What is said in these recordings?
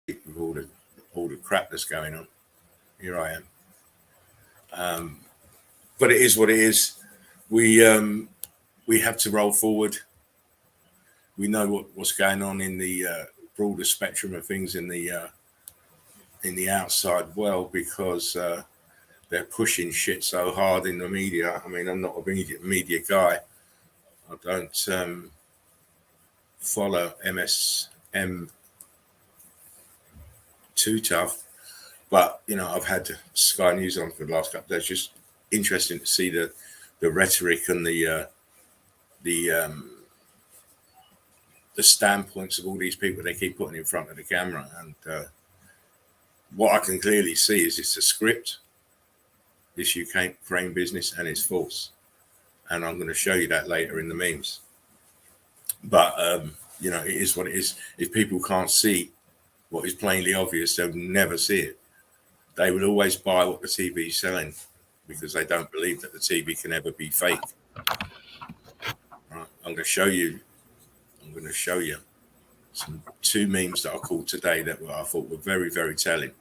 with all the crap that's going on. Here I am. But it is what it is. We have to roll forward. We know what's going on in the broader spectrum of things in the outside world, because they're pushing shit so hard in the media. I mean, I'm not a media guy. I don't follow MSM too tough, but I've had Sky News on for the last couple of days. Just interesting to see the rhetoric and the standpoints of all these people they keep putting in front of the camera. And what I can clearly see is it's a script, this Ukraine business, and it's false. And I'm going to show you that later in the memes. But, it is what it is. If people can't see what is plainly obvious, they'll never see it. They will always buy what the TV is selling because they don't believe that the TV can ever be fake. Right, I'm going to show you two memes that I called today that I thought were very, very telling.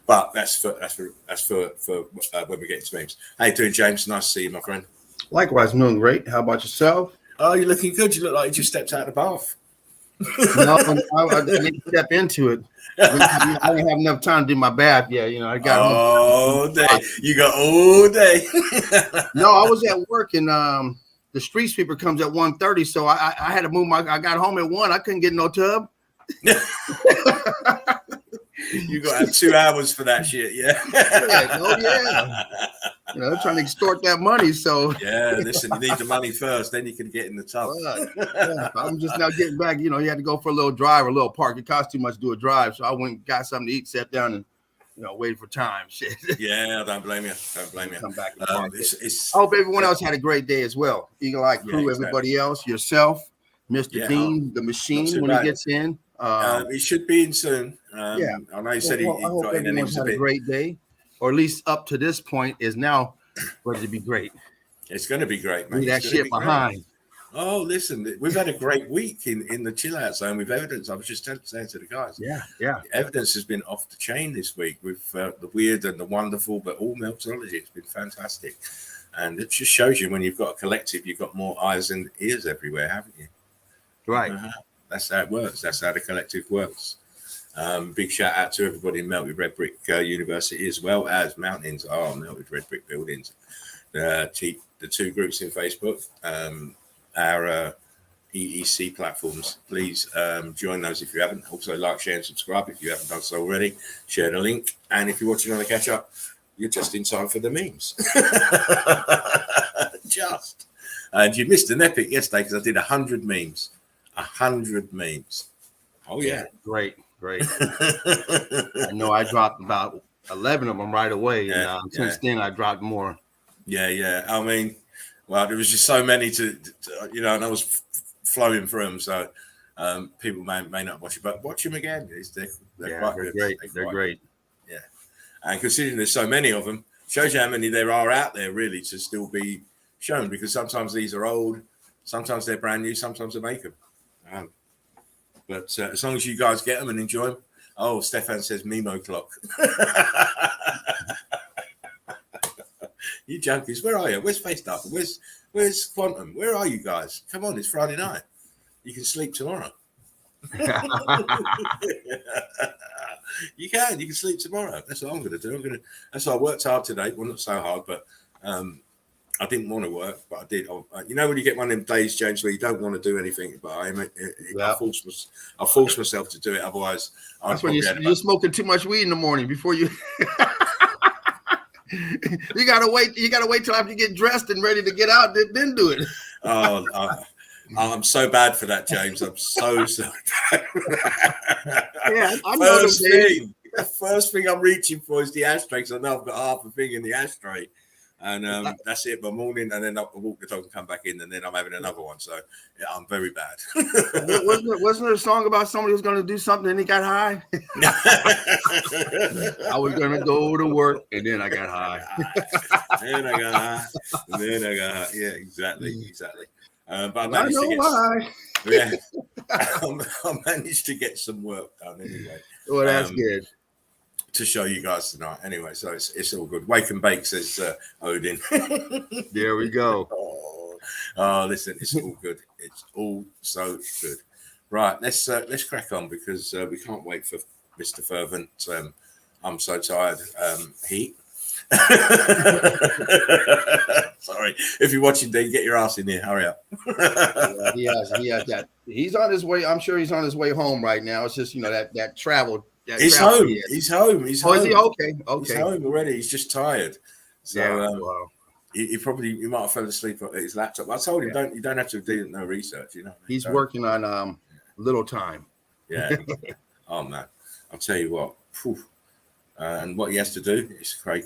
But that's for when we get into memes. How you doing, James? Nice to see you, my friend. Likewise, I'm doing great. How about yourself? Oh, you're looking good. You look like you just stepped out of the bath. No, I need to step into it. I don't have enough time to do my bath yet. I got all day. You got all day. No, I was at work, and the street sweeper comes at 1:30, so I had to move I got home at 1. I couldn't get no tub. You got to have 2 hours for that shit, yeah. They're trying to extort that money, so listen, you need the money first, then you can get in the tub. I'm just now getting back. You had to go for a little drive or a little park. It costs too much to do a drive, so I went and got something to eat, sat down, and waited for time. Shit. Yeah, I don't blame you. Come back. I hope everyone else had a great day as well. Eagle Eye crew, everybody else, yourself, Mr. Dean, the machine when he gets in. He should be in soon. I know he said he got in and he was had a great day, or at least up to this point is now ready to be great. It's going to be great, man. Leave that shit behind. Oh, listen, we've had a great week in the chill out zone with evidence. I was just saying to the guys, yeah, the evidence has been off the chain this week with the weird and the wonderful, but all meltology. It's been fantastic, and it just shows you when you've got a collective, you've got more eyes and ears everywhere, haven't you? Right. That's how it works. That's how the collective works. Big shout out to everybody in Melted Red Brick University, as well as Mountains are Melted Red Brick Buildings. The 2 groups in Facebook, our EEC platforms. Please join those if you haven't. Also like, share, and subscribe if you haven't done so already. Share the link. And if you're watching on the catch up, you're just in time for the memes. And you missed an epic yesterday because I did 100 memes. 100 memes. Oh yeah, great. I know I dropped about 11 of them right away, and since then I dropped more. Yeah. I mean, well, there was just so many to and I was flowing through them, so people may not watch it, but watch them again. They're quite good. Great. They're great. Yeah, and considering there's so many of them, shows you how many there are out there really to still be shown. Because sometimes these are old, sometimes they're brand new, sometimes they make them. But as long as you guys get them and enjoy them. Oh, Stefan says Memo clock. You junkies, where are you? Where's Face Dark? Where's Quantum? Where are you guys? Come on, it's Friday night. You can sleep tomorrow. You can sleep tomorrow. That's what I'm going to do. That's why I worked hard today. Well, not so hard, but I didn't want to work, but I did. When you get one of them days, James, where you don't want to do anything, but I force myself to do it. Otherwise, that's when you're smoking too much weed in the morning before you. You gotta wait. You gotta wait till after you get dressed and ready to get out, then do it. I'm so bad for that, James. I'm so bad. Yeah, I know. The first thing I'm reaching for is the ashtray, because I know I've got half a thing in the ashtray. And that's it by morning, and then I walk the dog and come back in, and then I'm having another one. So I'm very bad. wasn't there a song about somebody who was going to do something and he got high? I was going to go to work, and then I got high. Then I got high. Yeah, exactly. But I know why. Yeah. I managed to get some work done anyway. Well, that's good. To show you guys tonight. Anyway, so it's all good. Wake and bake, says Odin. There we go. Oh, listen, it's all good. It's all so good. Right, let's crack on because we can't wait for Mr. Fervent. I'm so tired. Heat. Sorry, if you're watching, Dean, get your ass in here. Hurry up. Yeah, he has that. He's on his way. I'm sure he's on his way home right now. It's just that travel. He's home. He's home. Is he? Okay. He's home already. He's just tired. So wow. he might have fell asleep at his laptop. I told him you don't have to do no research. You know. He's working on little time. Yeah. Oh man, I'll tell you what. And what he has to do is cray.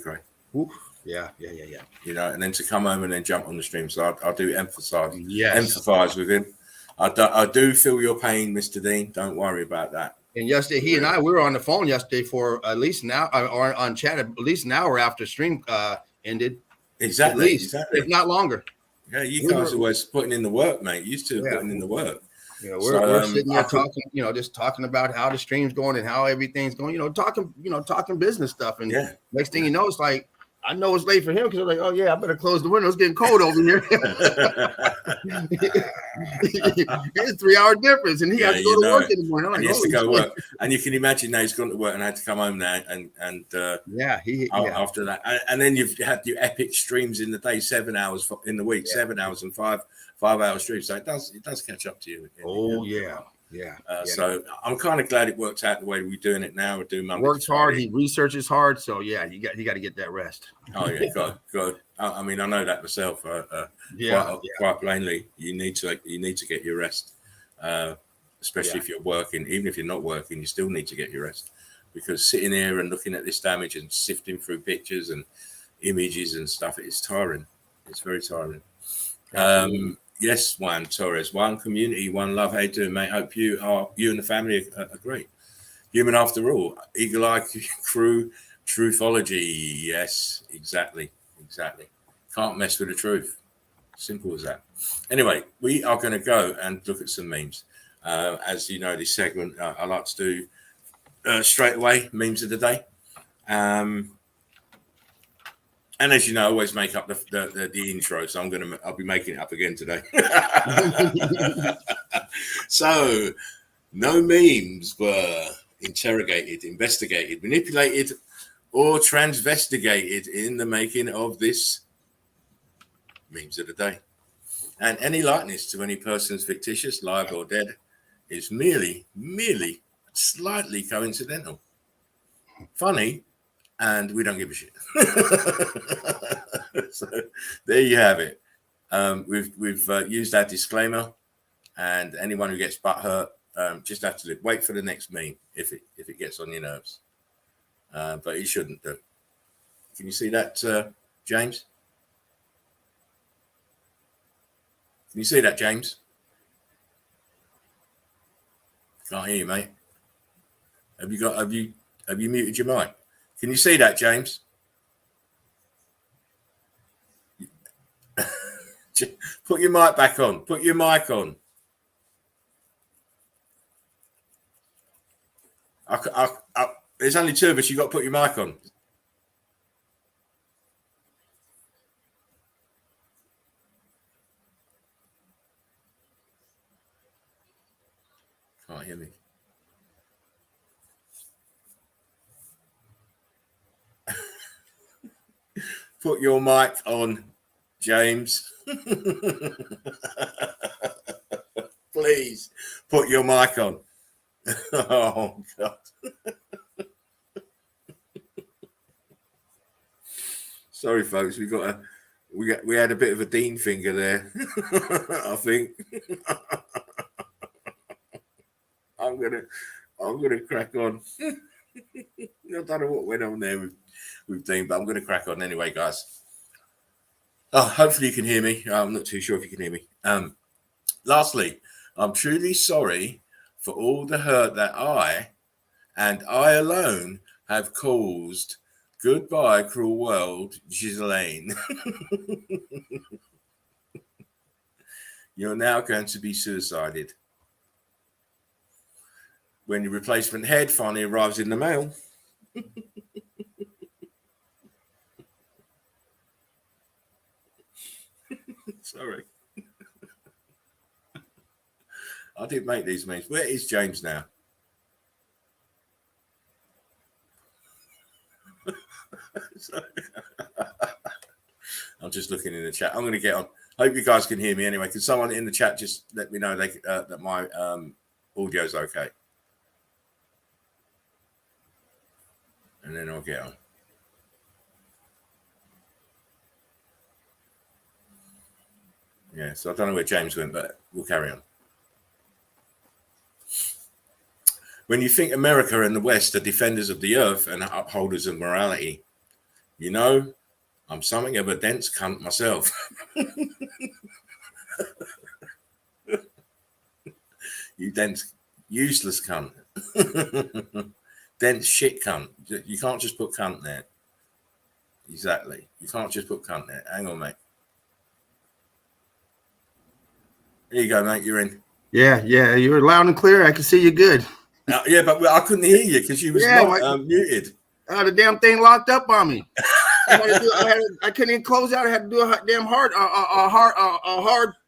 Yeah. You know, and then to come home and then jump on the stream. So I do empathize with him. I do feel your pain, Mr. Dean. Don't worry about that. And yesterday, he and I, we were on the phone yesterday for at least now, or on chat at least an hour after stream ended. Exactly. At least, if not longer. Yeah, you guys are always putting in the work, mate. Used to putting in the work. You know, we're sitting there talking, just talking about how the stream's going and how everything's going, talking business stuff. And next thing you know, it's like, I know it's late for him because I'm like, oh yeah, I better close the window. It's getting cold over here. It's a 3-hour difference, and he has to go to work in the morning. He has to go to work, and you can imagine now he's gone to work and had to come home now, and after that, and then you've had your epic streams in the day, 7 hours in the week, 7 hours and 5-hour streams. So it does catch up to you. So I'm kind of glad it worked out the way we're doing it now. We're doing Monday. Works hard. He researches hard. So you got to get that rest. Oh yeah, good. I mean, I know that myself. Quite plainly, you need to get your rest, especially if you're working. Even if you're not working, you still need to get your rest because sitting here and looking at this damage and sifting through pictures and images and stuff, it's tiring. It's very tiring. Yes, Juan Torres, one community, one love. How you doing, mate? Hope you and the family are great. Human after all, Eagle Eye Crew, Truthology. Yes, exactly. Can't mess with the truth. Simple as that. Anyway, we are going to go and look at some memes. As you know, this segment I like to do straight away memes of the day. And as you know, I always make up the intro, so I'll be making it up again today. So, no memes were interrogated, investigated, manipulated, or transvestigated in the making of this memes of the day. And any likeness to any person's fictitious, live or dead, is merely slightly coincidental. Funny. And we don't give a shit. So there you have it. We've used our disclaimer, and anyone who gets butthurt just have to wait for the next meme if it gets on your nerves. But you shouldn't do. Can you see that, James? Can you see that, James? Can't hear you, mate. Have you muted your mic? Can you see that, James? Put your mic back on. Put your mic on. There's only two of us. You got to put your mic on. Can't hear me. Put your mic on, James. Please put your mic on. Oh God. Sorry, folks. We had a bit of a Dean finger there. I think. I'm gonna crack on. I don't know what went on there with Dean, but I'm going to crack on anyway, guys. Hopefully you can hear me. I'm not too sure if you can hear me. Lastly, I'm truly sorry for all the hurt that I, and I alone, have caused. Goodbye, cruel world, Ghislaine. You're now going to be suicided. when your replacement head finally arrives in the mail. Sorry. I did make these memes. Where is James now? I'm just looking in the chat. I'm going to get on. Hope you guys can hear me anyway. Can someone in the chat just let me know that my audio is okay? And then I'll get on. Yeah, so I don't know where James went, but we'll carry on. When you think America and the West are defenders of the earth and upholders of morality, you know, I'm something of a dense cunt myself. You dense, useless cunt. Dense shit cunt. You can't just put cunt there. Exactly. You can't just put cunt there. Hang on, mate. Here you go, mate. You're in. Yeah. You're loud and clear. I can see you good. Yeah, but I couldn't hear you because you was muted. The damn thing locked up on me. I couldn't even close out. I had to do a damn hard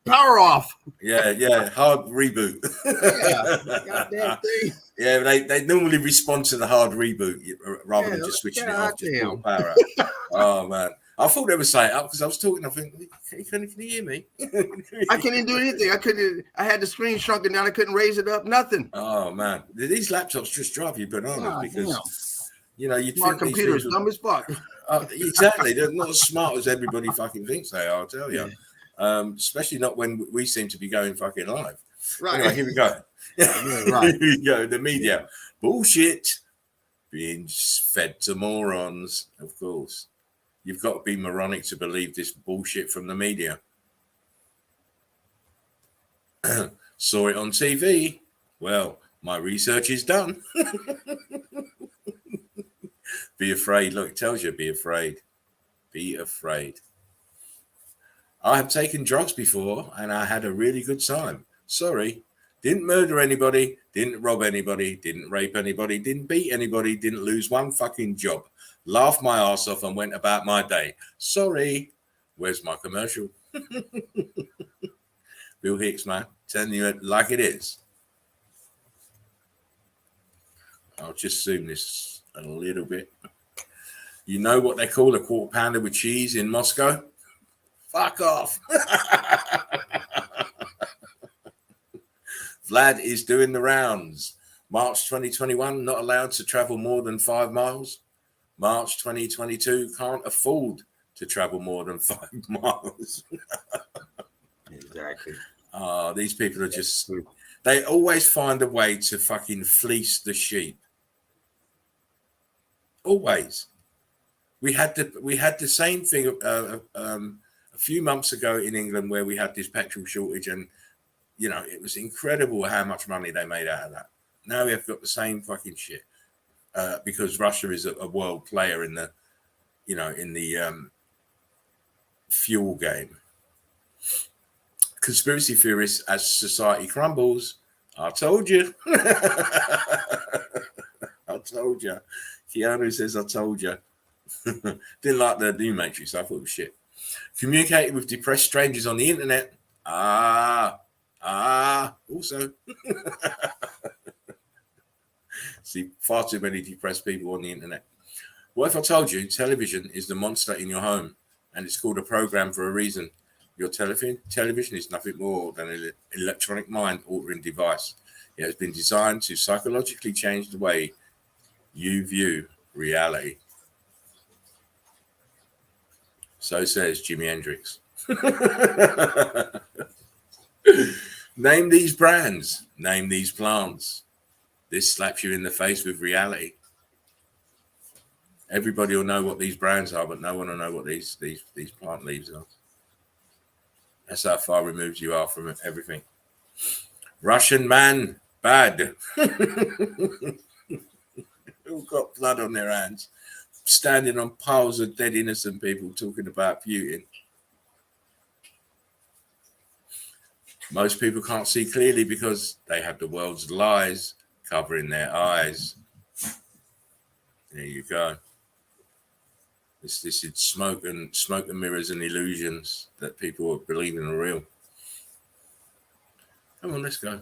power off. Yeah, hard reboot. Goddamn thing. Yeah, they normally respond to the hard reboot rather than just switching it off, just pull the power out. Oh man, I thought they were saying up because I was talking. I think, can you hear me? I couldn't even do anything. I had the screen shrunken down. I couldn't raise it up. Nothing. Oh man, these laptops just drive you bananas because you know you think computers dumb as fuck. Exactly, they're not as smart as everybody fucking thinks they are. I'll tell you, especially not when we seem to be going fucking live. Right. Anyway, here we go. Right. Here we go. The media bullshit being fed to morons. Of course, you've got to be moronic to believe this bullshit from the media. Saw it on TV. Well, my research is done. Be afraid. Look, it tells you, be afraid. Be afraid. I have taken drugs before and I had a really good time. Sorry. Didn't murder anybody. Didn't rob anybody. Didn't rape anybody. Didn't beat anybody. Didn't lose one fucking job. Laughed my ass off and went about my day. Sorry. Where's my commercial? Bill Hicks, man. Telling you it like it is. I'll just zoom this a little bit. You know what they call a quarter pounder with cheese in Moscow? Fuck off. Vlad is doing the rounds. March 2021, not allowed to travel more than 5 miles. March 2022, can't afford to travel more than 5 miles. Exactly. These people are just, they always find a way to fucking fleece the sheep. Always. We had the same thing a few months ago in England where we had this petrol shortage, and you know it was incredible how much money they made out of that. Now we have got the same fucking shit because Russia is a world player in the, you know, in the fuel game. Conspiracy theorists, as society crumbles. I told you. I told you. Keanu says, I told you. Didn't like the new Matrix. I thought it was shit. Communicating with depressed strangers on the internet. Also. See, far too many depressed people on the internet. What if I told you television is the monster in your home and it's called a program for a reason? Your television is nothing more than an electronic mind-altering device. It has been designed to psychologically change the way you view reality. So says Jimi Hendrix. Name these brands. Name these plants. This slaps you in the face with reality. Everybody will know what these brands are, but no one will know what these plant leaves are. That's how far removed you are from everything. Russian man, bad. All got blood on their hands, standing on piles of dead innocent people talking about Putin. Most people can't see clearly because they have the world's lies covering their eyes. There you go. This is smoke and mirrors and illusions that people are believing are real. Come on, let's go.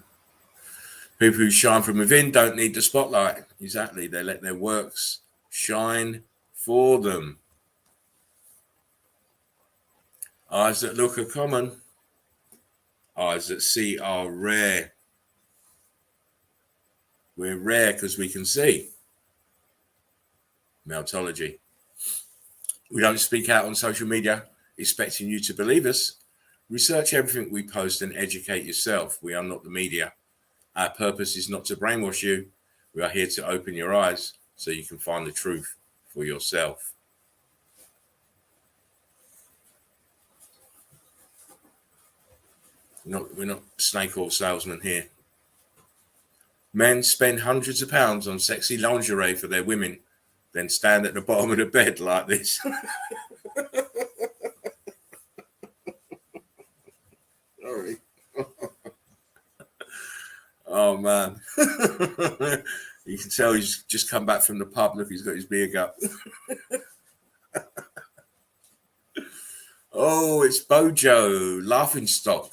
People who shine from within don't need the spotlight. Exactly. They let their works shine for them. Eyes that look are common. Eyes that see are rare. We're rare because we can see. Meltology. We don't speak out on social media expecting you to believe us. Research everything we post and educate yourself. We are not the media. Our purpose is not to brainwash you. We are here to open your eyes so you can find the truth for yourself. We're not snake oil salesmen here. Men spend hundreds of pounds on sexy lingerie for their women, then stand at the bottom of the bed like this. Sorry. Oh, man. You can tell he's just come back from the pub. Look, he's got his beer gut. Oh, it's Bojo, laughing stock.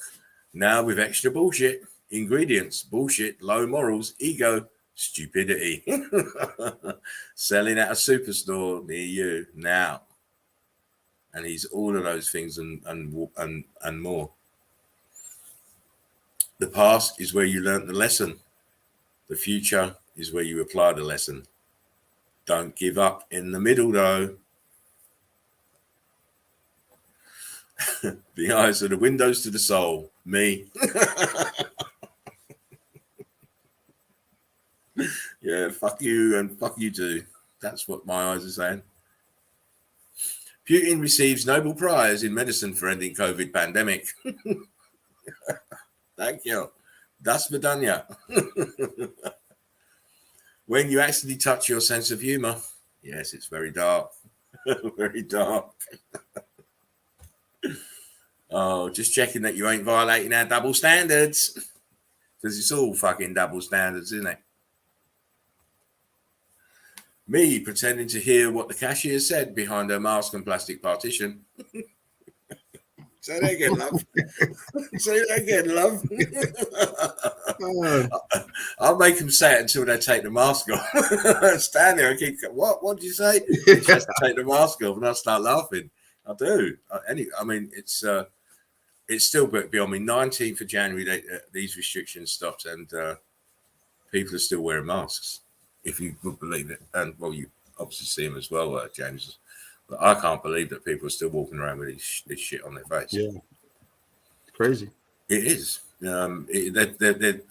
Now with extra bullshit. Ingredients, bullshit, low morals, ego, stupidity. Selling at a superstore near you now. And he's all of those things and more. The past is where you learnt the lesson. The future is where you apply the lesson. Don't give up in the middle, though. The eyes are the windows to the soul. Me. Yeah, fuck you and fuck you too. That's what my eyes are saying. Putin receives Nobel Prize in medicine for ending COVID pandemic. Thank you. Das Vidanya. When you actually touch your sense of humor, yes, it's very dark. Very dark. Oh, just checking that you ain't violating our double standards. Because it's all fucking double standards, isn't it? Me pretending to hear what the cashier said behind her mask and plastic partition. Say that again, love. Say that again, love. I'll make them say it until they take the mask off. Stand there and keep, what did you say? He has to take the mask off and I start laughing. I do. I mean, it's still beyond me. 19th of January, these restrictions stopped and people are still wearing masks, if you would believe it. And, well, you obviously see them as well, James. But I can't believe that people are still walking around with this shit on their face. Yeah. Crazy. It is.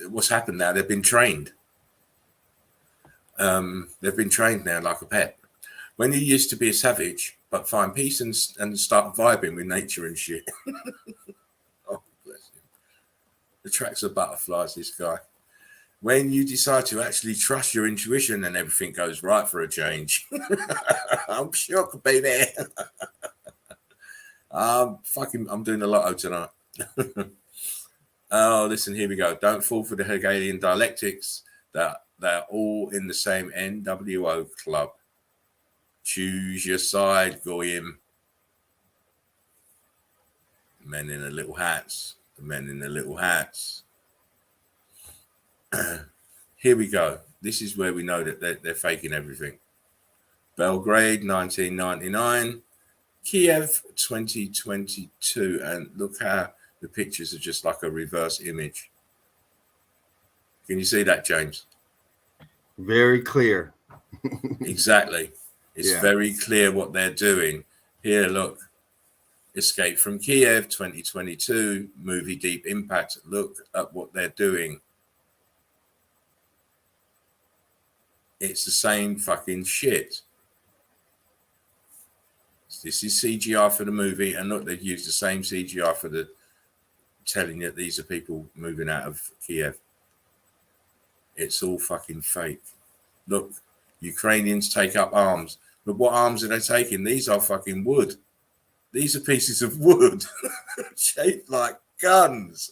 What's happened now, they've been trained. They've been trained now like a pet. When you used to be a savage, but find peace and start vibing with nature and shit. Oh, bless him. The tracks of butterflies, this guy. When you decide to actually trust your intuition and everything goes right for a change. I'm shocked, baby. I'm doing the lotto tonight. Oh, listen, here we go. Don't fall for the Hegelian dialectics. They're all in the same NWO club. Choose your side, Goyim. Men in the little hats. The men in the little hats. Here we go. This is where we know that they're faking everything. Belgrade, 1999. Kiev, 2022. And look how the pictures are just like a reverse image. Can you see that, James? Very clear. Exactly. It's very clear what they're doing. Here, look. Escape from Kiev, 2022. Movie Deep Impact. Look at what they're doing. It's the same fucking shit. This is CGI for the movie, and look, they've used the same CGI for the telling you that these are people moving out of Kiev. It's all fucking fake. Look, Ukrainians take up arms. But what arms are they taking? These are fucking wood. These are pieces of wood shaped like guns.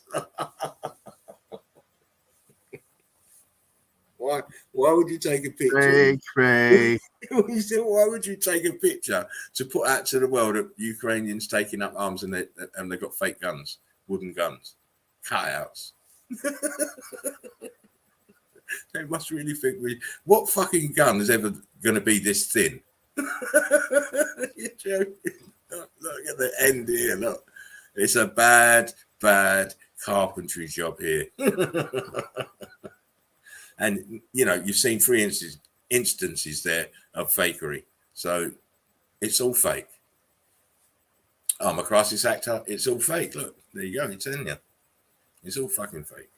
Why would you take a picture? Cray. Why would you take a picture to put out to the world of Ukrainians taking up arms and they've got fake guns, wooden guns, cutouts? They must really think what fucking gun is ever going to be this thin? You're joking. Look at the end here. Look, it's a bad carpentry job here. And you've seen 3 instances there of fakery, so it's all fake. I'm a crisis actor. It's all fake. Look, there you go. It's in you. It's all fucking fake.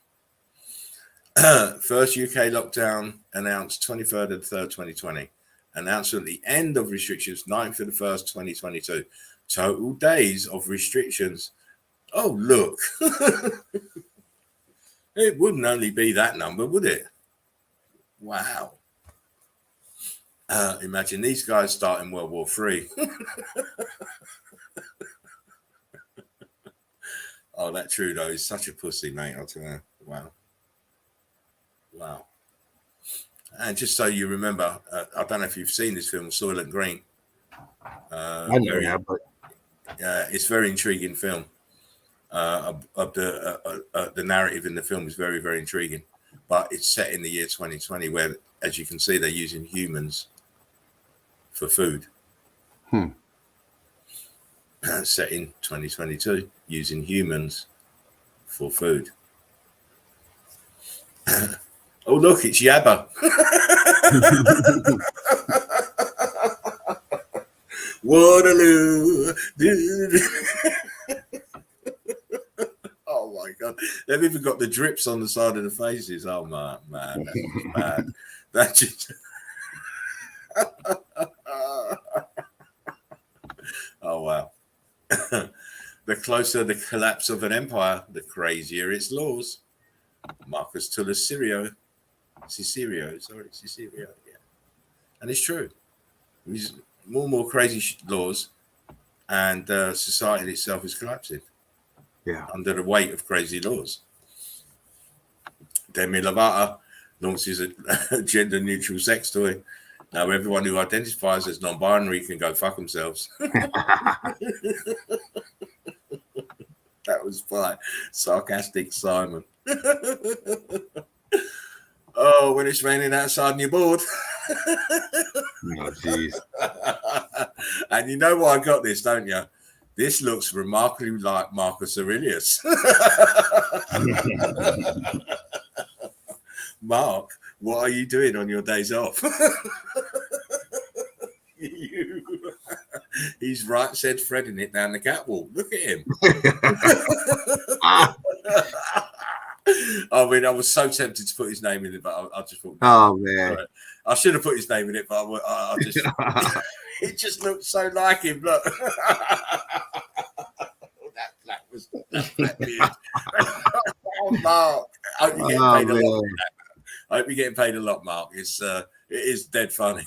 First UK lockdown announced 23rd of the 3rd, 2020. Announcement the end of restrictions 9th of the 1st, 2022. Total days of restrictions. Oh, look. It wouldn't only be that number, would it? Wow. Imagine these guys starting World War III. Oh, that Trudeau is such a pussy, mate. I'll tell you. Wow. And just so you remember, I don't know if you've seen this film, Soylent Green. I know that, but it's a very intriguing film. The narrative in the film is very, very intriguing, but it's set in the year 2020, where, as you can see, they're using humans for food. Set in 2022, using humans for food. Oh, look, it's Yabba. Waterloo. Oh, my God. They've even got the drips on the side of the faces. Oh, man, that's bad. That's just... Oh, wow. The closer the collapse of an empire, the crazier its laws. Marcus Tullius Cicerio, yeah. And it's true. There's more and more crazy laws, and society itself is collapsing. Yeah. Under the weight of crazy laws. Demi Lovato launches a gender-neutral sex toy. Now everyone who identifies as non-binary can go fuck themselves. That was by sarcastic Simon. Oh, when it's raining outside and you're bored. Oh, jeez. And you know why I got this, don't you? This looks remarkably like Marcus Aurelius. Mark, what are you doing on your days off? He's right, said threading it down the catwalk. Look at him. I mean, I was so tempted to put his name in it, but I just thought, oh, man. I should have put his name in it, but I just, it just looked so like him. Look. That beard. Oh, Mark. I hope you're getting paid a lot. I hope you're getting paid a lot, Mark. It is dead funny.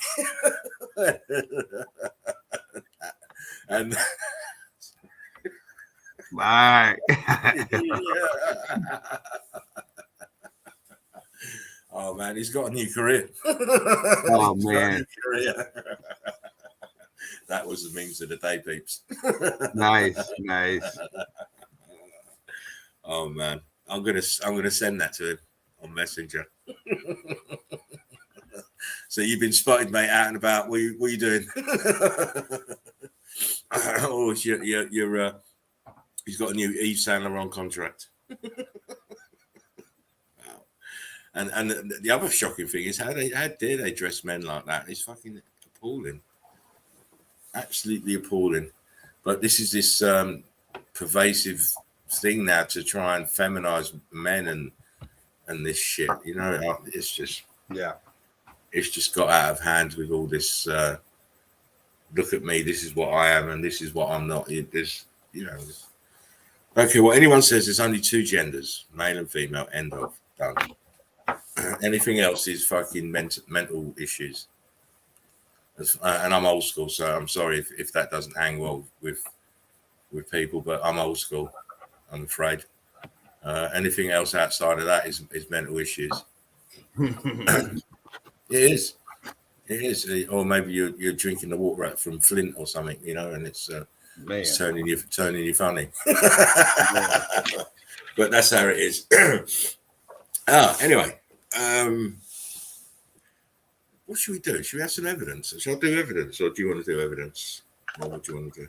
And right. Oh man, he's got a new career. Oh man. That was the memes of the day, peeps. Nice. Oh man, I'm gonna send that to him on Messenger. So you've been spotted, mate, out and about. What are you doing? Oh, you're he's got a new Yves Saint Laurent contract. Wow. And the other shocking thing is how dare they dress men like that? It's fucking appalling. Absolutely appalling. But this is this pervasive thing now to try and feminize men and this shit. You know, it's just it's just got out of hand with all this. Look at me. This is what I am, and this is what I'm not. There's, you know. Okay, well, anyone says there's only two genders, male and female. End of. Done. Anything else is fucking mental issues. And I'm old school, so I'm sorry if that doesn't hang well with people, but I'm old school, I'm afraid. Anything else outside of that is mental issues. It is. It is. Or maybe you're drinking the water out from Flint or something, and it's turning you funny. But that's how it is. Anyway. What should we do? Should we have some evidence? Shall I do evidence, or do you want to do evidence? Or what do you want to do?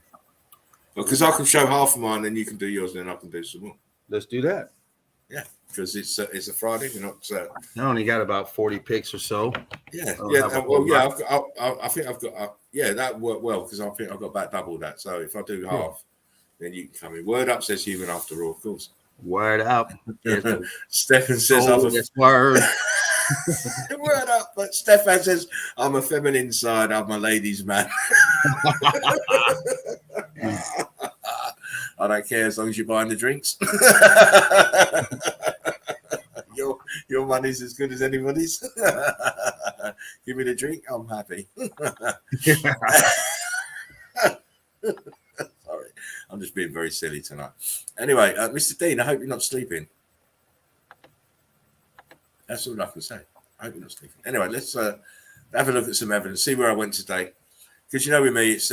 Because I can show half of mine, and you can do yours, and then I can do some more. Let's do that. Yeah, because it's a Friday. We're not. I only got about 40 picks or so. Yeah, I think I've got. That worked well because I think I've got about double that. So if I do half, then you can come in. Word up says human after all, of course. Word up. Stefan says word. Word up, but Stefan says I'm a feminine side, I'm a ladies' man. I don't care as long as you're buying the drinks. Your money's as good as anybody's. Give me the drink, I'm happy. Sorry, I'm just being very silly tonight. Anyway, Mr. Dean, I hope you're not sleeping. That's all I can say. I hope you're not sleeping. Anyway, let's have a look at some evidence, see where I went today. Because with me, it's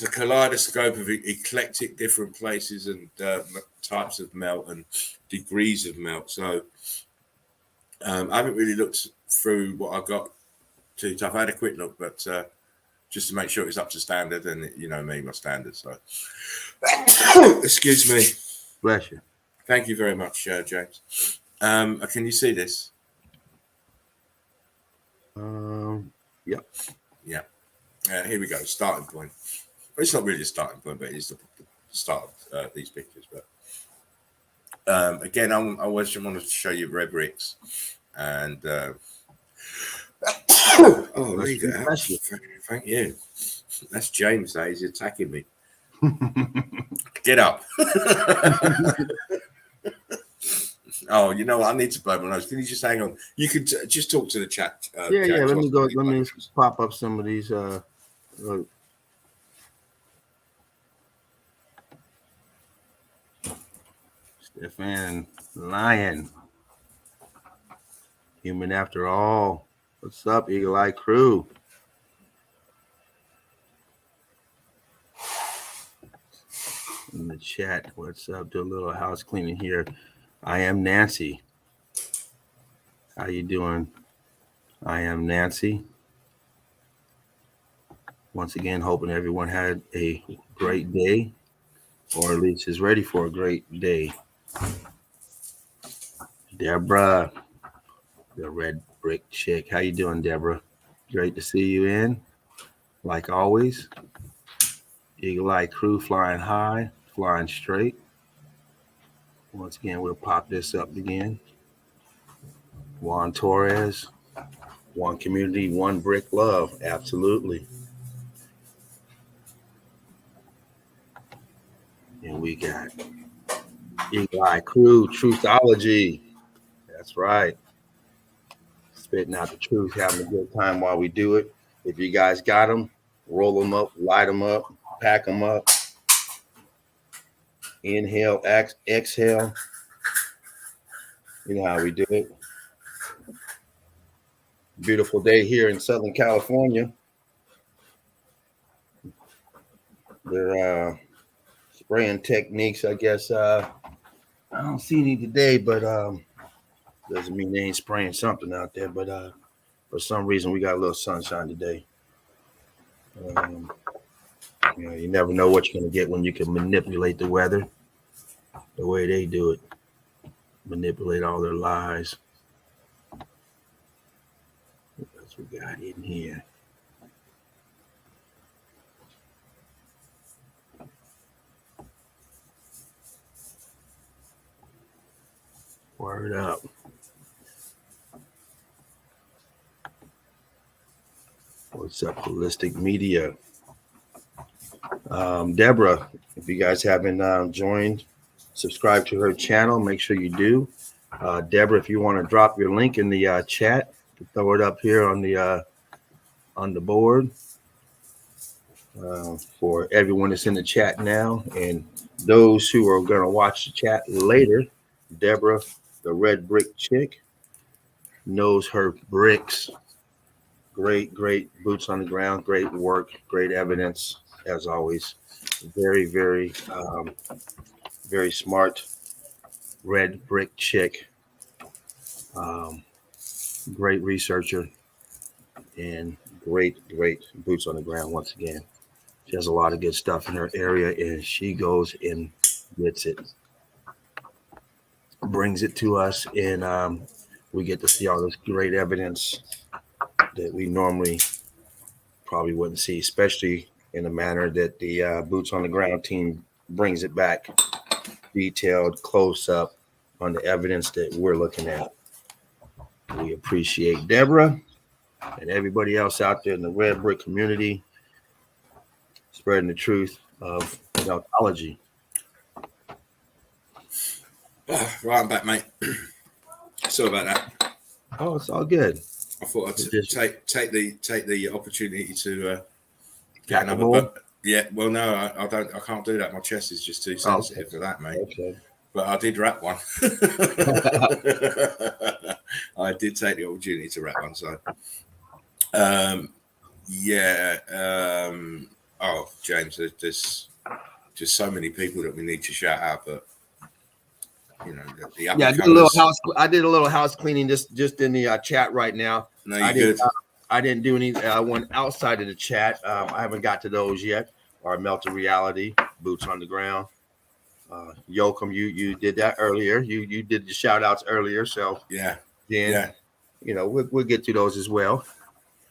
a kaleidoscope of eclectic different places and types of melt and degrees of melt. So I haven't really looked through what I got too tough. I had a quick look, but just to make sure it's up to standard, and my standards. So excuse me. Bless you. Thank you very much, James. Can you see this? Yeah. Here we go. Starting point. Well, it's not really a starting point, but it's the start of these pictures. But again, I always want to show you red bricks, and there you go. Thank you. That's James. That is attacking me. Get up. Oh, you know what? I need to blow my nose. Can you just hang on? You could just talk to the chat. Yeah. Let me go. Let me pop up some of these. Stefan Lion. Human after all. What's up, Eagle Eye Crew? In the chat. What's up? Do a little house cleaning here. I am Nancy. How you doing? I am Nancy. Once again, hoping everyone had a great day, or at least is ready for a great day. Deborah, the red brick chick. How you doing, Deborah? Great to see you in. Like always. Eagle Eye Crew flying high, flying straight. Once again, we'll pop this up again. Juan Torres, one community, one brick love. Absolutely. And we got Eagle Eye Crew, Truthology. That's right. Spitting out the truth, having a good time while we do it. If you guys got them, roll them up, light them up, pack them up. Inhale, exhale. You know how we do it. Beautiful day here in Southern California. Their spraying techniques, I guess. I don't see any today, but doesn't mean they ain't spraying something out there. But for some reason, we got a little sunshine today. You never know what you're going to get when you can manipulate the weather the way they do it. Manipulate all their lies. What else we got in here? Word up. What's up, Holistic Media? Deborah, if you guys haven't joined, subscribe to her channel. Make sure you do. Deborah, if you want to drop your link in the chat, throw it up here on the board for everyone that's in the chat now, and those who are going to watch the chat later. Deborah, the red brick chick, knows her bricks. Great boots on the ground. Great work. Great evidence as always. Very, very smart. Red brick chick. Great researcher and great boots on the ground once again. She has a lot of good stuff in her area, and she goes and gets it, brings it to us, and we get to see all this great evidence that we normally probably wouldn't see, especially in the manner that the boots on the ground team brings it back, detailed, close up on the evidence that we're looking at. We appreciate Deborah and everybody else out there in the red brick community spreading the truth of MELTOLOgy. Right, I'm back, mate. Sorry about that. Oh, it's all good. I thought I'd take the opportunity to get another. But yeah, well, no, I don't. I can't do that. My chest is just too sensitive for that, mate. Okay. But I did rap one. I did take the opportunity to rap one. So, yeah. Oh, James, there's just so many people that we need to shout out, but you know, I did a little house cleaning just in the chat right now. No, you're good. I didn't do any one outside of the chat. I haven't got to those yet. Our Melted Reality, Boots on the Ground. Yoakum, you did that earlier. You did the shout outs earlier. So yeah. You know, we'll get to those as well.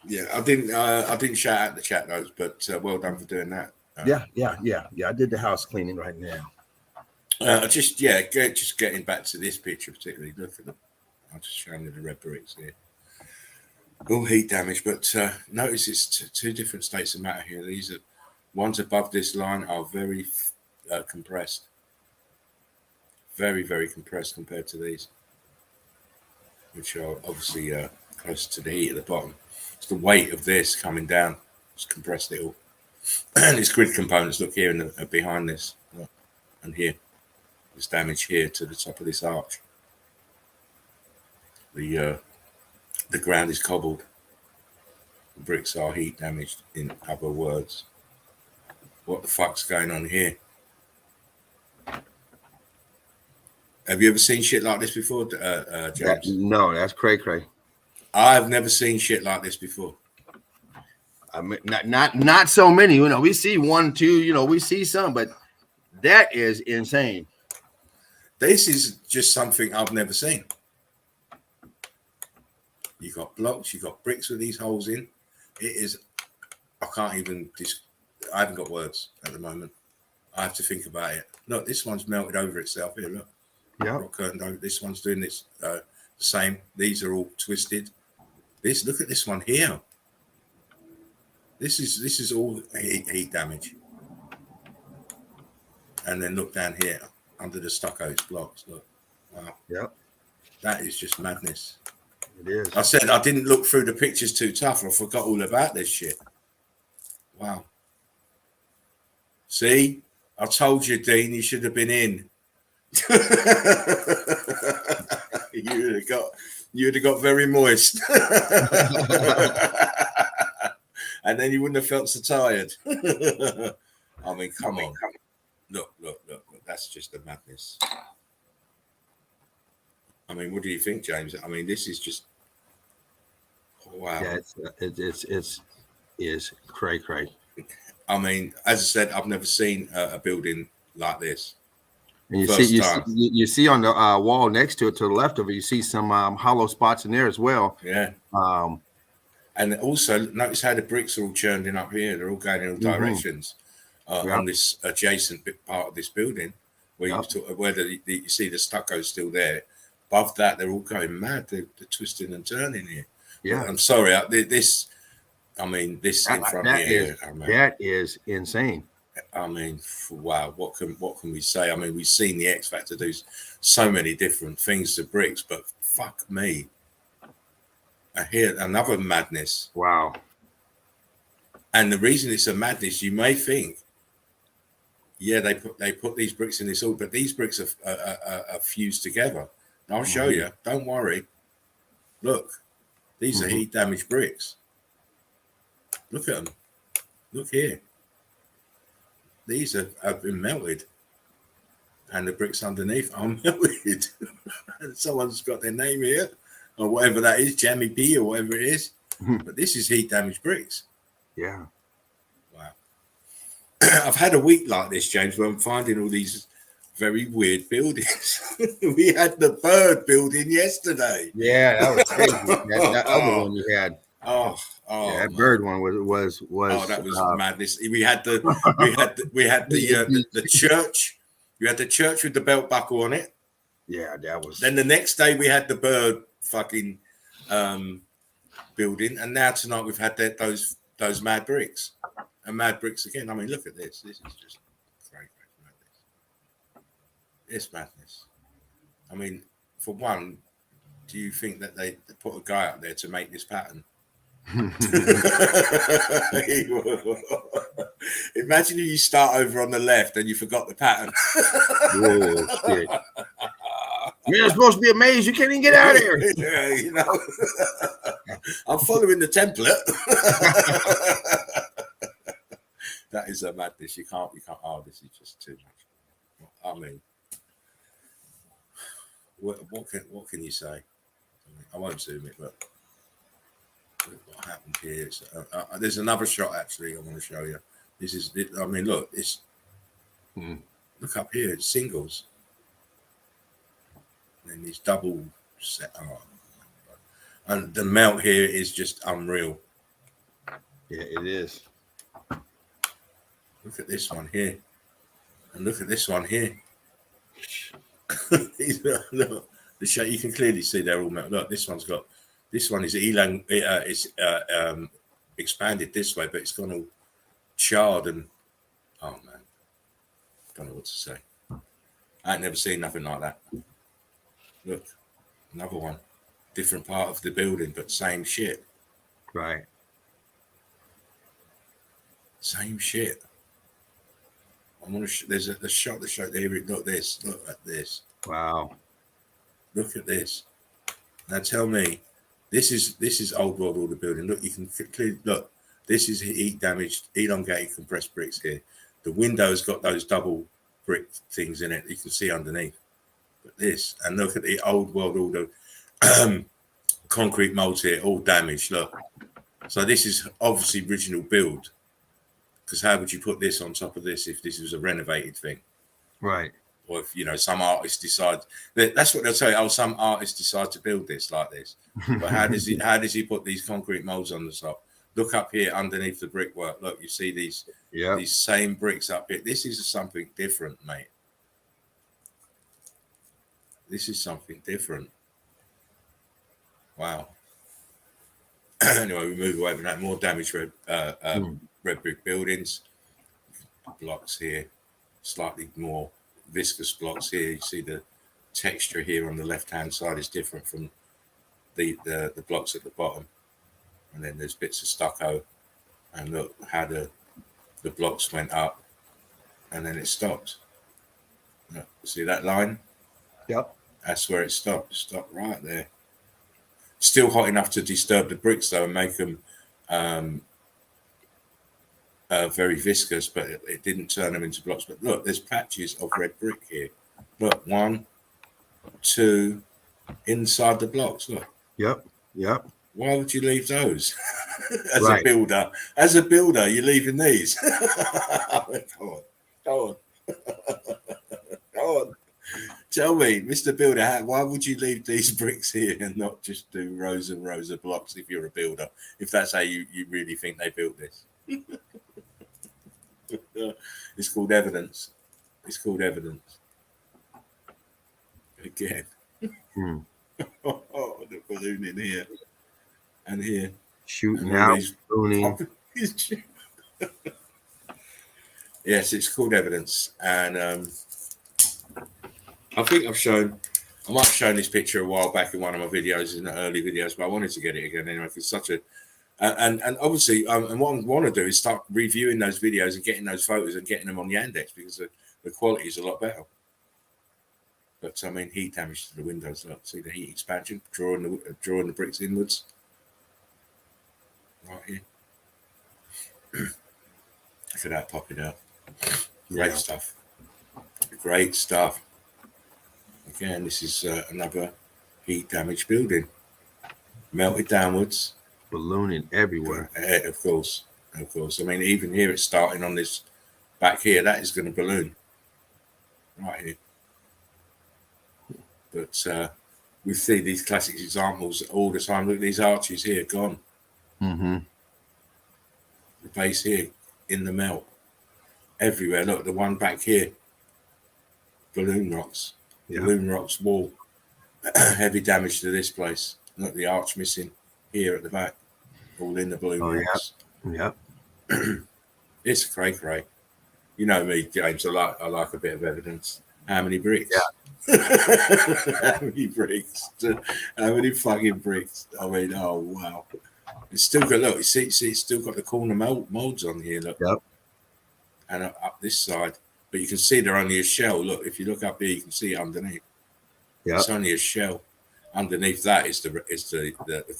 Yeah, I didn't shout out the chat notes, but well done for doing that. Yeah. I did the house cleaning right now. Just getting back to this picture particularly. Look at them. I'll just show you the red bricks here. All heat damage, but notice it's two different states of matter here. These are ones above this line are very compressed, very, very compressed compared to these, which are obviously close to the heat at the bottom. It's the weight of this coming down. It's compressed it all. And these grid components, look here and behind this, look, and here. There's damage here to the top of this arch. The ground is cobbled. The bricks are heat damaged, in other words. What the fuck's going on here? Have you ever seen shit like this before, James? No, that's cray. I've never seen shit like this before. I mean, not so many. You know, we see one, two. You know, we see some, but that is insane. This is just something I've never seen. You got blocks, you got bricks with these holes in. It is. I can't even. I haven't got words at the moment. I have to think about it. Look, this one's melted over itself here. Look. Yeah. Rock curtain over. This one's doing this the same. These are all twisted. Look at this one here. This is all heat damage. And then look down here under the stucco, it's blocks. Look. Wow. Yep. That is just madness. It is. I said I didn't look through the pictures too tough. I forgot all about this shit. Wow. See? I told you, Dean, you should have been in. You'd have got very moist. And then you wouldn't have felt so tired. I mean, come on. Look. That's just a madness. I mean, what do you think, James? I mean, this is just wow. Yeah, it's cray. I mean, as I said, I've never seen a building like this. And you see on the wall next to it, to the left of it, you see some hollow spots in there as well. Yeah. And also notice how the bricks are all churning up here. They're all going in all directions on this adjacent part of this building, where you see the stucco still there. Above that, they're all going mad. They're twisting and turning here. Yeah. I'm sorry. This in front of here. That is insane. I mean, wow. What can we say? I mean, we've seen the X Factor do so many different things to bricks, but fuck me. I hear another madness. Wow. And the reason it's a madness, you may think, yeah, they put these bricks in this order, but these bricks are fused together. And I'll show you. Don't worry. Look, these are heat damaged bricks. Look at them. Look here. These have been melted. And the bricks underneath are melted. Someone's got their name here, or whatever that is, Jammy B, or whatever it is. But this is heat damaged bricks. Yeah. Wow. I've had a week like this, James, where I'm finding all these very weird buildings. We had the bird building yesterday. Yeah, that was crazy. that other one you had. Oh, yeah, that bird one was. Oh, that was madness. We had the church. You had the church with the belt buckle on it. Yeah, that was. Then the next day we had the bird fucking building, and now tonight we've had those mad bricks and mad bricks again. I mean, look at this. This is just great madness. It's madness. I mean, for one, do you think that they put a guy up there to make this pattern? Imagine if you start over on the left and you forgot the pattern. Whoa, shit. You're supposed to be amazed. You can't even get out of here. Yeah, you know. I'm following the template. That is a madness. You can't. Oh, this is just too much. I mean, what can you say? I won't zoom it, but what happened here? There's another shot actually I want to show you. This is it. I mean, look, it's look up here. It's singles, and these double set. Oh, and the melt here is just unreal. Yeah, it is. Look at this one here, and look at this one here. Look, the shape, you can clearly see they're all melted. Look, this one's got. This one is expanded this way, but it's gone all charred and oh man, don't know what to say. I ain't never seen nothing like that. Look, another one, different part of the building, but same shit. Right. Same shit. I want to. There's a shot that showed there. Look this. Look at this. Wow. Look at this. Now tell me. This is old world order building. Look, you can clearly look. This is heat damaged, elongated compressed bricks here. The window's got those double brick things in it. You can see underneath. But this, and look at the old world order concrete molds here, all damaged. Look. So this is obviously original build. Because how would you put this on top of this if this was a renovated thing? Right. Or if, you know, some artist decides that's what they'll say. Oh, some artist decide to build this like this. But how does he put these concrete molds on the top? Look up here underneath the brickwork. Look, you see these same bricks up here. This is something different, mate. This is something different. Wow. Anyway, we move away from that. More damaged red brick buildings. Blocks here, slightly more viscous blocks here. You see the texture here on the left-hand side is different from the blocks at the bottom. And then there's bits of stucco. And look how the blocks went up and then it stopped. Look, see that line? Yep. That's where it stopped. Stopped right there. Still hot enough to disturb the bricks though and make them very viscous, but it didn't turn them into blocks. But look, there's patches of red brick here. Look, 1, 2, inside the blocks. Look. Yep. Why would you leave those? A builder? As a builder, you're leaving these. Go on. Tell me, Mr. Builder, why would you leave these bricks here and not just do rows and rows of blocks if you're a builder? If that's how you really think they built this. It's called evidence. Again. Oh, the balloon in here and here. Shooting out, ballooning. Yes, it's called evidence. And I think I might have shown this picture a while back in one of my videos, in the early videos, but I wanted to get it again anyway. It's such a and obviously, and what I want to do is start reviewing those videos and getting those photos and getting them on Yandex because the quality is a lot better. But I mean, heat damage to the windows. Look, see the heat expansion, drawing the bricks inwards. Right here. Look at that popping out. Great stuff. Great stuff. Again, this is another heat damaged building. Melted downwards. Ballooning everywhere. Of course. Of course. I mean, even here it's starting on this back here. That is going to balloon. Right here. But we see these classic examples all the time. Look at these arches here, gone. Mm-hmm. The base here in the melt. Everywhere. Look, the one back here. Balloon rocks. Yeah. Balloon rocks wall. Heavy damage to this place. Look, the arch missing here at the back. All in the balloon rocks. Yeah. It's cray. You know me, James. I like a bit of evidence. How many bricks? Yeah. How many bricks? How many fucking bricks? I mean, oh wow. It's still got, look, you see, it's still got the corner molds on here, look. Yep. And up this side. But you can see they're only a shell. Look, if you look up here, you can see it underneath. Yeah. It's only a shell. Underneath that is the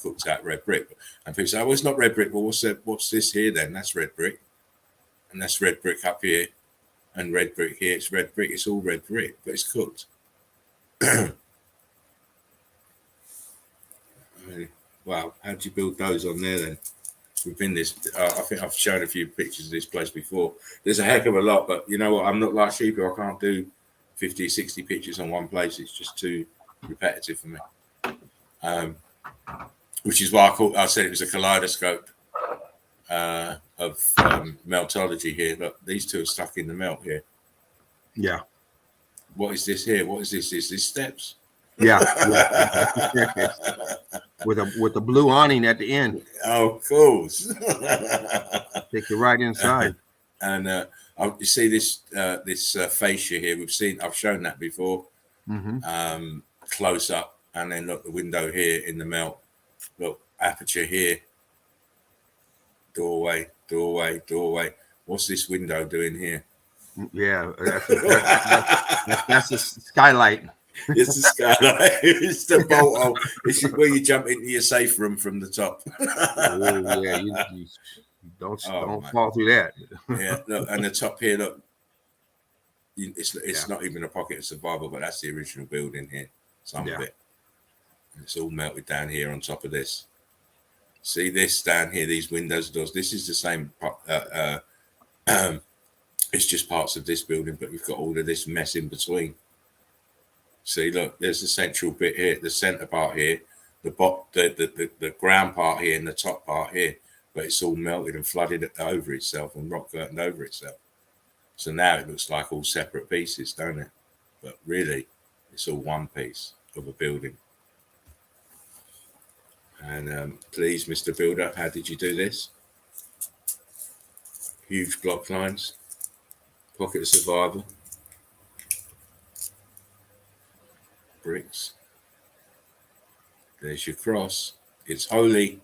cooked out red brick. And people say, oh, it's not red brick. Well, what's this here then? That's red brick. And that's red brick up here. And red brick here. It's red brick. It's all red brick, but it's cooked. I mean, wow, how do you build those on there then? We've been this. I think I've shown a few pictures of this place before. There's a heck of a lot, but you know what? I'm not like Sheeple. I can't do 50, 60 pictures on one place. It's just too repetitive for me. Which is why I said it was a kaleidoscope of meltology here. But these two are stuck in the melt here. Yeah. What is this here? What is this? Is this steps? Yeah. with the blue awning at the end. Oh, of course. Take you right inside. And you see this fascia here. I've shown that before. Mm-hmm. Close up. And then look, the window here in the melt. Look, aperture here. Doorway. What's this window doing here? Yeah, that's the skylight. It's the skylight. It's the bolt hole. It's where you jump into your safe room from the top. Oh, yeah, you don't fall through that. Yeah, look, and the top here, look. It's not even a pocket of survival, but that's the original building here. Some of it. It's all melted down here on top of this. See this down here, these windows, doors. This is the same. It's just parts of this building, but we've got all of this mess in between. See, look, there's the central bit here, the center part here, the ground part here, and the top part here. But it's all melted and flooded over itself and rock curtained over itself. So now it looks like all separate pieces, don't it? But really, it's all one piece of a building. And please, Mr. Builder, how did you do this? Huge block lines, pocket of survival, bricks. There's your cross. It's holy.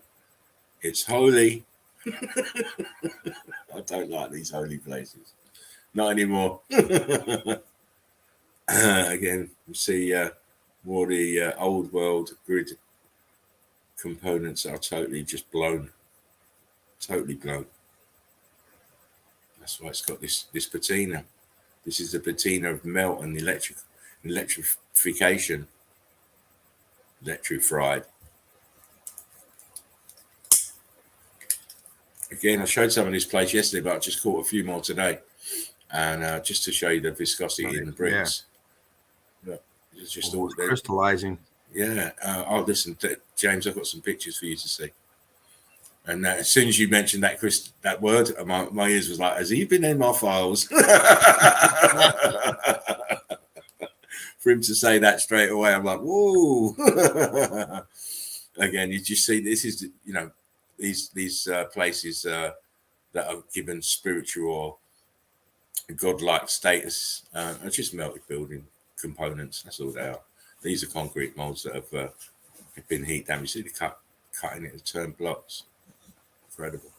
It's holy. I don't like these holy places. Not anymore. Again, we see more the old world grid components are totally just blown. Totally blown. That's why it's got this patina. This is the patina of melt and electrification. Electrified. Again, I showed some of this place yesterday, but I just caught a few more today. And just to show you the viscosity in the bricks. Yeah. Look, it's just all crystallizing. Yeah. Listen, James, I've got some pictures for you to see. And as soon as you mentioned that word, my ears was like, has he been in my files? For him to say that straight away, I'm like, whoa. Again, you just see, this is, these places that are given spiritual or godlike status are just melted building components. That's all they are. These are concrete molds that have been heat damaged. See the cutting it to turn blocks. Incredible.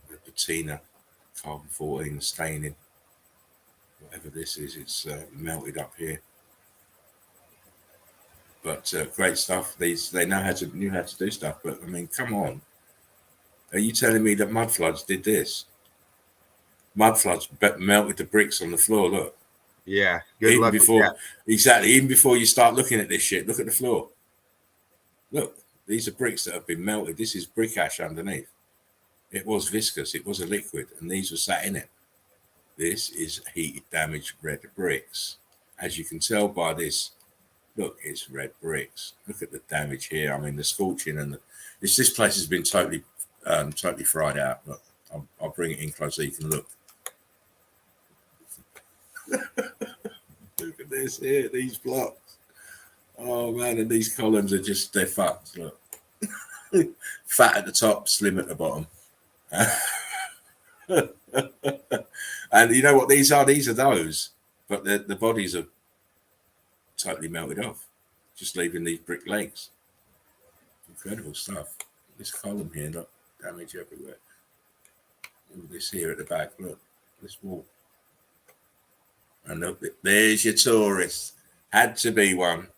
The patina, carbon 14, staining. Whatever this is, it's melted up here. But great stuff. They knew how to do stuff. But I mean, come on. Are you telling me that mud floods did this? Mud floods melted the bricks on the floor. Look. Yeah. Good luck with that. Exactly. Even before you start looking at this shit, look at the floor. Look, these are bricks that have been melted. This is brick ash underneath. It was viscous. It was a liquid, and these were sat in it. This is heat damaged red bricks. As you can tell by this, look, it's red bricks. Look at the damage here. I mean, the scorching and this place has been totally fried out. Look, I'll bring it in close so you can look. Look at this here, these blocks. Oh man, and these columns are they're fucked. Look. Fat at the top, slim at the bottom. And you know what these are? These are those, but the bodies are totally melted off, just leaving these brick legs. Incredible stuff. This column here, look, damage everywhere. All this here at the back, look, this wall. And look, there's your tourist. Had to be one.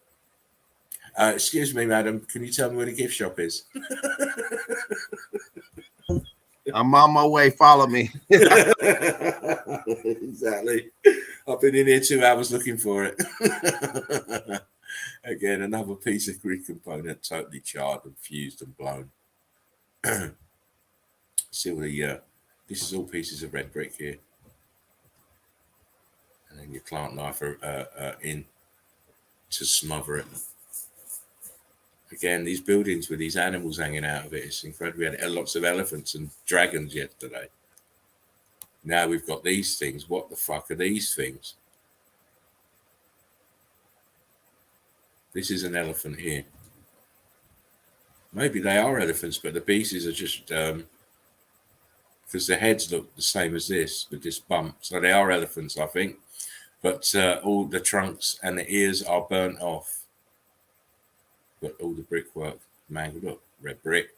Excuse me, madam, can you tell me where the gift shop is? I'm on my way. Follow me. Exactly. I've been in here 2 hours looking for it. Again, another piece of grid component, totally charred and fused and blown. See all the this is all pieces of red brick here. And then your clamp knife in to smother it. Again, these buildings with these animals hanging out of it, it's incredible. We had lots of elephants and dragons yesterday. Now we've got these things. What the fuck are these things? This is an elephant here. Maybe they are elephants, but the pieces are just because the heads look the same as this with this bump. So they are elephants, I think. But all the trunks and the ears are burnt off. But all the brickwork, man, look, red brick,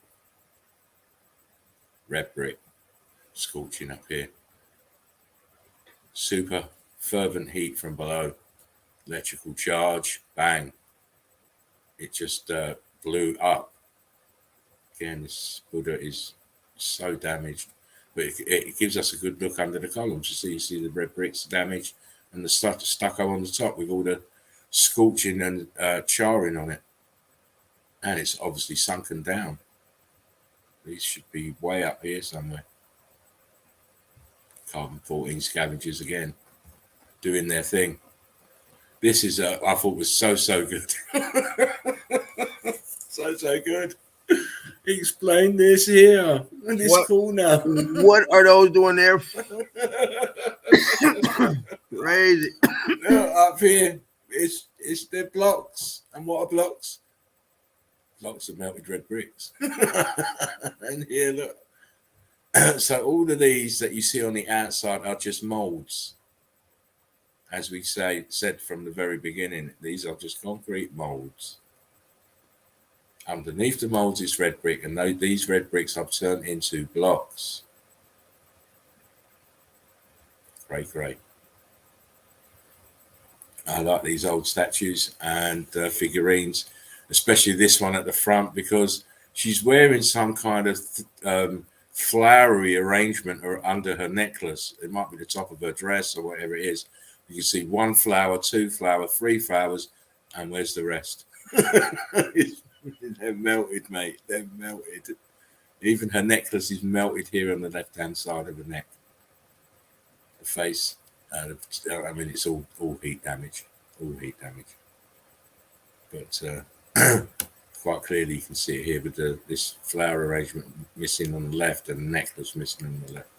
scorching up here. Super fervent heat from below, electrical charge, bang. It just blew up. Again, this Buddha is so damaged, but it gives us a good look under the columns. You see the red bricks damaged and the stucco on the top with all the scorching and charring on it. And it's obviously sunken down. These should be way up here somewhere. Carbon-14 scavengers again, doing their thing. This is, I thought was so good. so good. Explain this here. And this corner. What are those doing there? Crazy. Up here, it's the blocks. And what are blocks? Blocks of melted red bricks. And here, look. So all of these that you see on the outside are just molds. As we said from the very beginning, these are just concrete molds. Underneath the molds is red brick, and these red bricks have turned into blocks. Great. I like these old statues and figurines, especially this one at the front, because she's wearing some kind of flowery arrangement under her necklace. It might be the top of her dress or whatever it is. You can see 1 flower, 2 flowers, 3 flowers, and where's the rest? They're melted, mate. They're melted. Even her necklace is melted here on the left-hand side of the neck. The face, I mean, it's all heat damage. All heat damage. But quite clearly you can see it here with this flower arrangement missing on the left and the necklace missing on the left.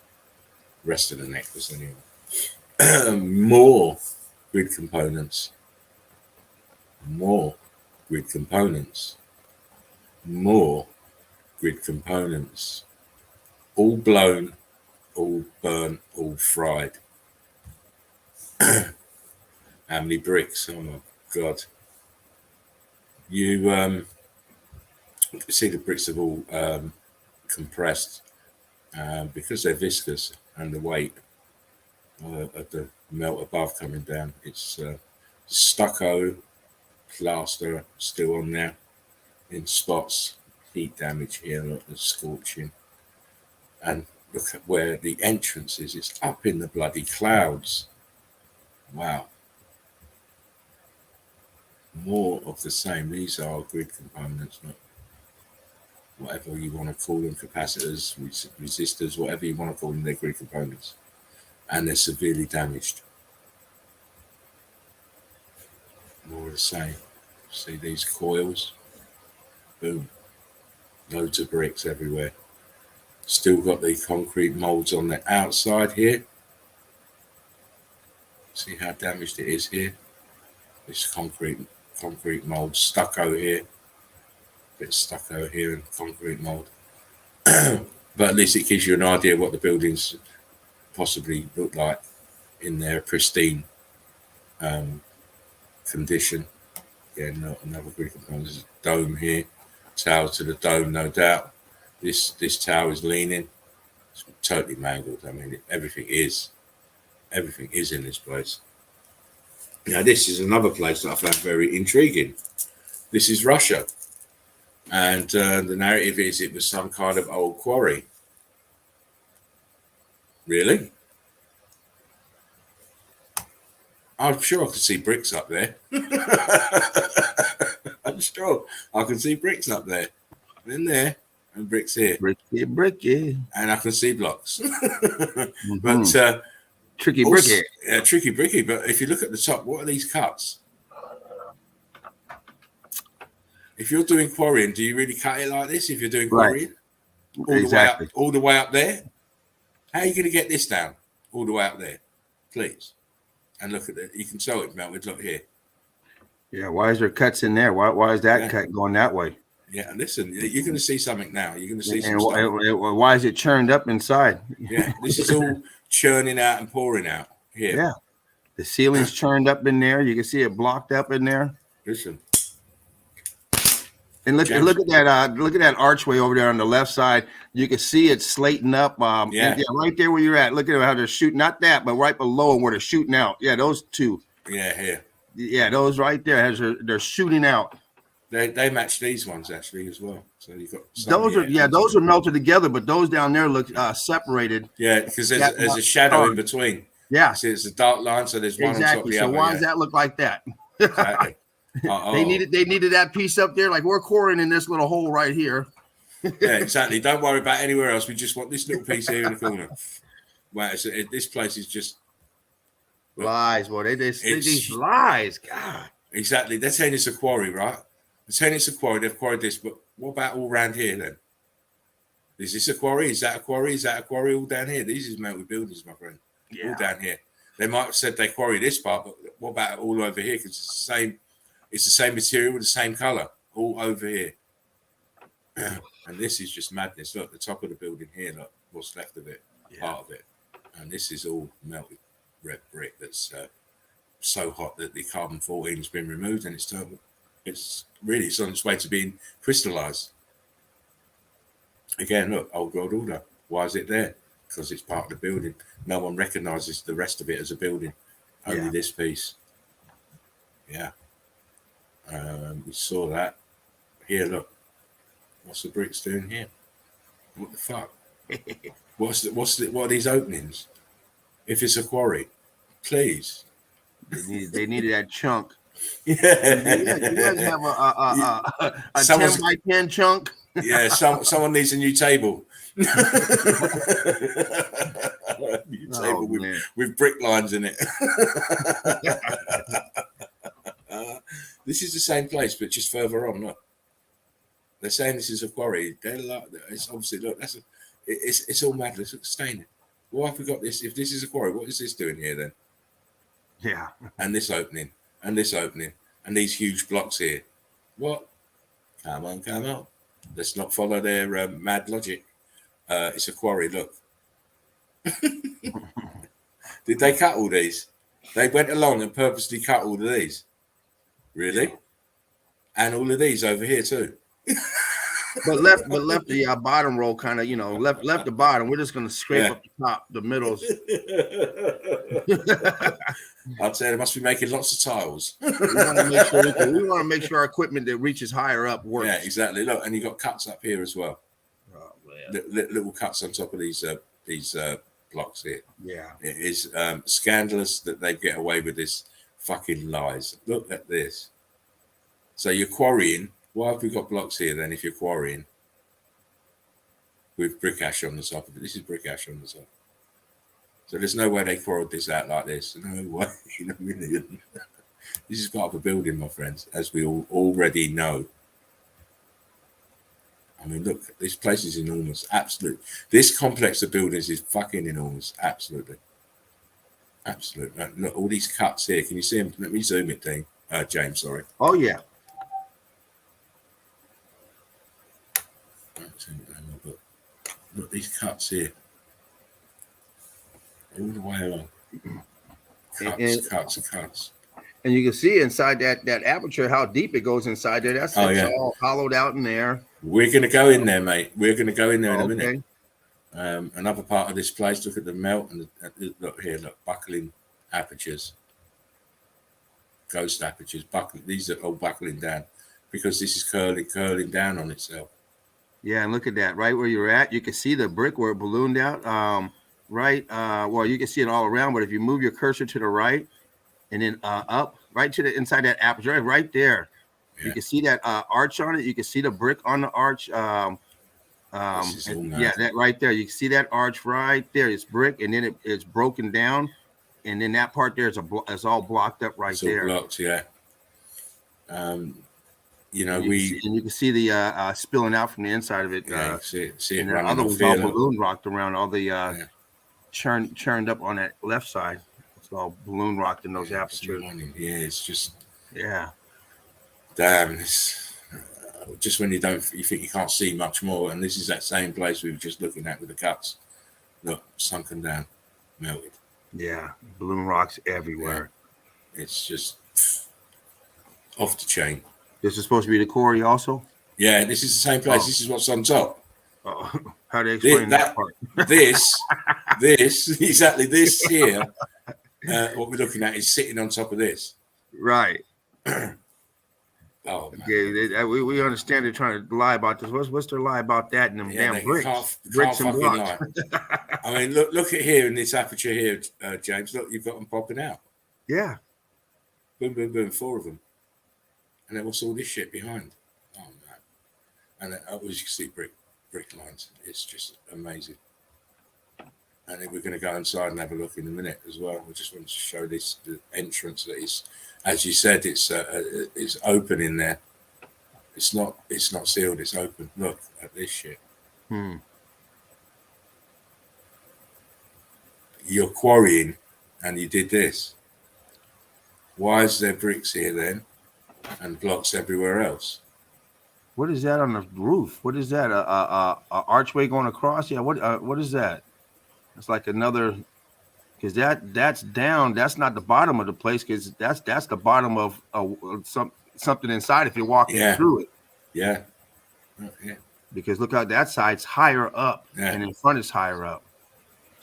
Rest of the necklace anyway. More grid components. More grid components. More grid components. All blown, all burnt, all fried. How many bricks? Oh my God. You see the bricks have all compressed because they're viscous and the weight of the melt above coming down. It's stucco plaster still on there in spots. Heat damage here, look, the scorching. And look at where the entrance is. It's up in the bloody clouds. Wow. More of the same. These are grid components, not whatever you want to call them, capacitors, resistors, whatever you want to call them, they're grid components. And they're severely damaged. More of the same. See these coils? Boom. Loads of bricks everywhere. Still got the concrete molds on the outside here. See how damaged it is here? This concrete mold, stucco here. Bit of stucco here and concrete mold. But at least it gives you an idea what the buildings possibly look like in their pristine condition. Yeah, another grid component. There's a dome here. Tower to the dome, no doubt. This tower is leaning. It's totally mangled. I mean, everything is in this place. Now, this is another place that I found very intriguing. This is Russia. And the narrative is it was some kind of old quarry. Really? I'm sure I could see bricks up there. I'm sure I can see bricks up there. In there. And bricks here. Bricky. And I can see blocks. But tricky bricky. Yeah, tricky bricky. But if you look at the top, what are these cuts? If you're doing quarrying, do you really cut it like this? If you're doing quarrying, all the way up there, how are you going to get this down all the way up there? Please, and look at it. You can tell it melted. Look here. Yeah. Why is there cuts in there? Why is that cut going that way? Yeah. And listen, you're going to see something now. You're going to see and some why is it churned up inside? Yeah. This is all churning out and pouring out here. Yeah. The ceiling's churned up in there. You can see it blocked up in there. Listen. And look at that archway over there on the left side. You can see it slating up. Yeah, right there where you're at. Look at how they're shooting. Not that, but right below them where they're shooting out. Yeah, those two. Yeah, here. Yeah, those right there. They're shooting out. They match these ones actually as well. So you got those are melted together, but those down there look separated. Yeah, because there's a shadow in between. Yeah, see, it's a dark line, so there's one on top of the other. So why does that look like that? Exactly. They needed that piece up there. Like, we're quarrying in this little hole right here. Yeah, exactly. Don't worry about anywhere else. We just want this little piece here in the corner. Wow, this place is just lies. Boy, these lies. God. Exactly. They're saying it's a quarry, right? They're saying it's a quarry. They've quarried this, but what about all around here then? Is this a quarry? Is that a quarry? Is that a quarry all down here? These is melted buildings, my friend. Yeah. All down here. They might have said they quarried this part, but what about all over here? Because it's the same. It's the same material with the same color all over here. And this is just madness. Look, the top of the building here, look, what's left of it, part of it. And this is all melted red brick that's so hot that the carbon 14 has been removed, and it's on its way to being crystallized. Again, look, old world order. Why is it there? Because it's part of the building. No one recognizes the rest of it as a building. Only this piece. Yeah. We saw that. Here, look. What's the bricks doing here? What the fuck? What are these openings? If it's a quarry, please. They needed that chunk. Yeah. You guys have a 10 by 10 chunk. Yeah, someone needs a new table. New table with brick lines in it. This is the same place, but just further on. Look, they're saying this is a quarry. It's obviously it's all madness. Look, staining. Why have we got this? If this is a quarry, what is this doing here then? Yeah. And this opening, and this opening, and these huge blocks here. What? Come on. Let's not follow their mad logic. It's a quarry. Look. Did they cut all these? They went along and purposely cut all of these. Really? And all of these over here too. but left the bottom row kind of, left the bottom. We're just gonna scrape up the top, the middles. I'd say they must be making lots of tiles. We want to make sure our equipment that reaches higher up works. Yeah, exactly. Look, and you got cuts up here as well. Oh man, little cuts on top of these blocks here. Yeah, it is scandalous that they get away with this fucking lies. Look at this. So you're quarrying. Why have we got blocks here then? If you're quarrying with brick ash on the top of it, this is brick ash on the top. So there's no way they quarried this out like this. No way. This is part of a building, my friends, as we all already know. I mean, look, this place is enormous. Absolutely. This complex of buildings is fucking enormous. Absolutely. Absolutely. Look, all these cuts here. Can you see them? Let me zoom it, Dean. James, sorry. Oh, yeah. Look, these cuts here. All the way along. Cuts. And you can see inside that aperture how deep it goes inside there. That's all hollowed out in there. We're going to go in there, mate. We're going to go in there in a minute. Another part of this place, look at the melt and look here, look, buckling apertures. Ghost apertures. These are all buckling down because this is curling down on itself. Yeah, and look at that. Right where you're at, you can see the brick where it ballooned out. Well, you can see it all around, but if you move your cursor to the right and then up, right to the inside that aperture, right there, you can see that arch on it. You can see the brick on the arch. That right there. You can see that arch right there. It's brick, and then it's broken down, and then that part there is all blocked up right there. Blocked, yeah. You can see the spilling out from the inside of it. Yeah, see it. And the other was all balloon rocked around. All the churned up on that left side. It's all balloon rocked in those apertures. Yeah, it's just damn. This just when you think you can't see much more, and this is that same place we were just looking at with the cuts. Look, sunken down, melted. Yeah, balloon rocks everywhere. Yeah. It's just off the chain. This is supposed to be the quarry also? Yeah, this is the same place. Oh. This is what's on top. Oh. How do they explain that part? This exactly this here, what we're looking at is sitting on top of this. Right. Oh, man. Okay, we understand they're trying to lie about this. What's their lie about that and them damn bricks? Bricks and blocks. I mean, look at here in this aperture here, James. Look, you've got them popping out. Yeah. Boom, boom, boom, 4 of them. And then what's all this shit behind? Oh, man. And then, as you can see, brick lines. It's just amazing. And then we're going to go inside and have a look in a minute as well. We just want to show the entrance that is, as you said, it's open in there. It's not sealed. It's open. Look at this shit. You're quarrying, and you did this. Why is there bricks here then, and blocks everywhere else? What is that on the roof? What is that? A archway going across? Yeah. What is that? It's like another, because that's down. That's not the bottom of the place, because that's the bottom of something inside if you're walking through it. Yeah. Oh, yeah. Because look how that side's higher up, and in front is higher up.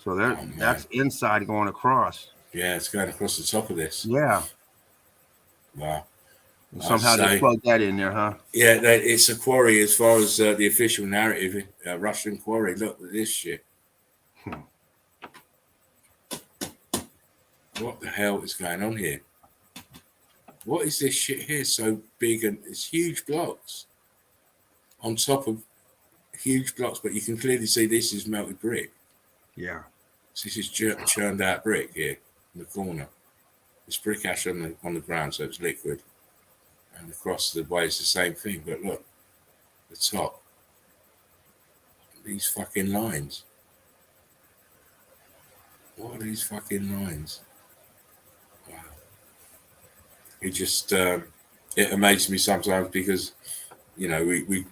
So that's inside going across. Yeah, it's going across the top of this. Yeah. Wow. And somehow they plug that in there, huh? Yeah, it's a quarry as far as the official narrative. Russian quarry. Look at this shit. What the hell is going on here? What is this shit here so big? And it's huge blocks on top of huge blocks, but you can clearly see this is melted brick. Yeah. So this is churned out brick here in the corner. It's brick ash on the ground, so it's liquid. And across the way it's the same thing, but look, the top. These fucking lines. What are these fucking lines? Wow. It just it amazes me sometimes because, you know, we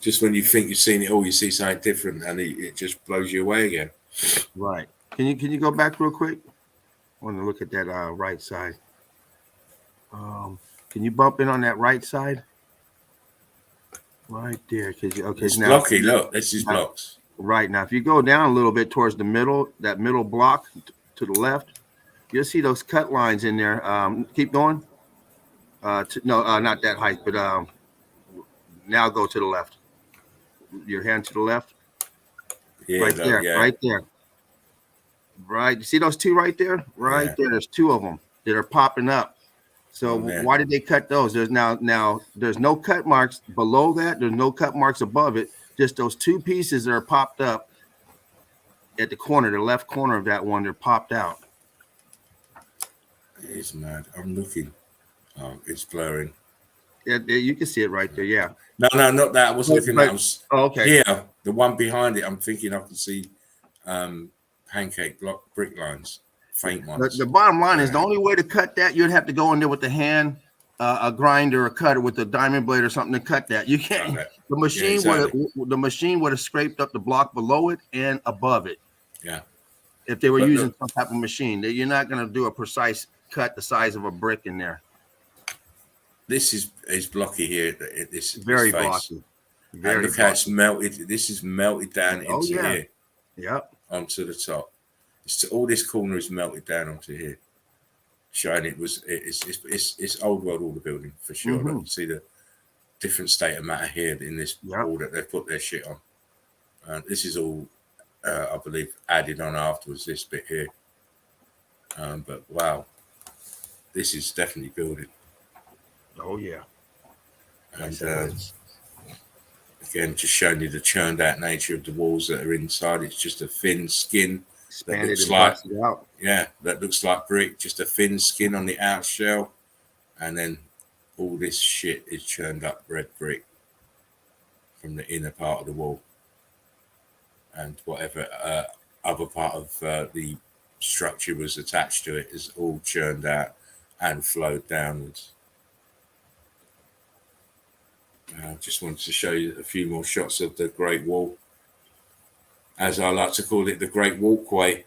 just when you think you've seen it all, you see something different, and it just blows you away again. Right. Can you go back real quick? I want to look at that right side. Can you bump in on that right side? Right there. Okay, It's now blocky. Look, this is blocks. Right now, if you go down a little bit towards the middle, that middle block to the left, you'll see those cut lines in there. Keep going. Not that height, but now go to the left. Your hand to the left. Yeah, Right there. yeah. Right there. Right. You see those two right there? Right there. There's two of them that are popping up. So why did they cut those? There's now there's no cut marks below that. There's no cut marks above it. Just those two pieces that are popped up at the corner, the left corner of that one, they're popped out. It's mad. I'm looking. Oh, it's blurring. Yeah, you can see it right there. Yeah. No, not that. I was looking at. Okay. Here, the one behind it. I'm thinking I can see pancake block brick lines, faint ones. The bottom line is the only way to cut that, you'd have to go in there with the hand, a grinder, a cutter with a diamond blade or something to cut that. You can't. Okay. The machine would have scraped up the block below it and above it. Yeah. If they were using some type of machine, you're not going to do a precise cut the size of a brick in there. This is blocky here. This very blocky. Very. And look how it's melted. This is melted down into here. Yep. Onto the top. All this corner is melted down onto here. Showing it's old world order building for sure. Mm-hmm. You can see the different state of matter here in this wall that they've put their shit on. This is all, I believe, added on afterwards. This bit here. But wow, this is definitely building. Oh yeah. And again, just showing you the churned out nature of the walls that are inside. It's just a thin skin that looks like that looks like brick. Just a thin skin on the outer shell, and then all this shit is churned up red brick from the inner part of the wall, and whatever other part of the structure was attached to it is all churned out and flowed downwards. Just wanted to show you a few more shots of the Great Wall. As I like to call it, the Great Walkway,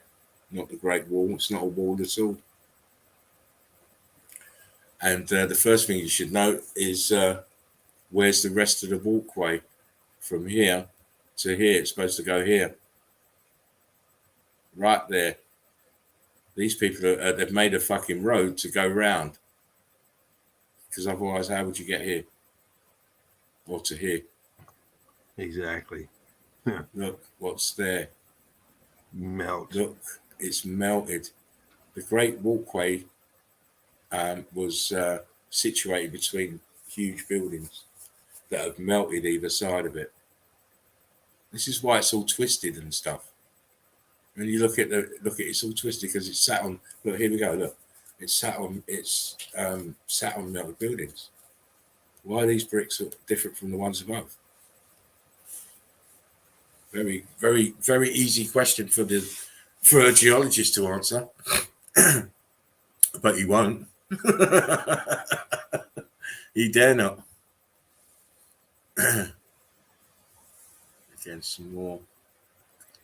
not the Great Wall. It's not a wall at all. And the first thing you should note is where's the rest of the walkway from here to here? It's supposed to go here. Right there. These people, they've made a fucking road to go round. Because otherwise, how would you get here? Or to here? Exactly. Look, what's there? Melt. Look, it's melted. The Great Walkway was situated between huge buildings that have melted either side of it. This is why it's all twisted and stuff. When you look at it's all twisted because it's sat on. Look, here we go. Look, it's sat on melted buildings. Why are these bricks different from the ones above? Very, very, very easy question for a geologist to answer, but he won't. He dare not. Again, some more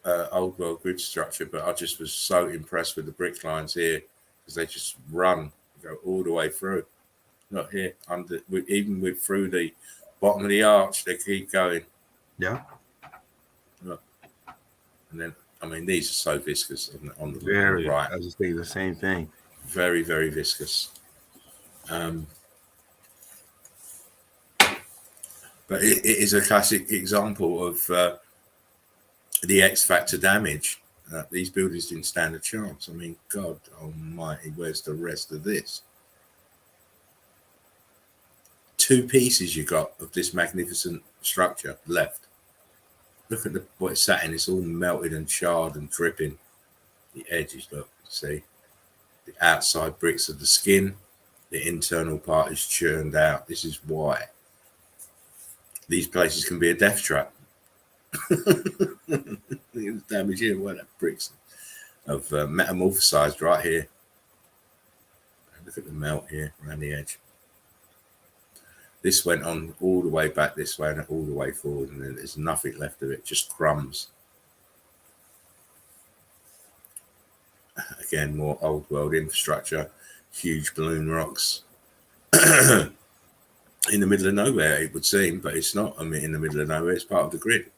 old world grid structure, but I just was so impressed with the brick lines here because they just go all the way through. Not here, even through the bottom of the arch, they keep going. Yeah. Look. And then, I mean, these are so viscous on the very right. I was just thinking the same thing. Very, very viscous. But it is a classic example of the X factor damage. These buildings didn't stand a chance. I mean, God almighty, where's the rest of this? 2 pieces you got of this magnificent structure left. Look at what it's sat in. It's all melted and charred and dripping. The edges, look, see? The outside bricks of the skin. The internal part is churned out. This is why these places can be a death trap. Damage here. What that bricks of metamorphosized right here. Look at the melt here around the edge. This went on all the way back this way and all the way forward, and then there's nothing left of it, just crumbs. Again, more old world infrastructure, huge balloon rocks. in the middle of nowhere, it would seem, but it's not. I mean, in the middle of nowhere, it's part of the grid.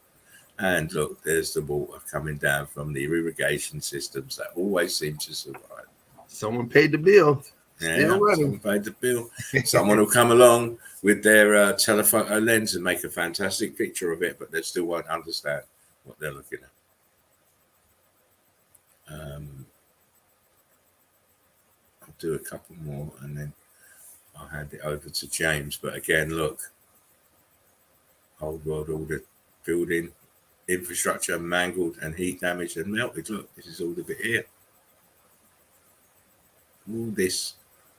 And look, there's the water coming down from the irrigation systems that always seem to survive. Someone paid the bill. Still running. Someone paid the bill. Someone will come along with their telephoto lens and make a fantastic picture of it, but they still won't understand what they're looking at. I'll do a couple more and then I'll hand it over to James. But again, look, old world order building infrastructure mangled and heat damaged and melted. Look, this is all the bit here. All this,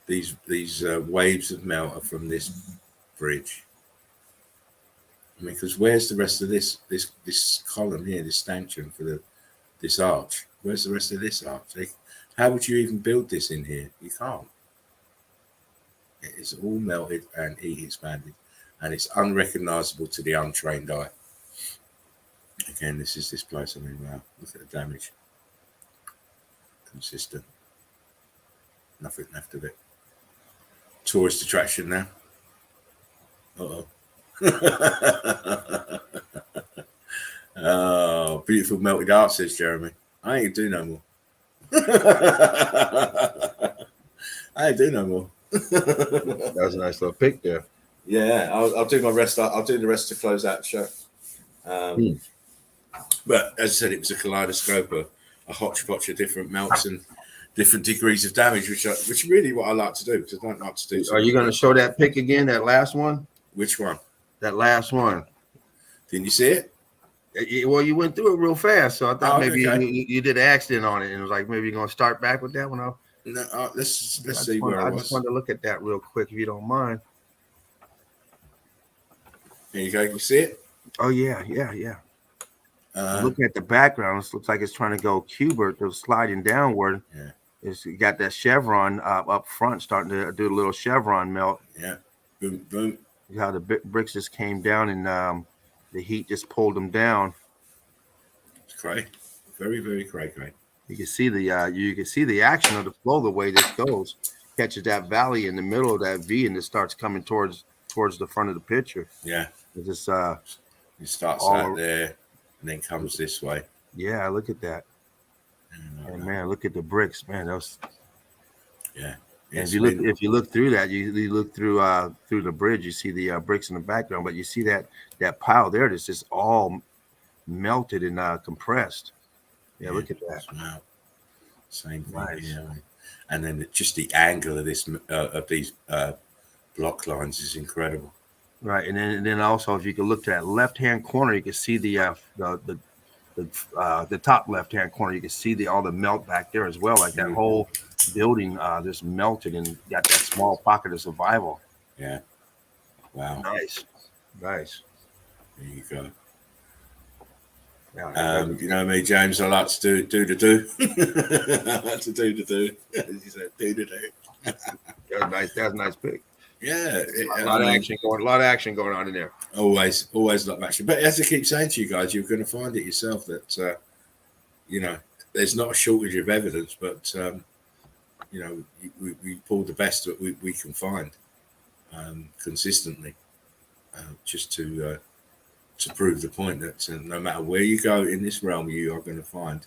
these waves of melt are from this bridge. I mean, because where's the rest of this column here, this stanchion for this arch? Where's the rest of this arch? How would you even build this in here? You can't. It is all melted and heat expanded, and it's unrecognizable to the untrained eye. Again, this is this place. I mean, wow, look at the damage. Consistent. Nothing left of it. Tourist attraction now. Uh-oh. Oh, beautiful melted art, says Jeremy. I ain't do no more. I ain't do no more. That was a nice little pic there. Yeah, I'll do my rest. I'll do the rest to close out the show. But as I said, it was a kaleidoscope, a hodgepodge of different melts and different degrees of damage, which really what I like to do, because I don't like to do. Are you going to show that pic again, that last one? Which one? That last one. Didn't you see it? Well, you went through it real fast, so I thought maybe you did an accident on it, and it was like maybe you're going to start back with that one. No, let's see where I was. I just wanted to look at that real quick, if you don't mind. There you go. You see it? Oh yeah. Looking at the background, it looks like it's trying to go Cubert. It was sliding downward. Yeah. It's got that chevron up front, starting to do a little chevron melt. Yeah. Boom, boom. How the bricks just came down and the heat just pulled them down. It's cray. Very, very cray. You can see the action of the flow, the way this goes. Catches that valley in the middle of that V, and it starts coming towards the front of the picture. Yeah. It just it starts out there and then comes this way. Yeah, look at that. And man, look at the bricks, man. Those. Yeah. And if you look through that, you look through the bridge, you see the bricks in the background, but you see that pile there that's just all melted and compressed. Yeah, look at that. Wow. Same thing. Nice. Yeah. And then just the angle of this of these block lines is incredible. Right, and then also if you can look to that left-hand corner, you can see the top left-hand corner. You can see all the melt back there as well, like that whole building just melted and got that small pocket of survival. Yeah. Wow. Nice. There you go. You know me, James. I like to do. I like to do. As you said, do. That's nice. That's a nice pick. Yeah, a lot of action going on in there. Always a lot of action. But as I keep saying to you guys, you're going to find it yourself that there's not a shortage of evidence, but we pull the best that we can find consistently, just to prove the point that no matter where you go in this realm, you are going to find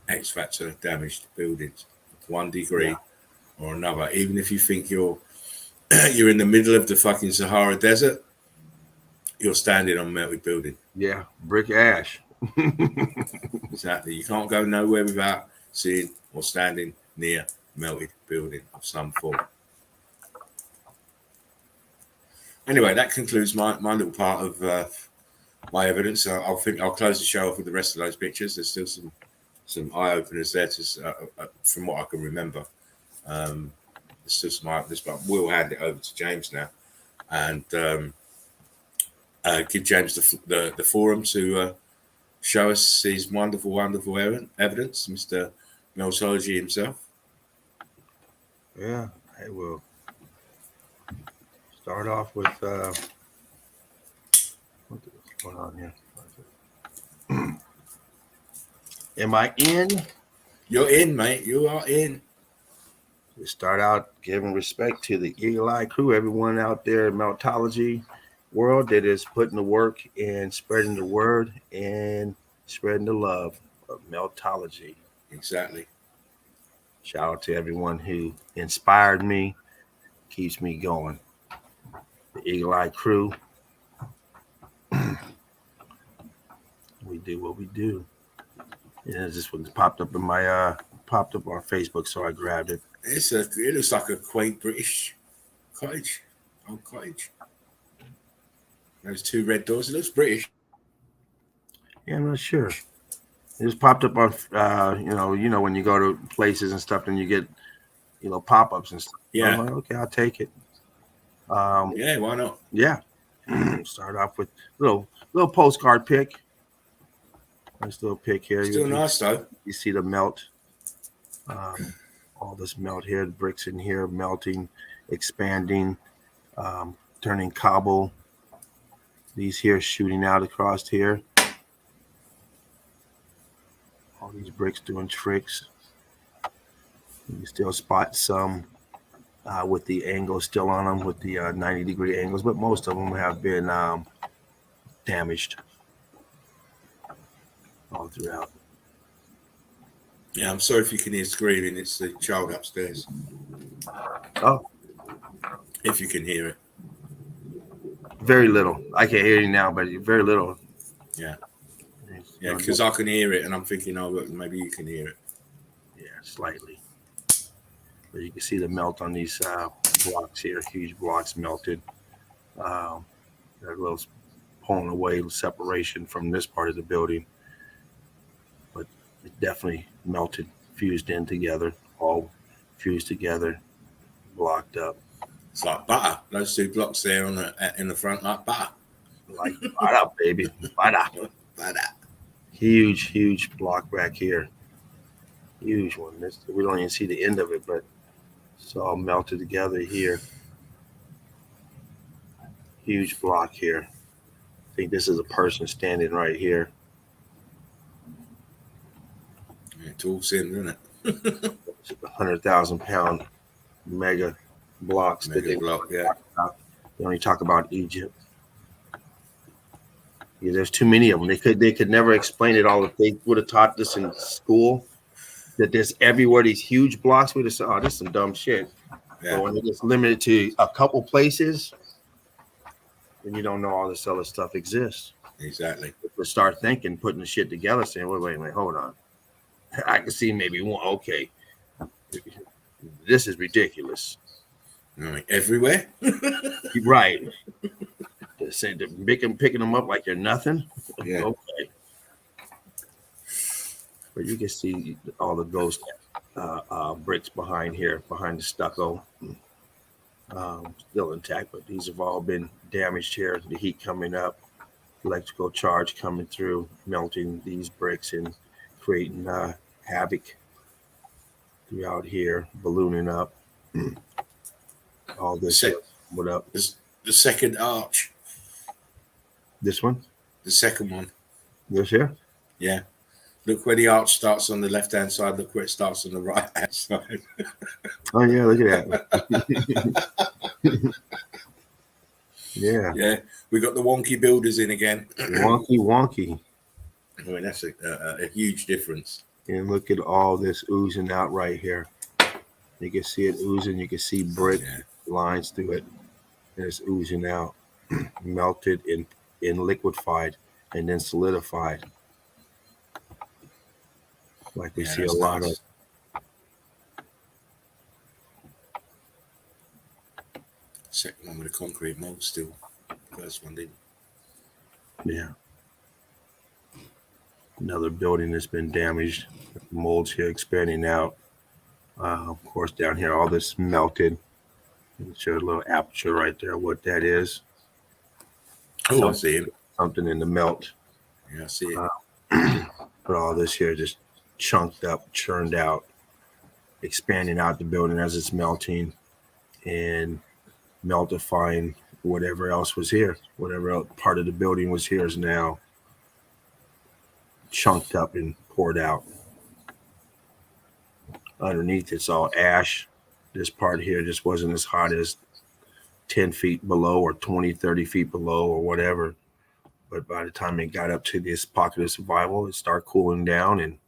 X factor damaged buildings, 1 degree or another. Even if you think you're in the middle of the fucking Sahara Desert, you're standing on a melted building. Yeah, brick ash. Exactly. You can't go nowhere without seeing or standing near melted building of some form. Anyway, that concludes my little part of my evidence. I'll close the show off with the rest of those pictures. There's still some eye openers there from what I can remember. There's still some eye openers, but we'll hand it over to James now and give James the forum to show us his wonderful evidence, Mr. MELTOLOGY himself. Yeah, I will. Start off with what's going on here? Am I in? You're in, mate. You are in. We start out giving respect to the Eagle Eye crew, everyone out there in Meltology world that is putting the work and spreading the word and spreading the love of Meltology. Exactly. Shout out to everyone who inspired me, keeps me going. The Eagle Eye crew. We do what we do. Yeah, this one popped up in my popped up on Facebook, so I grabbed it. It looks like a quaint British cottage, old cottage. Those two red doors. It looks British. Yeah, I'm not sure. It just popped up on you know when you go to places and stuff, and you get pop-ups and stuff. Yeah. I'm like, okay, I'll take it. Yeah, why not? Yeah. Start off with little postcard pick. Nice little pick here. Still nice though. You see the melt. All this melt here, the bricks in here melting, expanding, turning cobble. These here shooting out across here. All these bricks doing tricks. You still spot some with the angle still on them, with the 90-degree angles, but most of them have been damaged all throughout. Yeah, I'm sorry if you can hear screaming. It's the child upstairs. Oh. If you can hear it. Very little. I can't hear you now, but very little. Yeah. Yeah, because I can hear it, and I'm thinking, oh, look, maybe you can hear it. Yeah, slightly. But you can see the melt on these blocks here. Huge blocks melted. They're a little pulling away separation from this part of the building. But it definitely melted, fused in together, all fused together, blocked up. It's like butter. Those two blocks there in the front, like butter. Like butter, baby. Butter. Butter. Huge block back here. Huge one. We don't even see the end of it, but it's all melted together here. Huge block here. I think this is a person standing right here. It's all sin, isn't it? It's a 100,000-pound mega blocks. Mega block, yeah. They only talk about Egypt. Yeah, there's too many of them. They could never explain it all. If they would have taught this in school, that there's everywhere these huge blocks, we'd have said, oh, this is some dumb shit. Yeah. But when it gets limited to a couple places, then you don't know all this other stuff exists. Exactly. We start thinking, putting the shit together, saying, wait a minute, hold on. I can see maybe one. Okay, this is ridiculous. Everywhere, right? They're picking them up like they're nothing. Yeah. Okay. But you can see all the ghost bricks behind here, behind the stucco, still intact. But these have all been damaged here. The heat coming up, electrical charge coming through, melting these bricks and creating havoc throughout here, ballooning up. All this. What up? The second arch. This one? The second one. This here? Yeah. Look where the arch starts on the left-hand side. Look where it starts on the right-hand side. Oh, yeah. Look at that. Yeah. Yeah. We got the wonky builders in again. Wonky. I mean, that's a huge difference. And look at all this oozing out right here. You can see it oozing. You can see brick lines through it. And it's oozing out, melted and liquefied, and then solidified. Like we see a lot of. Second one with a concrete mold still. First one didn't. Yeah. Another building that's been damaged. Molds here expanding out. Of course, down here, all this melted. Show a little aperture right there, what that is. Oh, I see it. Something in the melt. Yeah, I see it. But all this here just chunked up, churned out, expanding out the building as it's melting and meltifying whatever else was here. Whatever else part of the building was here is now chunked up and poured out. Underneath, it's all ash. this part here just wasn't as hot as 10 feet below or 20, 30 feet below or whatever. But by the time it got up to this pocket of survival, it started cooling down and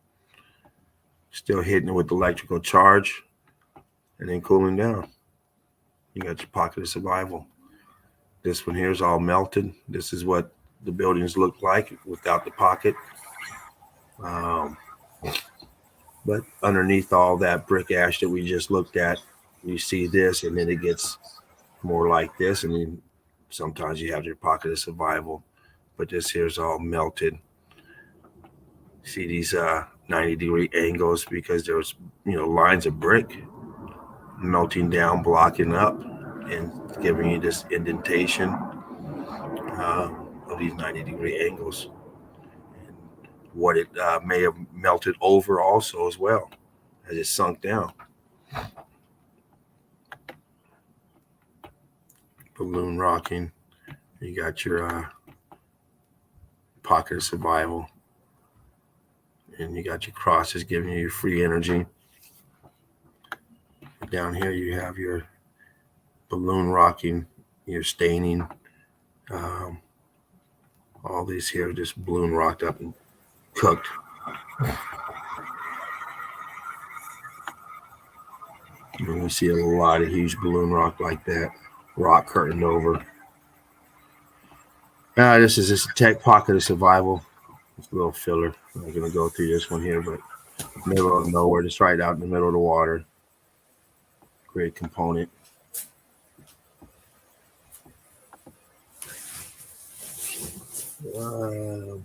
still hitting it with electrical charge and then cooling down. You got your pocket of survival. This one here is all melted. This is what the buildings look like without the pocket. But underneath all that brick ash that we just looked at, you see this, and then it gets more like this, and then sometimes you have your pocket of survival. But this here is all melted. See these 90-degree angles because there's lines of brick melting down, blocking up, and giving you this indentation of these 90-degree angles. And what it may have melted over also as well as it sunk down. Balloon rocking. You got your pocket of survival. And you got your crosses giving you free energy. Down here you have your balloon rocking, your staining. All these here just balloon rocked up and cooked. And we see a lot of huge balloon rock like that, rock curtained over. This is just a tech pocket of survival. It's a little filler. I'm not going to go through this one here, but middle of nowhere, just right out in the middle of the water. Great component. I'm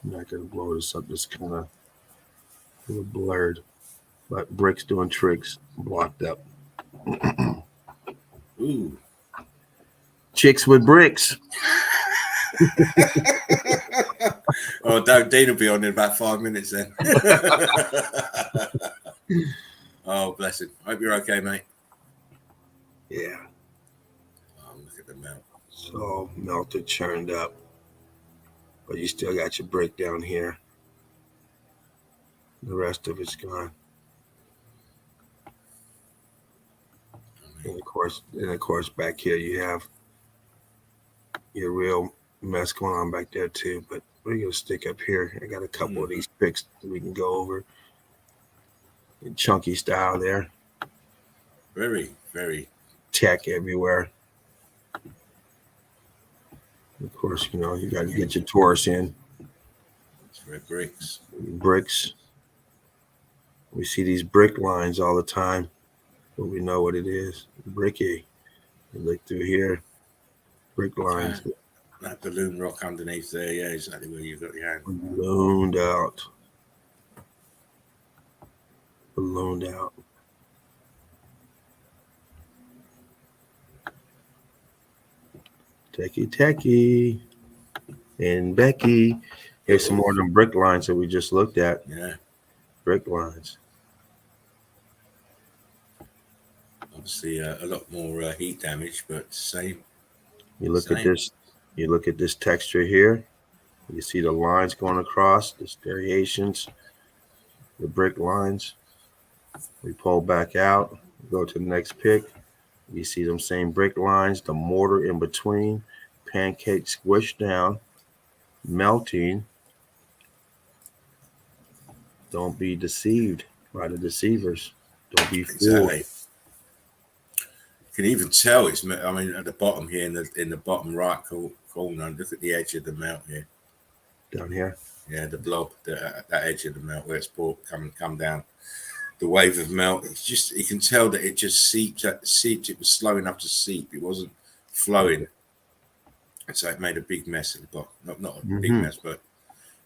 not going to blow this up. It's kind of a little blurred. But bricks doing tricks, blocked up. Ooh. Chicks with bricks. Oh, Dean will be on in about 5 minutes then. Oh, bless him. Hope you're okay, mate. Yeah. Oh, look at the melt. So melted, churned up. But you still got your brick down here. The rest of it's gone. And of course, back here you have your real mess going on back there too. But we're gonna stick up here. I got a couple of these pics that we can go over. In chunky style there. Very, very tech everywhere. Of course, you got to get your Taurus in. It's red bricks. Bricks. We see these brick lines all the time, but we know what it is. Bricky. You look through here. Brick lines. That balloon rock underneath there, yeah, exactly where you've got your hand. Ballooned out. Ballooned out. Techie. And Becky. Here's some more of them brick lines that we just looked at. Yeah. Brick lines. Obviously, a lot more heat damage, but same. You look at this. You look at this texture here. You see the lines going across. There's variations. The brick lines. We pull back out. Go to the next pick. You see them same brick lines. The mortar in between. Pancake squished down. Melting. Don't be deceived by the deceivers. Don't be fooled. Exactly. You can even tell it's. I mean, at the bottom here, in the bottom right corner, look at the edge of the melt here. Down here. Yeah, the blob, that edge of the melt where it's come down. The wave of melt. It's just you can tell that it just seeped. It was slow enough to seep. It wasn't flowing. And so it made a big mess at the bottom. Not a big mess, but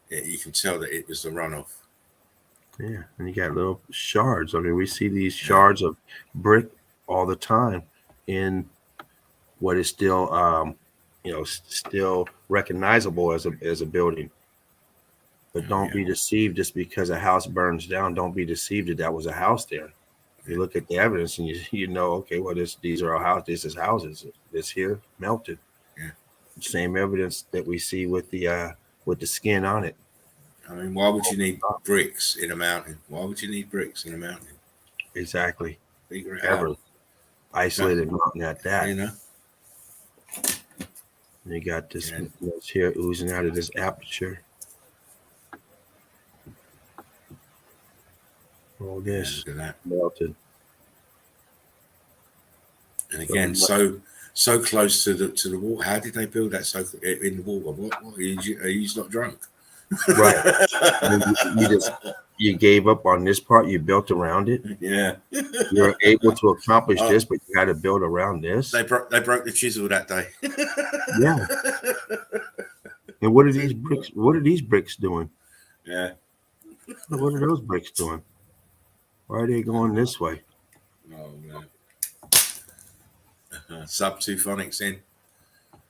you can tell that it was the runoff. Yeah, and you got little shards. I mean, we see these shards of brick all the time in what is still, still recognizable as a building. But don't be deceived just because a house burns down. Don't be deceived that was a house there. You look at the evidence and you know, okay, well, these are all houses. This is houses. This here melted. Yeah. Same evidence that we see with the skin on it. I mean, why would you need bricks in a mountain? Why would you need bricks in a mountain? Exactly. Figure it Ever out. isolated mountain at that. You know. And you got this here oozing out of this aperture. All this look at that. melted. And again, so close to the water. How did they build that so in the water? What are you not drunk? Right. you gave up on this part. You built around it. Yeah. You're able to accomplish this, but you got to build around this. They broke the chisel that day. Yeah. And what are these bricks? What are these bricks doing? Yeah. What are those bricks doing? Why are they going this way? Oh man. Sub-2-phonics in.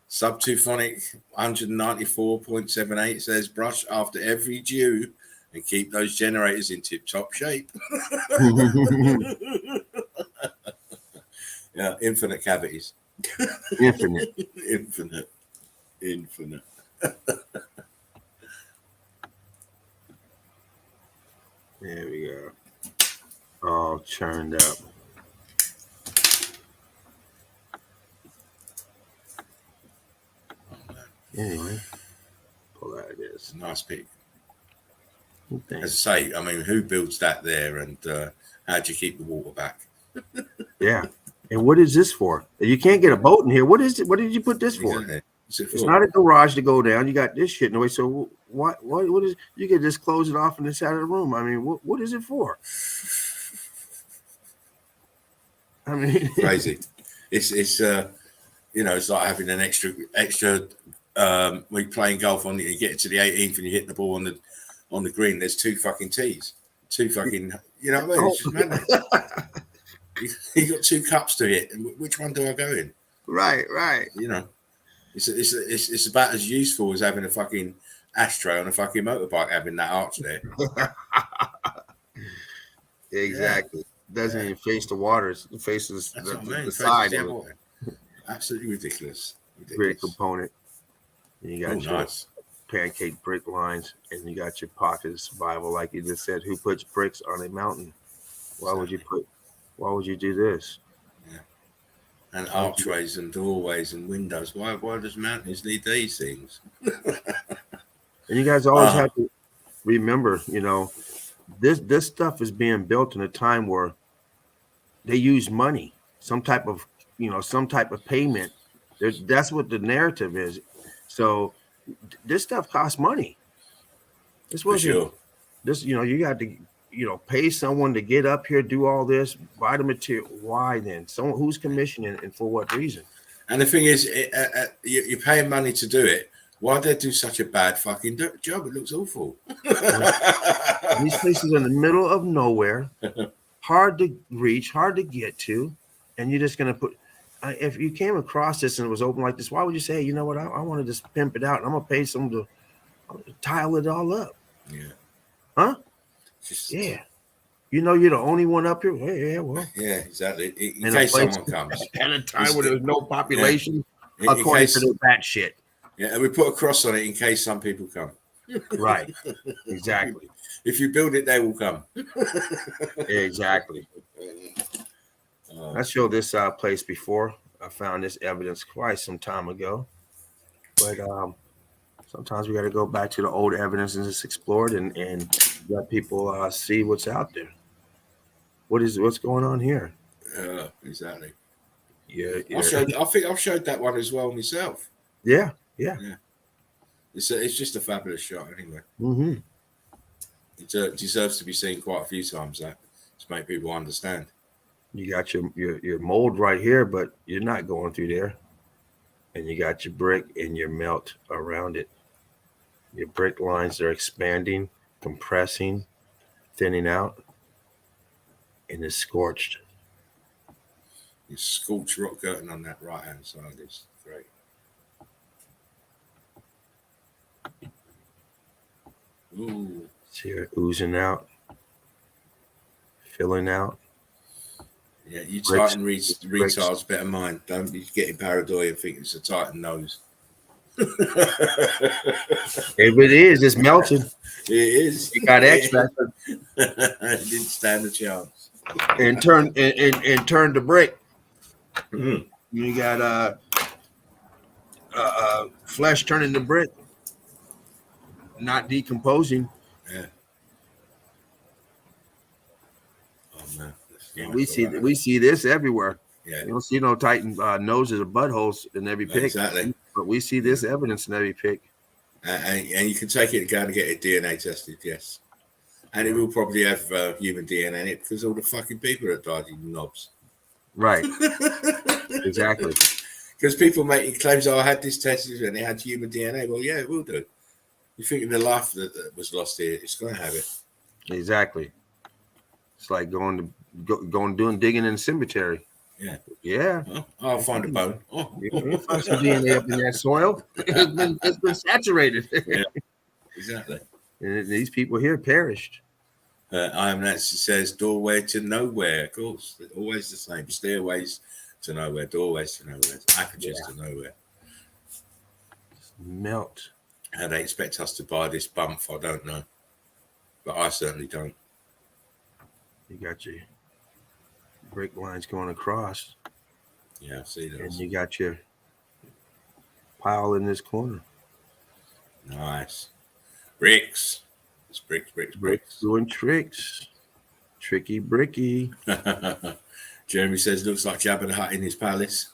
Sub-2-phonic 194.78 says brush after every dew and keep those generators in tip-top shape. Yeah, infinite cavities. Infinite. Infinite. There we go. All churned up. Anyway, pull out of this. Nice pic. Thanks. As I say, I mean, who builds that there, and how do you keep the water back? Yeah. And what is this for? You can't get a boat in here. What is it? What did you put this for? Exactly. It's not a garage to go down. You got this shit in the way. So what is? You can just close it off on the side of the room. I mean, what is it for? I mean, crazy. It's you know, it's like having an extra week playing golf on you get to the 18th and you hit the ball on the green. There's two fucking tees, you know what I mean? It's just madness. You got two cups to hit, and which one do I go in? Right. You know, it's about as useful as having a fucking ashtray on a fucking motorbike, having that arch there. Exactly. Yeah. Doesn't even face the water. It faces the side. Absolutely ridiculous. Great component. And you got your pancake brick lines, and you got your pocket of survival, like you just said. Who puts bricks on a mountain? Why would you do this? Yeah. And archways and doorways and windows. Why does mountains need these things? And you guys always have to remember, you know, this stuff is being built in a time where they use money, some type of payment. That's what the narrative is. So this stuff costs money. This was sure. This, you know, you got to, you know, pay someone to get up here, do all this, buy the material. Why then? Someone who's commissioning and for what reason? And the thing is, you're paying money to do it. Why they do such a bad fucking job? It looks awful. These places are in the middle of nowhere, hard to reach, hard to get to, and you're just going to put. If you came across this and it was open like this, why would you say, you know what, I want to just pimp it out and I'm going to pay someone to tile it all up? Yeah. Huh? Yeah. You know, you're the only one up here. Yeah, well. Yeah, exactly. In case someone comes. At a time where there's no population, according to that shit. Yeah, and we put a cross on it in case some people come. Right. Exactly. If you build it, they will come. Exactly. I showed this place before. I found this evidence quite some time ago. But sometimes we got to go back to the old evidence and just explore it and let people see what's out there. What's going on here? Exactly. Yeah. I think I've showed that one as well myself. Yeah. It's just a fabulous shot anyway. Mm-hmm. It deserves to be seen quite a few times, that, to make people understand. You got your mold right here, but you're not going through there. And you got your brick and your melt around it. Your brick lines are expanding, compressing, thinning out, and it's scorched. Your scorched rock curtain on that right-hand side is great. Ooh. It's here oozing out, filling out. Yeah, you Titan retards better mind. Don't be getting paranoid and think it's a Titan nose. If it is, it's melted. It is. You got extract. It didn't stand a chance. and turn the brick. Mm. You got flesh turning the brick, not decomposing. Yeah. Oh man, We see this everywhere. Yeah. You don't see no Titan noses or buttholes in every pick. Exactly. But we see this evidence in every pick. And you can take it and get it DNA tested, yes. And it will probably have human DNA in it because all the fucking people that died, you knobs. Right. Exactly. Because people making claims, I had this tested and it had human DNA. Well, yeah, it will do. You think of the life that was lost here, it's going to have it. Exactly. It's like going doing digging in the cemetery. Yeah. Yeah. Oh, I'll find a bone. Oh. You'll find some DNA up in that soil. It's been saturated. Yeah. Exactly. And these people here perished. I am Nancy says doorway to nowhere. Of course, always the same. Stairways to nowhere, doorways to nowhere, apertures to nowhere. Melt. How they expect us to buy this bump, I don't know. But I certainly don't. You got your brick lines going across. Yeah, I see those. And you got your pile in this corner. Nice. Bricks. It's bricks. Doing tricks. Tricky bricky. Jeremy says looks like Jabba the Hutt in his palace.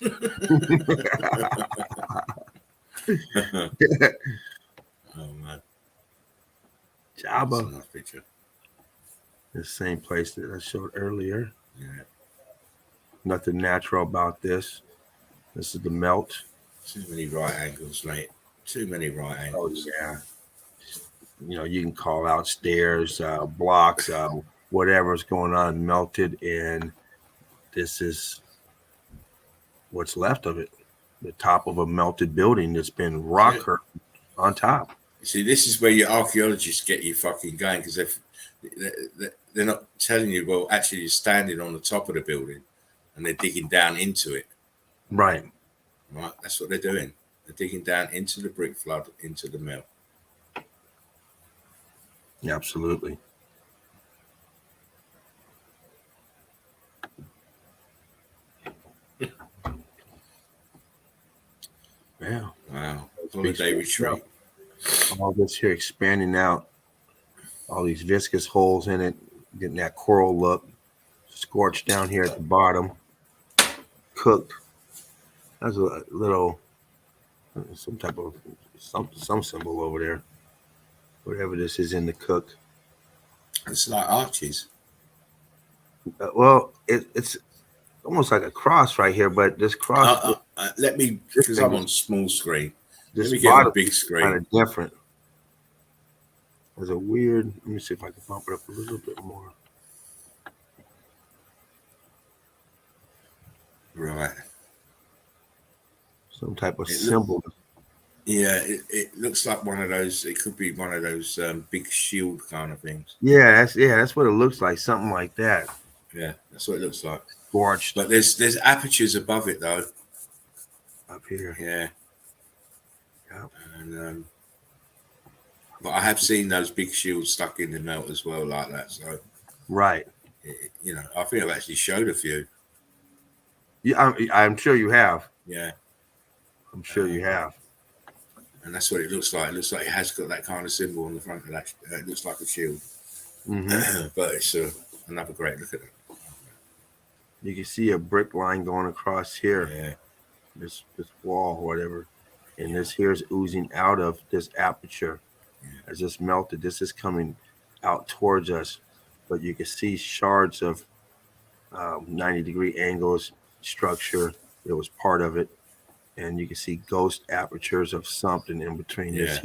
Oh man. Jabba. That's a nice picture. The same place that I showed earlier. Yeah. Nothing natural about this. This is the melt. Too many right angles, mate. Too many right angles. Oh yeah. You know, you can call out stairs, blocks, whatever's going on, melted, and this is what's left of it. The top of a melted building that's been rock curtained on top. See, this is where your archaeologists get you fucking going, because they're not telling you, well, actually you're standing on the top of the building and they're digging down into it. Right. Right. That's what they're doing. They're digging down into the brick flood, into the melt. Yeah, absolutely. Yeah. Wow. Holiday retreat. All this here expanding out. All these viscous holes in it, getting that coral look. Scorched down here at the bottom. Cooked. That's a little, some type of, some symbol over there. Whatever this is in the cook. It's like arches. Well, it's almost like a cross right here, but this cross. Let me, because I'm on small screen. This let me get on big screen. Kind of different. There's a weird. Let me see if I can bump it up a little bit more. Right. Some type of symbol. It looks like one of those. It could be one of those big shield kind of things. Yeah, that's what it looks like. Something like that. Yeah, that's what it looks like. Scorched. But there's apertures above it though. Up here. Yeah. Yep. And but I have seen those big shields stuck in the melt as well, like that. So. Right. I think I've actually showed a few. Yeah, I'm sure you have. Yeah. I'm sure you have. And that's what it looks like. It looks like it has got that kind of symbol on the front of that. It looks like a shield. Mm-hmm. But it's another great look at it. You can see a brick line going across here. Yeah. This wall or whatever. And this here is oozing out of this aperture. Yeah. As this melted, this is coming out towards us. But you can see shards of 90-degree angles, structure. It was part of it. And you can see ghost apertures of something in between this.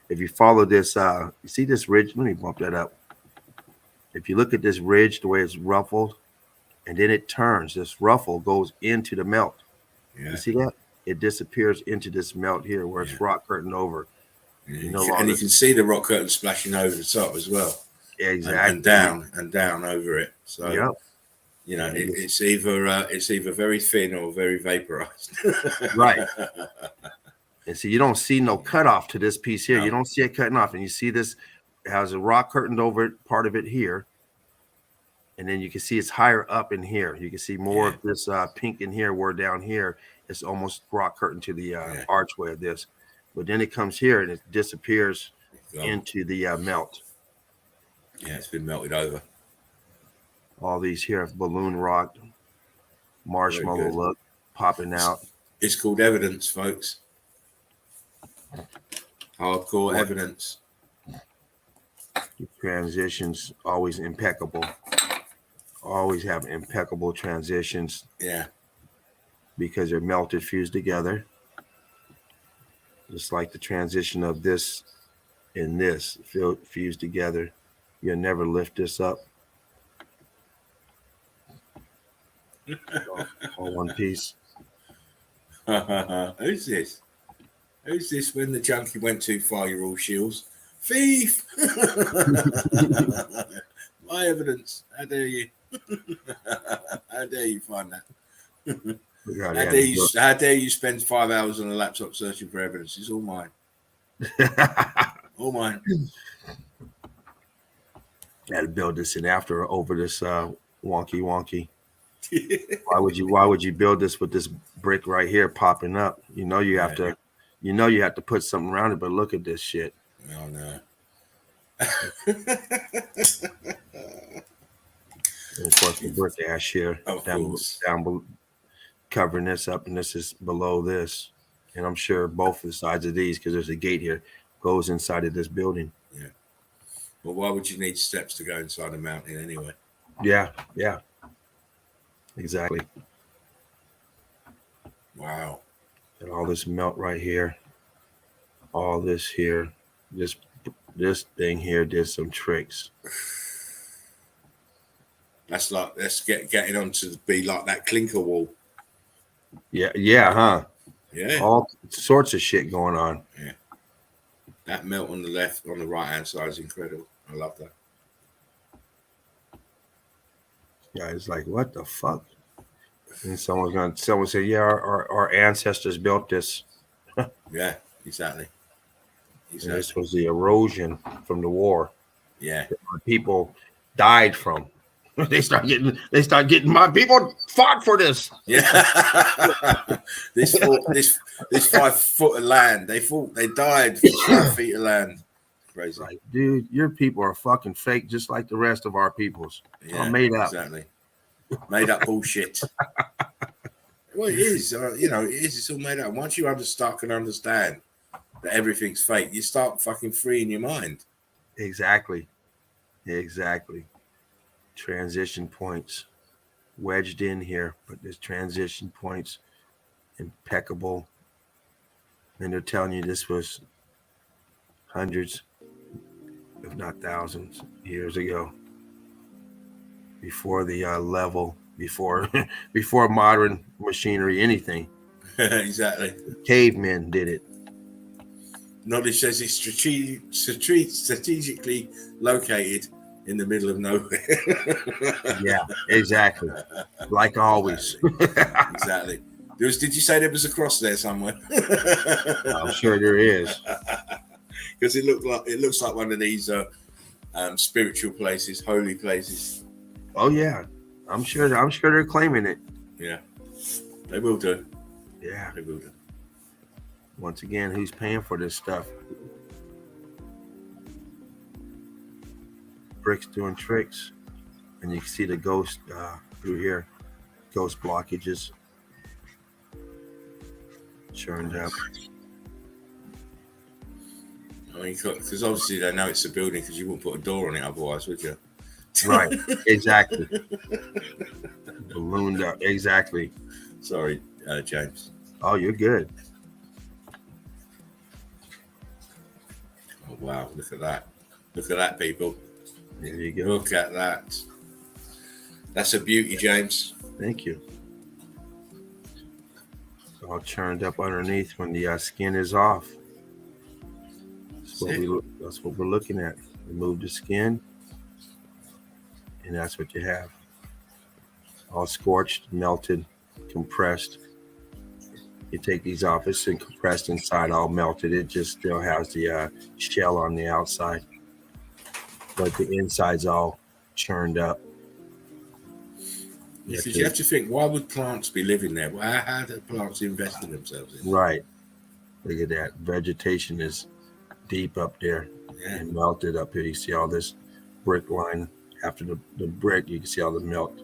If you follow this, you see this ridge? Let me bump that up. If you look at this ridge, the way it's ruffled, and then it turns, this ruffle goes into the melt. Yeah. You see that? It disappears into this melt here where it's rock curtain over. Yeah. And you can see the rock curtain splashing over the top as well. Exactly. And down over it. So it's either very thin or very vaporized. Right. And so you don't see no cutoff to this piece here. No. You don't see it cutting off. And you see this, it has a rock curtained over it, part of it here. And then you can see it's higher up in here. You can see more of this pink in here, where down here it's almost rock curtain to the archway of this. But then it comes here and it disappears into the melt. Yeah, it's been melted over. All these here have balloon rock, marshmallow look popping out. It's called evidence, folks. Hardcore evidence. The transitions always impeccable. Always have impeccable transitions. Yeah. Because they're melted, fused together. Just like the transition of this and this fused together. You'll never lift this up. All one piece. Who's this? Who's this when the junkie went too far, you're all shields? Thief! My evidence. How dare you? How dare you find that? How dare you spend 5 hours on a laptop searching for evidence? It's all mine. All mine. I had to build this in after over this wonky. Why would you build this with this brick right here popping up? You know you have to put something around it, but look at this shit. Oh no. And of course the brick ash here down below, covering this up, and this is below this. And I'm sure both the sides of these, because there's a gate here, goes inside of this building. Yeah. Well, why would you need steps to go inside a mountain anyway? Yeah. Exactly. Wow. And all this melt right here. All this here. This thing here did some tricks. That's getting on to be like that clinker wall. Yeah, huh? Yeah. All sorts of shit going on. Yeah. That melt on the left, on the right hand side is incredible. I love that. Yeah, it's like, what the fuck? And someone said, yeah, our ancestors built this. Yeah, exactly. And this was the erosion from the war. Yeah. People died from. They start getting my people fought for this. Yeah. this 5 foot of land. They died for 5 feet of land. Crazy. Like, dude, your people are fucking fake, just like the rest of our peoples. Yeah, all made up. Exactly. Made up bullshit. Well, it is. It is. It's all made up. Once you can understand that everything's fake, you start fucking freeing your mind. Exactly. Transition points wedged in here, but there's transition points impeccable. And they're telling you this was hundreds, if not thousands, years ago. Before the level, before modern machinery, anything. Exactly. Cavemen did it. Knowledge says it's strategically located in the middle of nowhere. Yeah, exactly. Like always. Exactly. Did you say there was a cross there somewhere? I'm sure there is. Because it looks like one of these spiritual places, holy places. Oh yeah, I'm sure they're claiming it. Yeah, they will do. Yeah, they will do. Once again, who's paying for this stuff? Bricks doing tricks, and you can see the ghost through here. Ghost blockages churned up. I mean, because obviously they know it's a building, because you wouldn't put a door on it otherwise, would you? Right, exactly. Ballooned up, exactly. Sorry, James. Oh, you're good. Oh, wow, look at that. Look at that, people. There you go. Look at that. That's a beauty, James. Thank you. It's all churned up underneath when the skin is off. That's what we're looking at. Remove the skin, and that's what you have. All scorched, melted, compressed. You take these off, it's compressed inside, all melted. It just still has the shell on the outside, but the inside's all churned up. Because you have to think, why would plants be living there? Well, how do plants invest in themselves in? Right. Look at that. Vegetation is deep up there and melted up here. You see all this brick line. After the brick, you can see all the melt.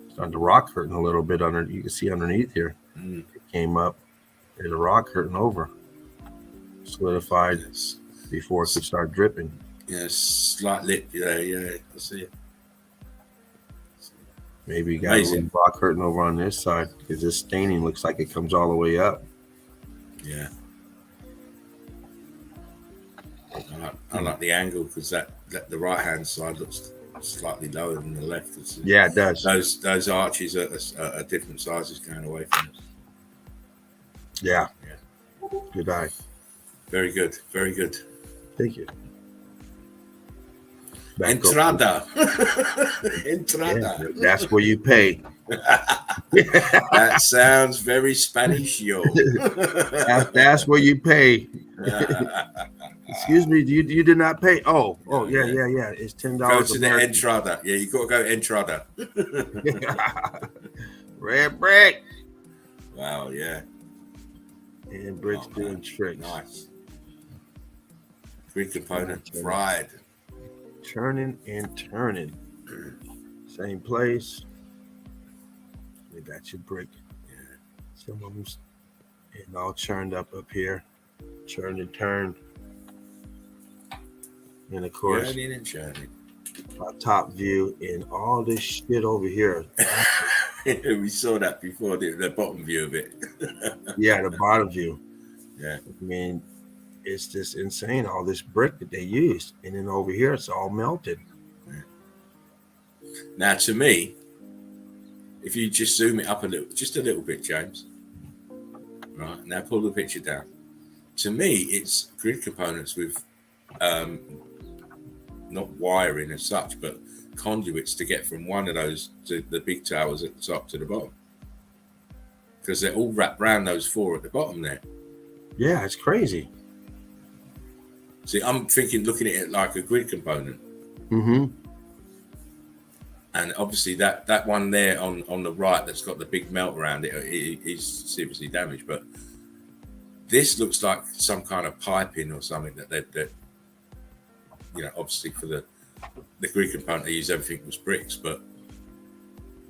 It's on the rock hurting a little bit under. You can see underneath here. It came up. There's a rock hurting over. Solidified before it could start dripping. Yes, slight lip. Yeah, I see it. Maybe you got a little rock hurting over on this side because this staining looks like it comes all the way up. Yeah. I like the angle because that the right hand side looks slightly lower than the left. Yeah, it does. Those arches are different sizes going away from us. Yeah. Good eye. Very good. Very good. Thank you. Entrada. Entrada. Yeah, that's where you pay. That sounds very Spanish, yo. That's where you pay. Excuse me, you did not pay. Oh, yeah. It's $10. Go to the entrada. Yeah, you got to go entrada. Red brick. Wow, yeah. And bricks doing tricks. Nice. Grid component fried. Turning and turning. Same place. You got your brick. Yeah. Some of them and all churned up here. Churned and turned. And of course, churning and churning. My top view and all this shit over here. We saw that before, the bottom view of it. Yeah, the bottom view. Yeah. I mean, it's just insane, all this brick that they used. And then over here, it's all melted. Yeah. Now, to me, if you just zoom it up just a little bit, James. Right, now pull the picture down. To me, it's grid components with not wiring as such, but conduits to get from one of those to the big towers at the top to the bottom. Because they're all wrapped around those four at the bottom there. Yeah, it's crazy. See, I'm looking at it like a grid component. Mm-hmm. And obviously that one there on the right that's got the big melt around it is seriously damaged. But this looks like some kind of piping or something that obviously for the grid component they use everything was bricks. But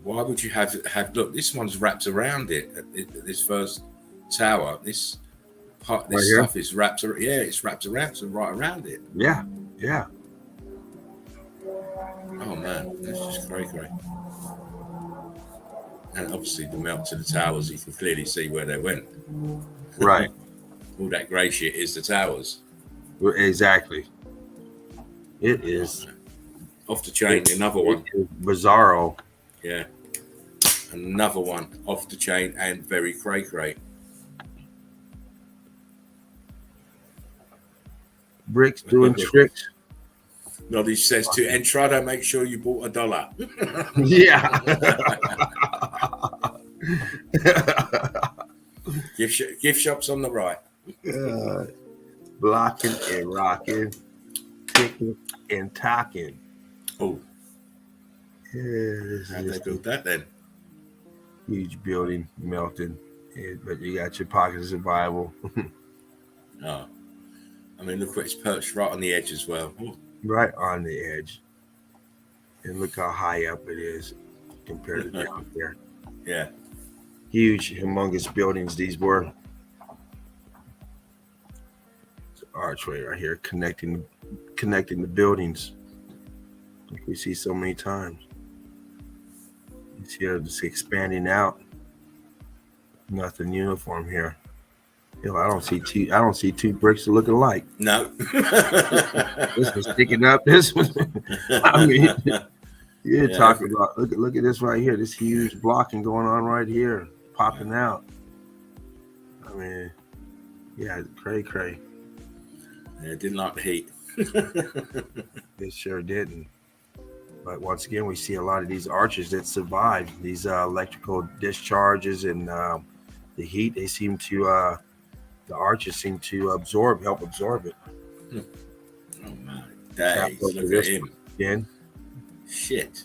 why would you have look, this one's wrapped around it, this first tower, this part, this stuff is wrapped around, it's wrapped around, so right around it. Yeah. Oh man, that's just great. And obviously the melt to the towers, you can clearly see where they went. Right. All that grey shit is the towers. Exactly. It is. Off the chain, another one. Bizarro. Yeah. Another one off the chain and very cray. Bricks doing tricks. Noddy says to Entrada, make sure you bought $1. Yeah. Gift shops on the right. Blocking and rocking, kicking and talking. Oh. Yeah, how'd they build that then? Huge building melted. But you got your pocket of survival. Oh. I mean, look where it's perched, right on the edge as well. Ooh. Right on the edge. And look how high up it is compared to down there. Yeah. Huge, humongous buildings these were. It's an archway right here connecting the buildings. Like we see so many times. It's here just expanding out. Nothing uniform here. I don't see two bricks that look alike. No. This one's sticking up. This one. I mean, you're talking about. Look at this right here. This huge blocking going on right here, popping out. I mean, yeah, cray. Yeah, it didn't like the heat. It sure didn't. But once again, we see a lot of these arches that survive these electrical discharges and the heat. They seem to. The arches seem to help absorb it. Oh my days! Look at him. Again. Shit.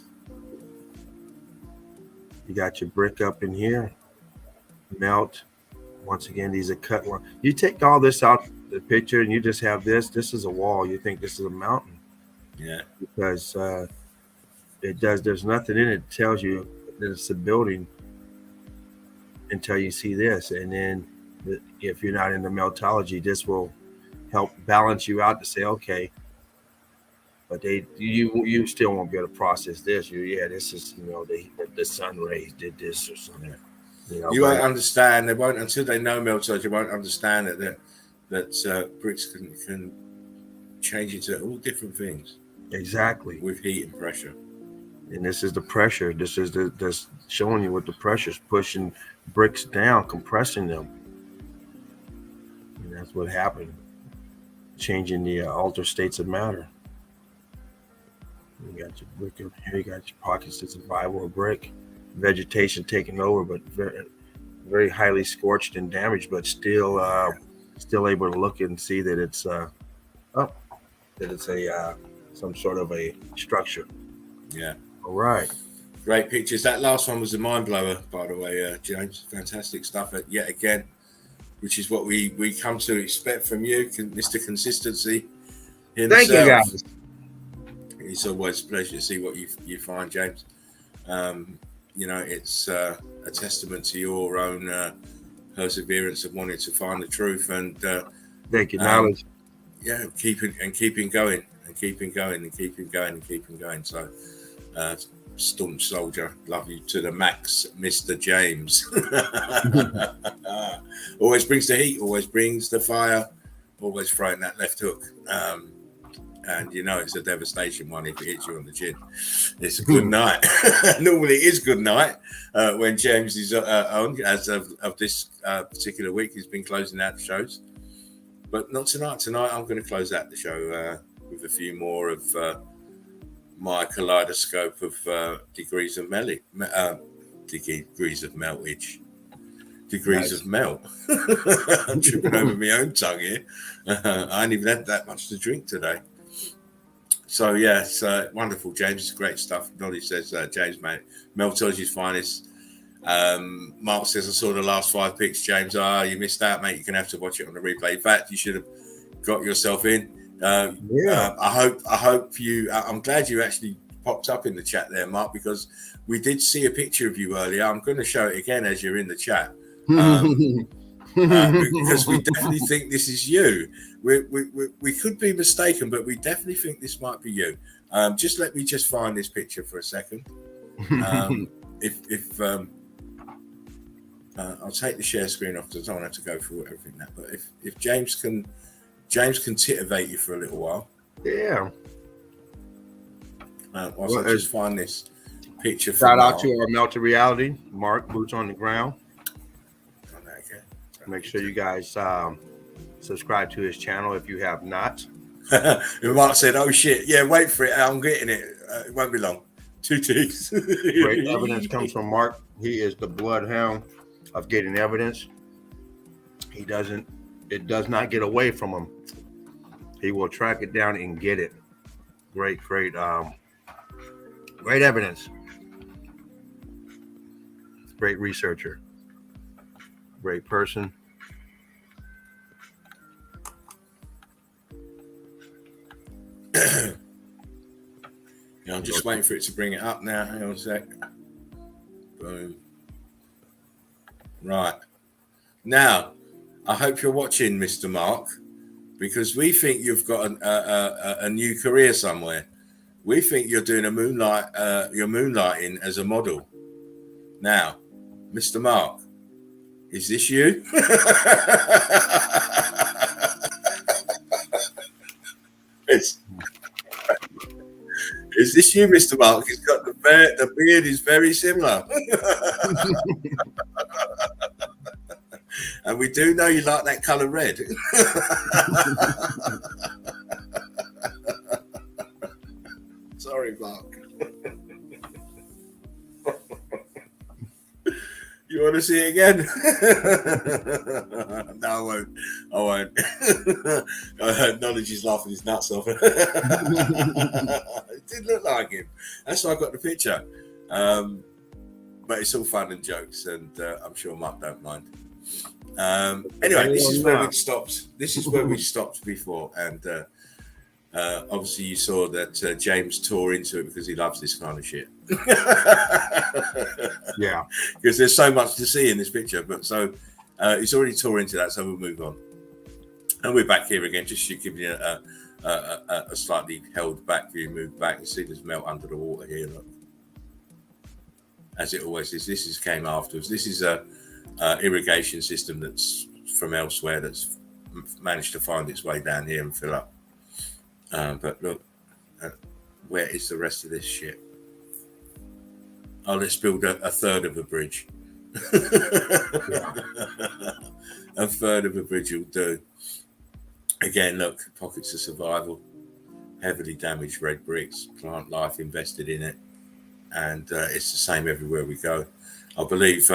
You got your brick up in here. Melt. Once again, these are cut one. You take all this out the picture and you just have this. This is a wall. You think this is a mountain. Yeah. Because there's nothing in it that tells you that it's a building until you see this. And then if you're not into meltology, this will help balance you out to say, okay, but you still won't be able to process this. This is, the sun rays did this or something. You won't understand. They won't until they know meltology. You won't understand that bricks can change into all different things. Exactly. With heat and pressure. And this is the pressure. This is that's showing you what the pressure is pushing bricks down, compressing them. And that's what happened. Changing the altered states of matter. You got your brick up here. You got your pockets of survival of brick. Vegetation taking over, but very, very highly scorched and damaged, but still able to look and see that it's some sort of a structure. Yeah. All right. Great pictures. That last one was a mind blower, by the way, James. Fantastic stuff yet again, which is what we come to expect from you, Mr. Consistency himself. Thank you, guys. It's always a pleasure to see what you find, James. It's a testament to your own perseverance of wanting to find the truth and thank you, knowledge. Keeping going. So, Storm Soldier, love you to the max, Mr. James. Always brings the heat, always brings the fire, always throwing that left hook. And it's a devastation one if it hits you on the chin. It's a good night. Normally it is good night when James is on, as of this particular week. He's been closing out the shows. But not tonight. Tonight I'm going to close out the show with a few more of my kaleidoscope of degrees of meltage. Degrees of melt. I'm tripping over my own tongue here. I ain't even had that much to drink today. So, it's wonderful, James. It's great stuff. Nolly says, James, mate, meltology's finest. Mark says, I saw the last 5 picks, James. You missed out, mate. You're going to have to watch it on the replay. In fact, you should have got yourself in. I hope you... I'm glad you actually popped up in the chat there, Mark, because we did see a picture of you earlier. I'm going to show it again as you're in the chat. Because we definitely think this is you. We could be mistaken, but we definitely think this might be you. Just let me just find this picture for a second. I'll take the share screen off because I don't have to go through everything that. But if James can titivate you for a little while. Yeah. Whilst I just find this picture. Shout out to our Melted Reality, Mark, boots on the ground. Make sure you guys subscribe to his channel if you have not. Mark said, "Oh shit, yeah, wait for it. I'm getting it. It won't be long. 2 ticks." Great evidence comes from Mark. He is the bloodhound of getting evidence. It does not get away from him. He will track it down and get it. Great evidence. Great researcher. Great person. I'm just waiting for it to bring it up now. Hang on a sec. Boom. Right. Now, I hope you're watching, Mr. Mark, because we think you've got a new career somewhere. We think you're doing you're moonlighting as a model. Now, Mr. Mark, is this you? Is this you, Mr. Mark? He's got the beard is very similar. And we do know you like that colour red. Sorry, Mark. You want to see it again? No, I won't. Knowledge is laughing his nuts off. It did look like him. That's why I got the picture. but it's all fun and jokes, and I'm sure Mark don't mind. Anyway, this is where we stopped. This is where we stopped before, and obviously you saw that James tore into it because he loves this kind of shit. Yeah, because there's so much to see in this picture. But so he's already tore into that, so we'll move on. And we're back here again, just to give you a slightly held back view. Move back and see this melt under the water here. Look, as it always is. This came afterwards. This is a irrigation system that's from elsewhere that's managed to find its way down here and fill up. But look, where is the rest of this shit? Oh, let's build a third of a bridge. A third of a bridge will do. Again, look, pockets of survival, heavily damaged red bricks, plant life invested in it, and it's the same everywhere we go. I believe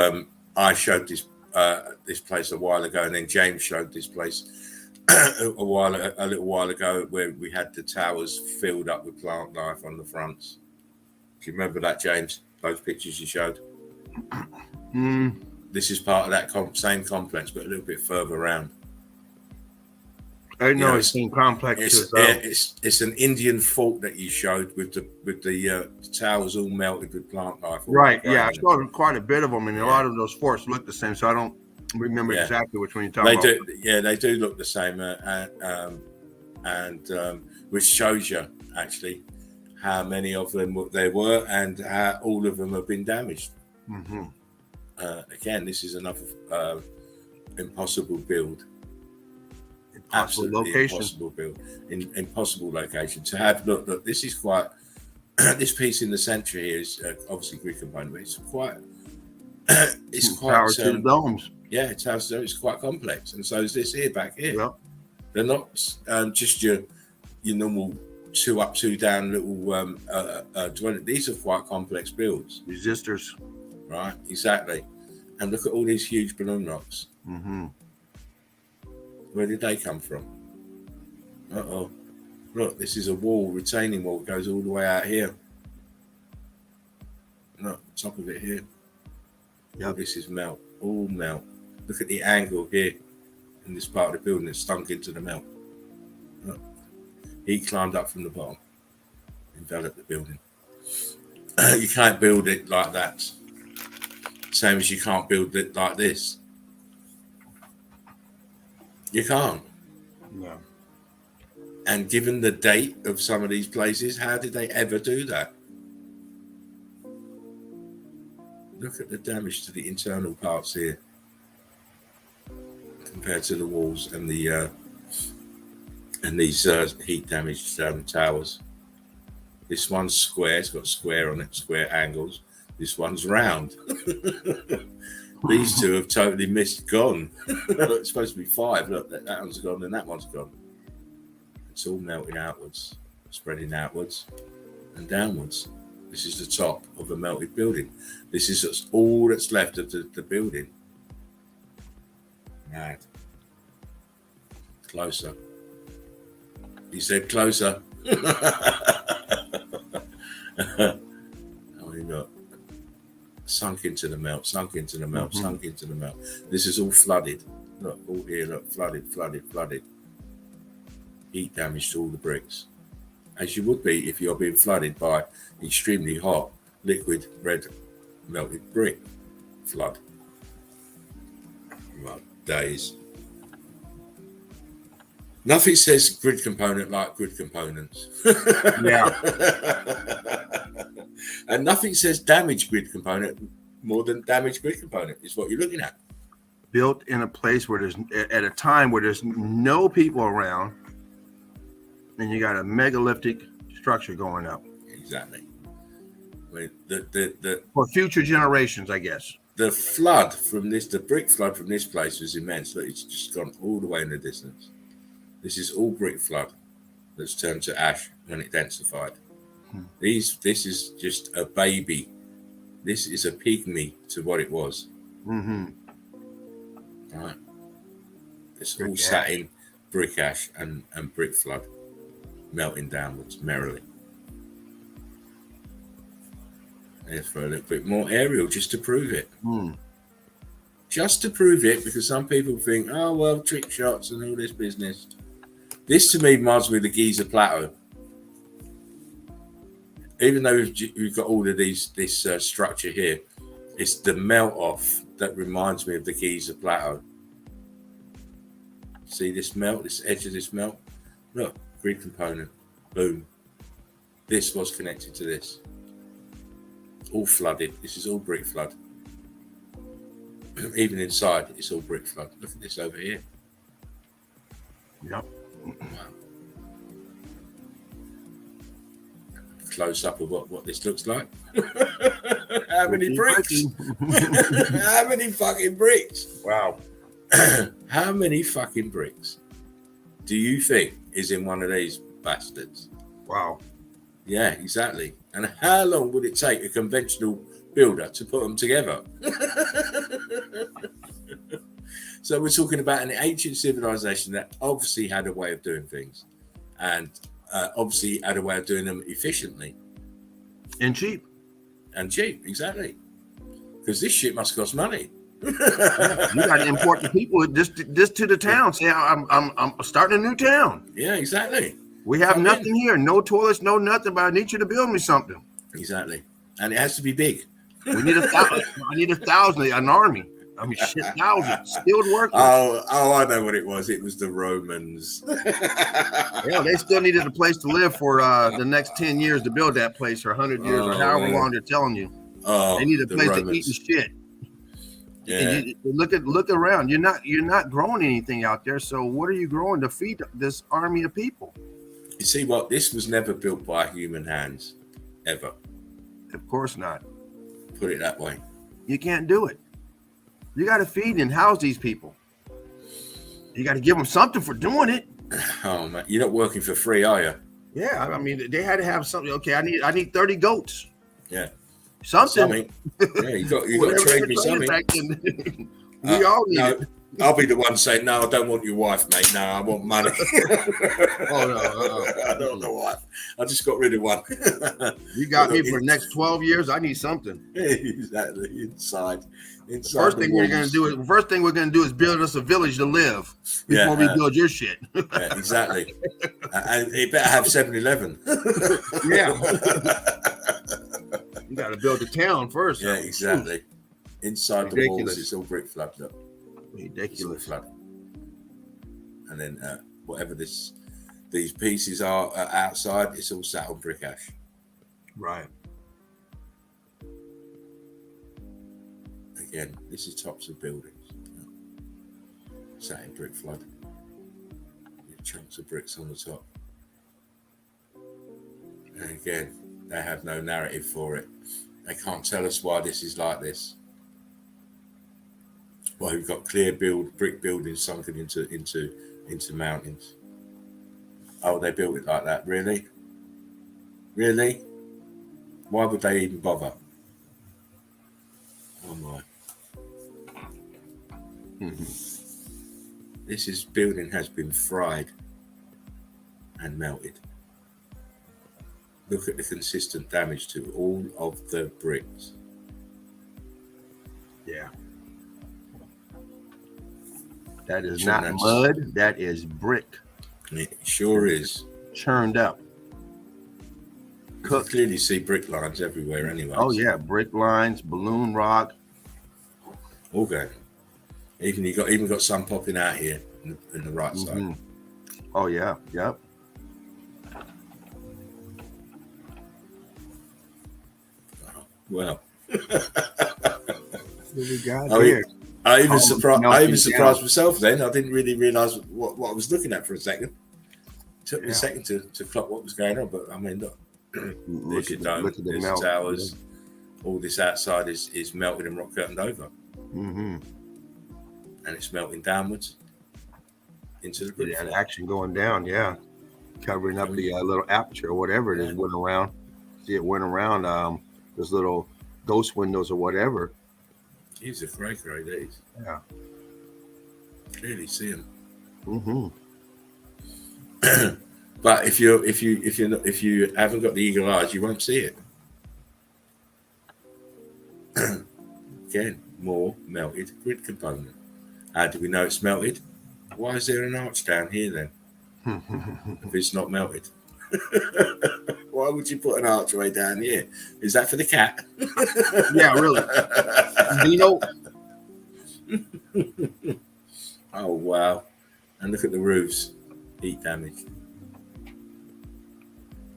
I showed this place a while ago, and then James showed this place a little while ago, where we had the towers filled up with plant life on the fronts. Do you remember that, James? Those pictures you showed. This is part of that same complex, but a little bit further around. I know it's in complex. It's an Indian fort that you showed with the towers all melted with plant life. Right. Yeah, I saw quite a bit of them, and a lot of those forts look the same. So I don't remember exactly which one you're talking about. They do look the same, and which shows you actually how many of them there were and how all of them have been damaged. Mm-hmm. Again, this is another impossible build. Absolutely location. Impossible build. Impossible location. To have look, this is quite. This piece in the center here is obviously Greek component, but it's quite. It's quite. Power to the domes. Yeah, it's quite complex, and so is this here back here. Yep. They're not just your normal 2 up, 2 down little dwelling. These are quite complex builds. Resistors. Right, exactly. And look at all these huge balloon rocks. Mm-hmm. Where did they come from? Look, this is a retaining wall that goes all the way out here. Look, top of it here. Yeah, this is all melt. Look at the angle here in this part of the building that's stunk into the melt. Look. He climbed up from the bottom, enveloped the building. You can't build it like that. Same as you can't build it like this. You can't. No. And given the date of some of these places, how did they ever do that? Look at the damage to the internal parts here compared to the walls and the these heat damaged towers. This one's square, it's got square on it, square angles. This one's round. These two have totally gone. It's supposed to be 5. Look, that one's gone and that one's gone. It's all melting outwards, spreading outwards and downwards. This is the top of a melted building. This is all that's left of the building. Mad. Closer. He said closer. Oh, you got sunk into the melt, sunk into the melt, sunk into the melt. This is all flooded. Look, all here, look, flooded. Heat damage to all the bricks. As you would be if you're being flooded by extremely hot, liquid, red, melted brick flood. Right, days. Nothing says grid component like grid components. Yeah. And nothing says damaged grid component more than damaged grid component is what you're looking at. Built in a place where at a time where there's no people around, and you got a megalithic structure going up. Exactly. I mean, for future generations, I guess. The flood from this, the brick flood from this place was immense. Look, it's just gone all the way in the distance. This is all brick flood that's turned to ash when it densified. This is just a baby. This is a pygmy to what it was. Mm-hmm. Right. It's all sat in brick ash and brick flood, melting downwards merrily. Let's throw a little bit more aerial just to prove it. Just to prove it, because some people think, oh, well, trick shots and all this business. This to me reminds me of the Giza Plateau. Even though we've got all of this structure here, it's the melt off that reminds me of the Giza Plateau. See this melt, this edge of this melt? Look, grid component, boom. This was connected to this. All flooded. This is all brick flood. Even inside, it's all brick flood. Look at this over here. Yep. Wow. Close up of what this looks like. How many bricks? How many fucking bricks? Wow. How many fucking bricks do you think is in one of these bastards? Wow. Yeah, exactly. And how long would it take a conventional builder to put them together? So we're talking about an ancient civilization that obviously had a way of doing things, and obviously had a way of doing them efficiently and cheap. Exactly. Because this shit must cost money. You got to import the people just to the town. Say, I'm starting a new town. Yeah, exactly. We have nothing here, no toilets, no nothing. But I need you to build me something. Exactly, and it has to be big. We need 1,000. I need 1,000, an army. I mean, shit, 1,000 skilled workers. Oh, I know what it was. It was the Romans. Yeah, they still needed a place to live for the next 10 years to build that place, or 100 years, or however long they're telling you. Oh, they need a place to eat and shit. Yeah. And you look around. You're not growing anything out there. So what are you growing to feed this army of people? You see what? This was never built by human hands, ever. Of course not. Put it that way. You can't do it. You got to feed and house these people. You got to give them something for doing it. Oh man, you're not working for free, are you? Yeah, I mean, they had to have something. Okay, I need 30 goats. Yeah. Something. Yeah, you got to trade me something. We all need it. I'll be the one saying, no, I don't want your wife, mate. No, I want money. Oh, no. I don't want a wife. I just got rid of one. You got me for the next 12 years. I need something. Exactly. Inside. First thing we're going to do is build us a village to live before we build your shit. Yeah, exactly. And it better have 7-Eleven. Yeah. You got to build a town first. Yeah, exactly. Inside the walls, it's all brick flood. Look. Ridiculous. Flood. And then whatever these pieces are outside, it's all sat on brick ash. Right. Again, this is tops of buildings. Sat in brick flood. Chunks of bricks on the top. And again, they have no narrative for it. They can't tell us why this is like this. Well, we've got clear brick buildings sunken into mountains. Oh, they built it like that. Really? Really? Why would they even bother? Oh my. This building has been fried and melted. Look at the consistent damage to all of the bricks. Yeah. That is not mud. That is brick. It sure is. Churned up. You can clearly see brick lines everywhere anyway. Oh, yeah. Brick lines, balloon rock. All going. Even got some popping out here in the right side. Oh, yeah. Yep. Well. I even surprised myself then. I didn't really realise what I was looking at for a second. It took me a second to clock what was going on, but I mean, look, there's your dome, there's the towers, all this outside is melted and rock curtained over. And it's melting downwards into the brick. Yeah, the action going down, covering up the little aperture or whatever it is, went around. See, it went around those little ghost windows or whatever. These are great days. Yeah. Clearly see them. But if you haven't got the eagle eyes, you won't see it. Again, more melted grid component. How do we know it's melted? Why is there an arch down here then? If it's not melted. Why would you put an archway down here? Is that for the cat? Yeah, really. You know. Oh wow! And look at the roofs. Heat damage.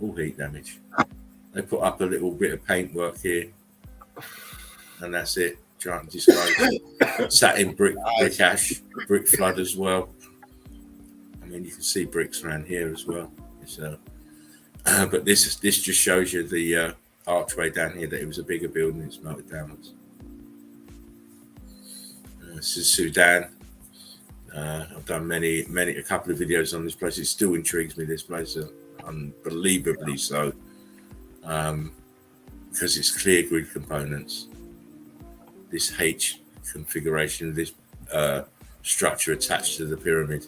All heat damage. They put up a little bit of paintwork here, and that's it. Giant display. Satin brick ash, brick flood as well. I mean, you can see bricks around here as well. It's, but this just shows you the archway down here, that it was a bigger building. It's melted downwards. This is Sudan. I've done a couple of videos on this place. It still intrigues me, this place, unbelievably so, because it's clear grid components. This H configuration, this structure attached to the pyramid,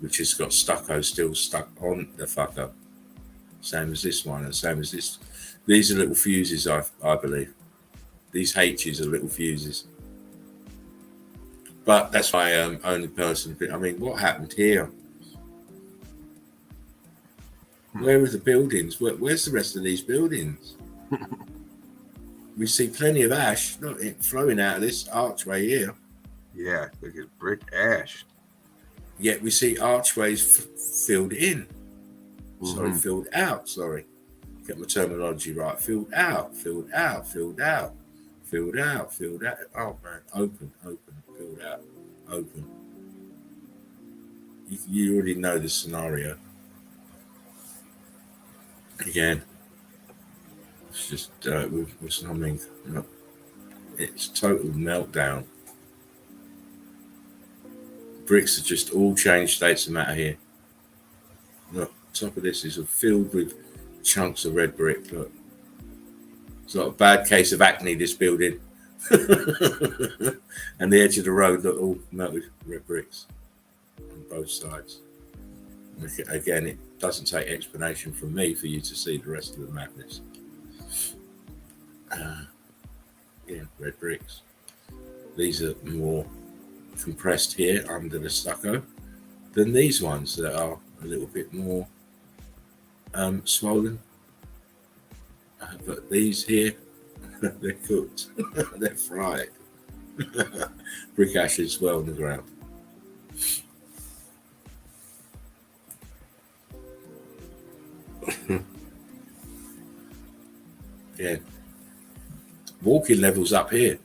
which has got stucco still stuck on the fucker. Same as this one, and same as this. These are little fuses, I believe. These H's are little fuses. But that's my only personal opinion. I mean, what happened here? Where are the buildings? Where's the rest of these buildings? We see plenty of ash flowing out of this archway here. Yeah, look at brick ash. Yet we see archways filled in. Sorry, filled out. Sorry. Get my terminology right. Filled out, filled out, filled out, filled out, filled out. Oh, man. Open, filled out, open. You already know the scenario. Again, it's just with something. It's total meltdown. Bricks are just all changed states of matter here. Look, top of this is filled with chunks of red brick. Look, it's like a bad case of acne, this building. And the edge of the road, look, all melted red bricks on both sides. Again, it doesn't take explanation from me for you to see the rest of the madness. Yeah, red bricks. These are more compressed here under the stucco than these ones that are a little bit more swollen. But these here, they're cooked. They're fried. Brick ash as well on the ground. Yeah. Walking levels up here.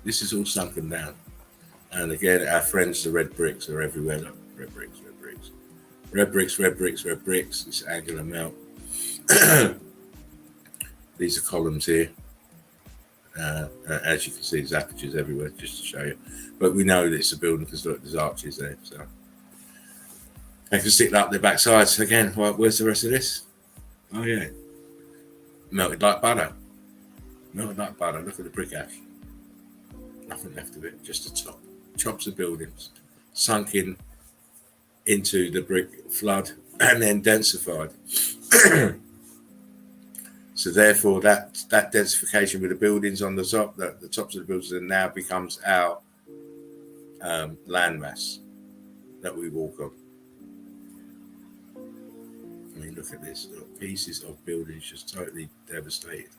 This is all sunken down. And again, our friends, the red bricks, are everywhere. Look, red bricks, red bricks. Red bricks, red bricks, red bricks. This angular melt. These are columns here. As you can see, there's apertures everywhere, just to show you. But we know that it's a building because look, there's arches there. So they can stick that up their backsides. Again, well, where's the rest of this? Oh, yeah. Melted like butter. Melted like butter. Look at the brick ash. Nothing left of it, just the top. Chops of buildings sunk into the brick flood and then densified. So therefore, that densification with the buildings on the top, the tops of the buildings, now becomes our landmass that we walk on. I mean, look at this. Look, pieces of buildings just totally devastated.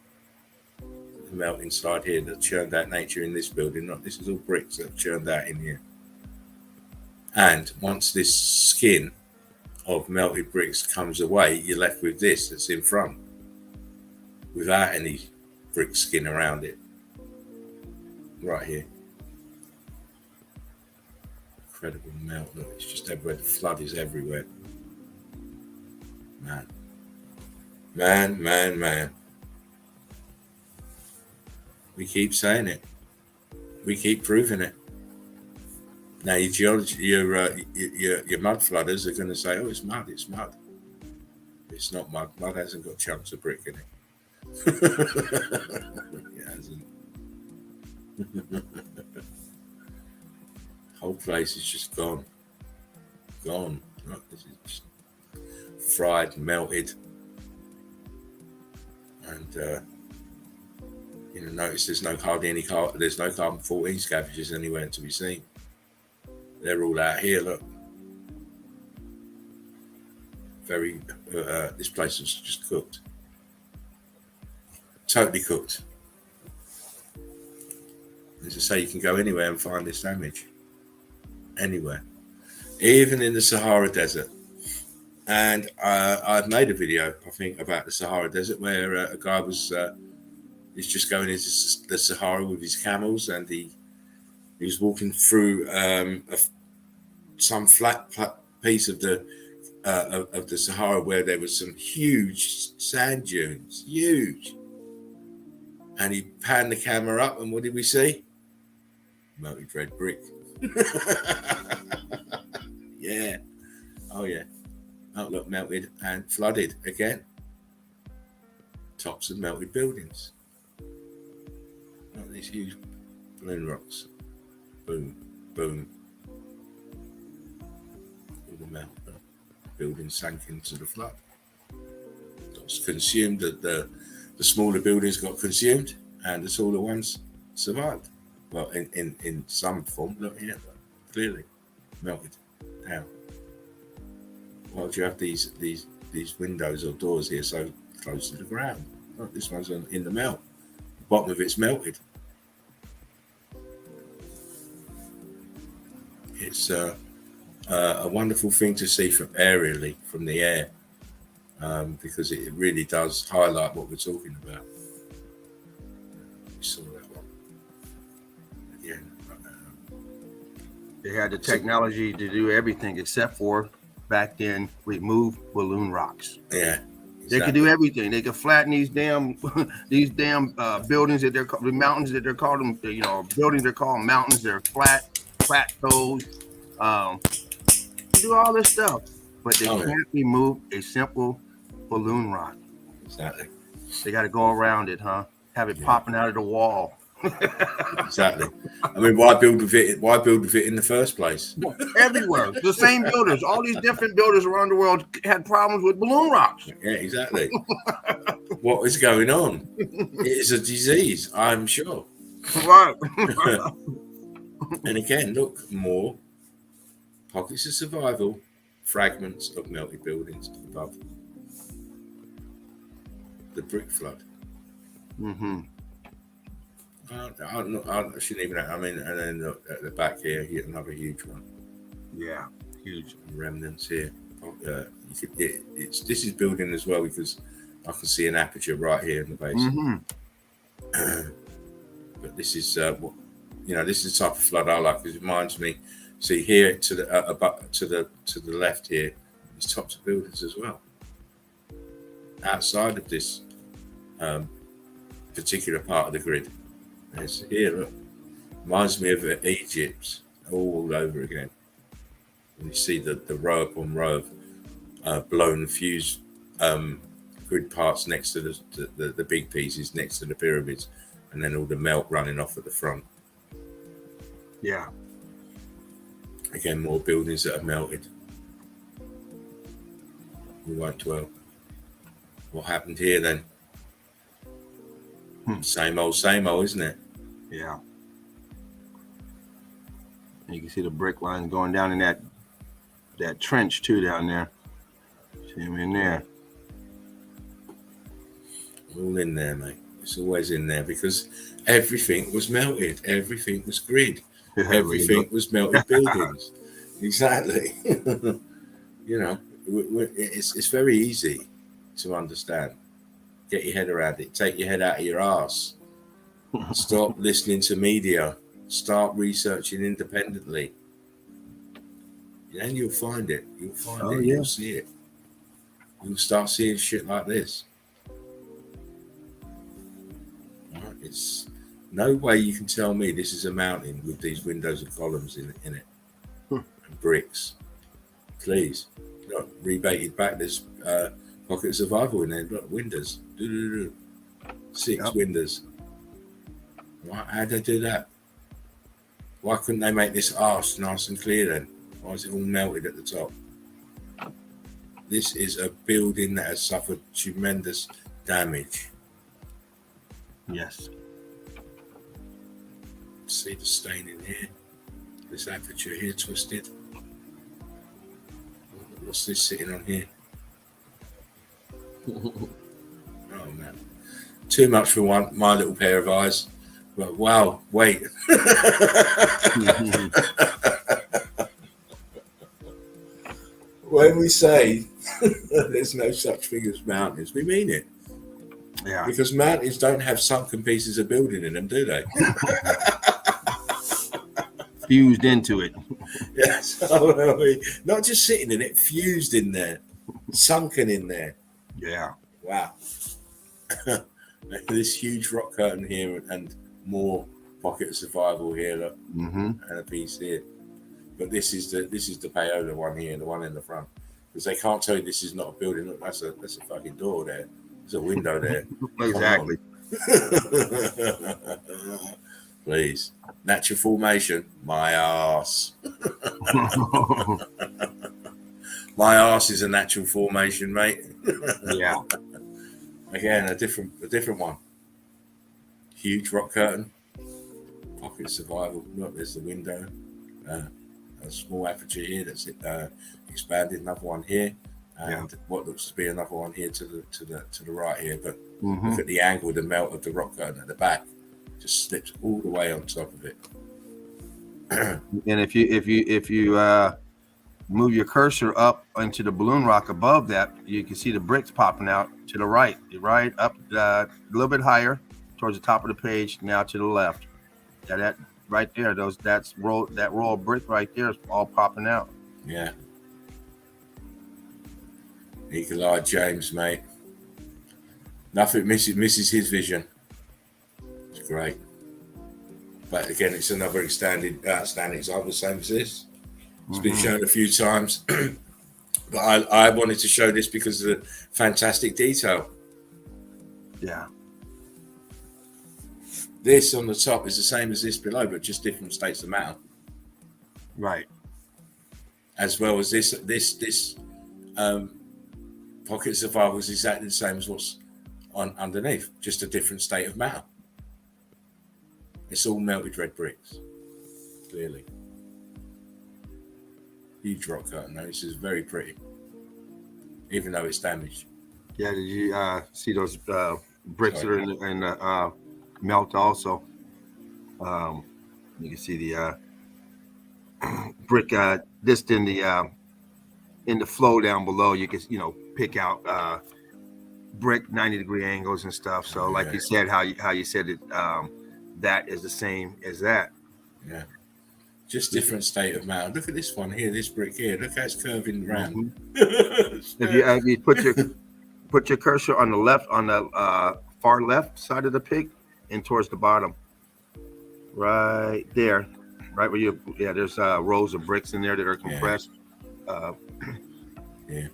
The melt inside here that churned out nature in this building. Look, this is all bricks that have churned out in here. And once this skin of melted bricks comes away, you're left with this that's in front, without any brick skin around it. Right here. Incredible melt. Look, it's just everywhere. The flood is everywhere. Man. Man, man, man. We keep saying it. We keep proving it. Now your geology, your mud flooders are going to say, "Oh, it's mud. It's mud." It's not mud. Mud hasn't got chunks of brick in it. It hasn't. Whole place is just gone. Gone. Look, this is just fried, melted, and You know, notice there's no carbon 14 scavengers anywhere to be seen. They're all out here. Look, this place was just cooked, totally cooked. As I say, you can go anywhere and find this damage, anywhere, even in the Sahara Desert. And I've made a video, I think, about the Sahara Desert where a guy was he's just going into the Sahara with his camels, and he was walking through some flat piece of the Sahara where there was some huge sand dunes, huge. And he panned the camera up, and what did we see? Melted red brick. Yeah. Oh yeah. Oh look, melted and flooded again. Tops of melted buildings. Look at these huge balloon rocks. Boom, boom. All the melt. Buildings sank into the flood. It was consumed. The smaller buildings got consumed, and the taller ones survived. Well, in some form. Look here, clearly melted down. Why do you have these windows or doors here so close to the ground? Look, this one's in the melt. The bottom of it's melted. It's a wonderful thing to see from aerially from the air, because it really does highlight what we're talking about. We saw that one again. They had the technology to do everything except for back then remove balloon rocks. Yeah, exactly. They could do everything. They could flatten these damn buildings that they're called, the mountains that they're called them. You know, buildings they're called mountains. They're flat plateaus. Do all this stuff, but they can't remove a simple balloon rock. Exactly. They got to go around it, huh? Have it popping out of the wall. Exactly. I mean, why build with it? Why build with it in the first place? Everywhere, the same builders, all these different builders around the world had problems with balloon rocks. Yeah, exactly. What is going on? It is a disease, I'm sure. Right. And again, look, more pockets of survival, fragments of melted buildings above the brick flood. Mm-hmm. I shouldn't even. I mean, and then look at the back here, another huge one. Yeah, huge remnants here. This is building as well because I can see an aperture right here in the base. Mm-hmm. But this is this is the type of flood I like because it reminds me. See here to the left here is tops of buildings as well. Outside of this particular part of the grid. There's here, look, reminds me of Egypt all over again. And you see the row upon row of blown fused grid parts next to the big pieces next to the pyramids, and then all the melt running off at the front. Yeah. Again, more buildings that are melted. We won't dwell. What happened here then? Same old, isn't it? Yeah. And you can see the brick lines going down in that trench too down there. See them in there. All in there, mate. It's always in there because everything was melted. Everything was grid. Everything was melted buildings. Exactly. It's very easy to understand. Get your head around it. Take your head out of your ass. Stop listening to media. Start researching independently. And you'll find it. You'll find it. Yeah. You'll see it. You'll start seeing shit like this. It's no way you can tell me this is a mountain with these windows and columns in it. And bricks. Please. Look, rebated back. There's pocket of survival in there. Look, windows. 6 windows. How'd they do that? Why couldn't they make this arse nice and clear then? Why is it all melted at the top? This is a building that has suffered tremendous damage. Yes. See the stain in here. This aperture here twisted. What's this sitting on here? Oh man, too much for my little pair of eyes. But wow, wait. When we say there's no such thing as mountains, we mean it. Yeah. Because mountains don't have sunken pieces of building in them, do they? Fused into it. Yes. Not just sitting in it, fused in there, sunken in there. Yeah. Wow. This huge rock curtain here and more pocket of survival here, look, and a piece here. But this is the payola one here, the one in the front, because they can't tell you this is not a building. Look, that's a fucking door there. There's a window there. Exactly. Please, natural formation. My ass. My ass is a natural formation, mate. Yeah. Again, a different one. Huge rock curtain. Pocket survival. Look, there's the window. A small aperture here that's expanded. Another one here, and what looks to be another one here to the right here. But look at the angle, the melt of the rock curtain at the back. Just slips all the way on top of it. And if you move your cursor up into the balloon rock above that, you can see the bricks popping out to the right. Right up a little bit higher towards the top of the page. Now to the left. That right there, that row of brick right there is all popping out. Yeah. Eagle-eyed James, mate. Nothing misses his vision. It's great. But again, it's another outstanding example, same as this. It's been shown a few times. But I wanted to show this because of the fantastic detail. Yeah. This on the top is the same as this below, but just different states of matter. Right. As well as this pocket survival is exactly the same as what's on underneath, just a different state of matter. It's all melted red bricks, clearly. Huge rock curtain. Now this is very pretty, even though it's damaged. Yeah. Did you see those bricks that are in the melt also? You can see the brick just in the flow down below. You can pick out brick 90-degree angles and stuff. So like you said, how you said it, that is the same as that. Yeah. Just different state of matter. Look at this one here, this brick here. Look how it's curving round. If you put your cursor on the left, on the far left side of the pig, and towards the bottom, right there, right where there's rows of bricks in there that are compressed. Yeah.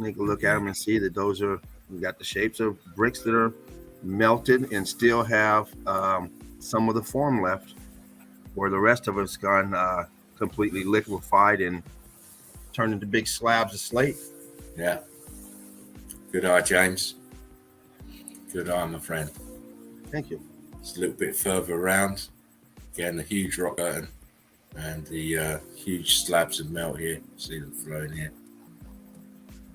Take a look at them and see that we got the shapes of bricks that are melted and still have some of the form left, where the rest of it's gone completely liquefied and turned into big slabs of slate. Yeah. Good eye, James. Good eye, my friend. Thank you. It's a little bit further around. Again, the huge rock curtain and the huge slabs of melt here. See them flowing here.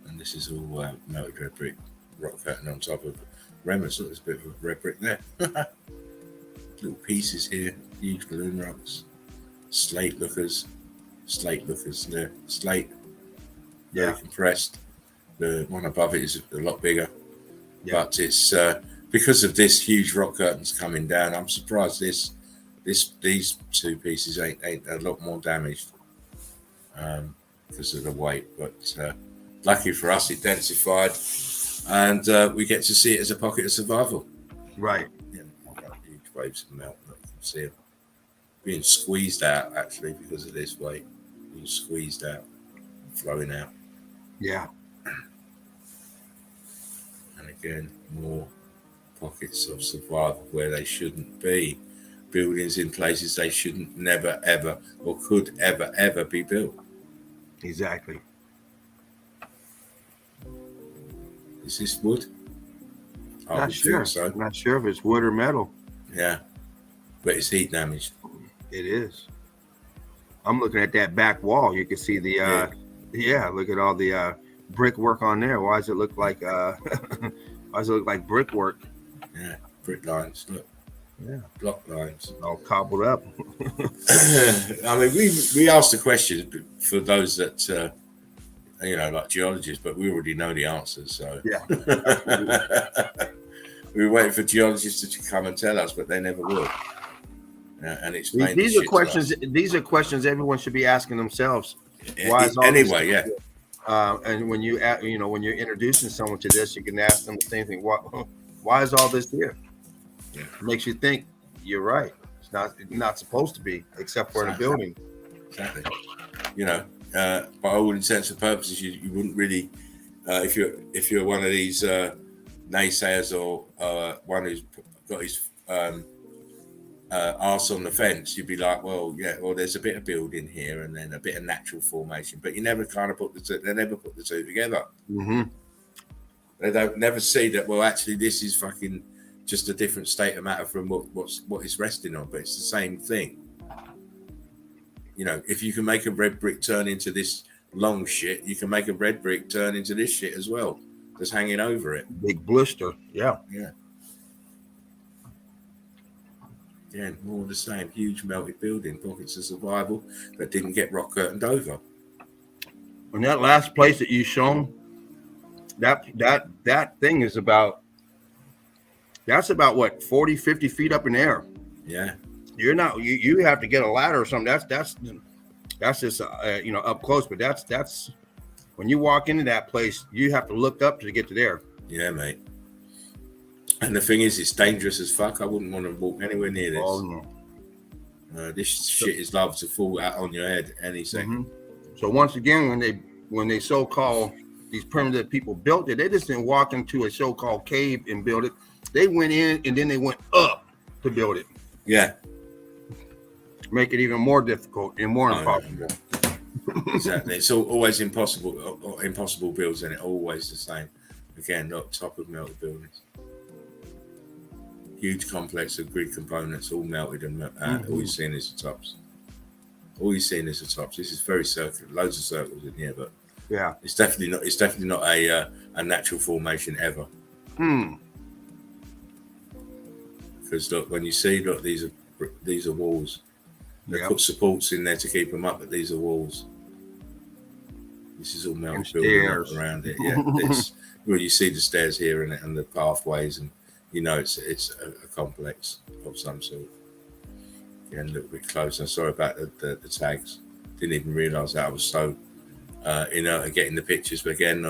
And this is all melted red brick rock curtain on top of remnants. Look, there's a bit of a red brick there. Little pieces here, huge balloon rocks, slate lookers there, slate, very compressed. The one above it is a lot bigger, but it's because of this huge rock curtains coming down. I'm surprised these two pieces ain't a lot more damaged because of the weight. But lucky for us, it densified, and we get to see it as a pocket of survival. Right. Huge waves of melt. You can see them being squeezed out actually because of this weight, being squeezed out, flowing out. Yeah. And again, more pockets of survival where they shouldn't be. Buildings in places they shouldn't never, ever, or could ever, ever be built. Exactly. Is this wood? Not sure. So. Not sure if it's wood or metal. Yeah. But it's heat damaged. It is. I'm looking at that back wall. You can see the look at all the brickwork on there. Why does it look like brickwork? Yeah, brick lines. Look. Yeah, block lines. All cobbled up. I mean, we asked the question for those that like geologists, but we already know the answers. So yeah. We were waiting for geologists to come and tell us, but they never will. And explain these are questions. These are questions everyone should be asking themselves. Why is all anyway? Yeah. And when when you're introducing someone to this, you can ask them the same thing. Why is all this here? Yeah. It makes you think. You're right. It's not supposed to be, except for in a building. Exactly. By all intents and purposes, you wouldn't really, if you're one of these naysayers or one who's got his arse on the fence, you'd be like, well, there's a bit of building here and then a bit of natural formation, but you never kind of put the two together. Mm-hmm. They don't never see that. Well, actually, this is fucking just a different state of matter from what it's resting on, but it's the same thing. If you can make a red brick turn into this long shit, you can make a red brick turn into this shit as well. Just hanging over it. Big blister. Yeah. Yeah. Yeah, more of the same. Huge melted building, pockets of survival that didn't get rock curtained over. And that last place that you shown, that thing is that's about what, 40, 50 feet up in the air. Yeah. You're not, you have to get a ladder or something. That's just up close, but that's when you walk into that place, you have to look up to get to there. Yeah, mate. And the thing is, it's dangerous as fuck. I wouldn't want to walk anywhere near this. Oh no. This shit is liable to fall out on your head any second. Mm-hmm. So once again, when they so-called these primitive people built it, they just didn't walk into a so-called cave and build it. They went in and then they went up to build it. Yeah. Make it even more difficult and more impossible. Exactly. It's always impossible builds, and it always the same. Again, not top of melted buildings. Huge complex of grid components, all melted and all you're seeing is the tops. This is very circular, loads of circles in here, but yeah, it's definitely not a natural formation ever. Because look, when you see, these are walls. They put supports in there to keep them up, but these are walls. This is all melted building up around it. Yeah, you see the stairs here and the pathways, and it's a complex of some sort. Yeah, a little bit closer. Sorry about the tags. Didn't even realise that. I was so inert at getting the pictures. But again,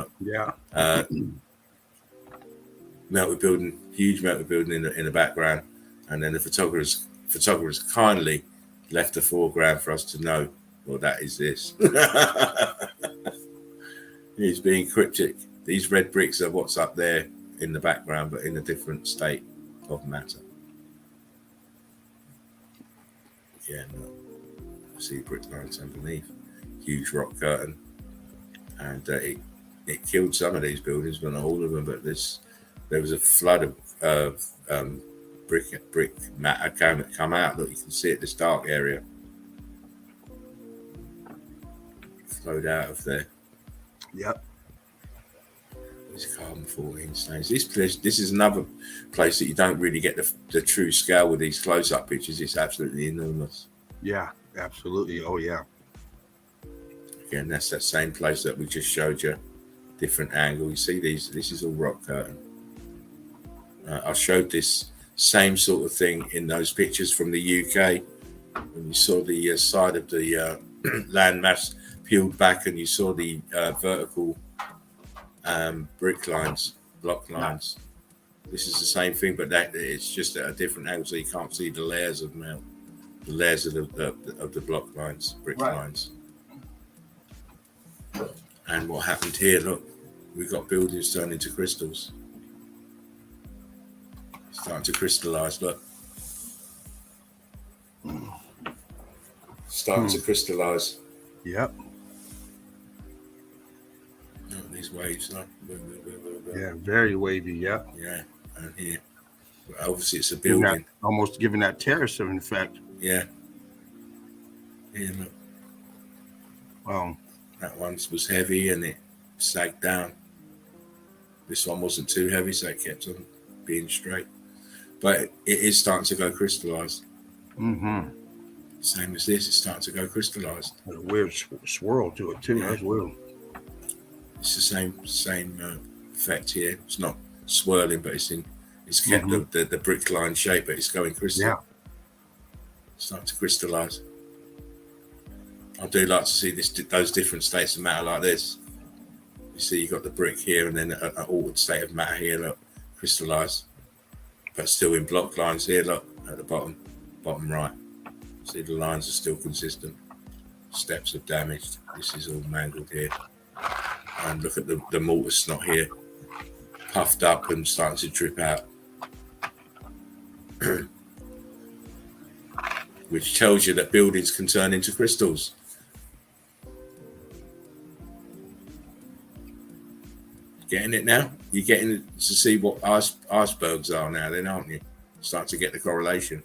melted building, huge melted building in the background, and then the photographers kindly left the foreground for us to know, well, that is this. He's being cryptic. These red bricks are what's up there in the background, but in a different state of matter. Yeah, no. I see brick lines underneath. Huge rock curtain. And it killed some of these buildings, but not all of them. But there was a flood of brick matter come out. Look, you can see it, this dark area. Flowed out of there. Yep. It's carbon 14 stains. This is another place that you don't really get the true scale with these close-up pictures. It's absolutely enormous. Yeah, absolutely. Oh yeah. Again, that's that same place that we just showed you. Different angle. You see these? This is all rock curtain. I showed this same sort of thing in those pictures from the UK when you saw the side of the landmass peeled back and you saw the vertical brick lines, block lines. This is the same thing, but it's just at a different angle, so you can't see the layers of melt, the layers of the block lines, brick lines. And what happened here? Look, we've got buildings turned into crystals, starting to crystallize. Look, starting to crystallize. Yep. These waves, like, yeah, very wavy. Yeah. Yeah, and here, obviously, it's a building. Almost giving that terrace of effect. Yeah, Here, look. Wow. That one was heavy and it sagged down. This one wasn't too heavy, so it kept on being straight. But it is starting to go crystallized. Mm-hmm. Same as this, it's starting to go crystallized. There's a weird swirl to it too. Yeah. That's weird. It's the same effect here. It's not swirling, but it's kept the brick line shape, but it's going crystal. Yeah. It's starting to crystallize. I do like to see those different states of matter like this. You see, you've got the brick here, and then an altered state of matter here, look, crystallized, but still in block lines here, look, at the bottom right. See, the lines are still consistent. Steps are damaged. This is all mangled here. And look at the mortar snot here, puffed up and starting to drip out. Which tells you that buildings can turn into crystals. Getting it now? You're getting to see what icebergs are now then, aren't you? Start to get the correlation.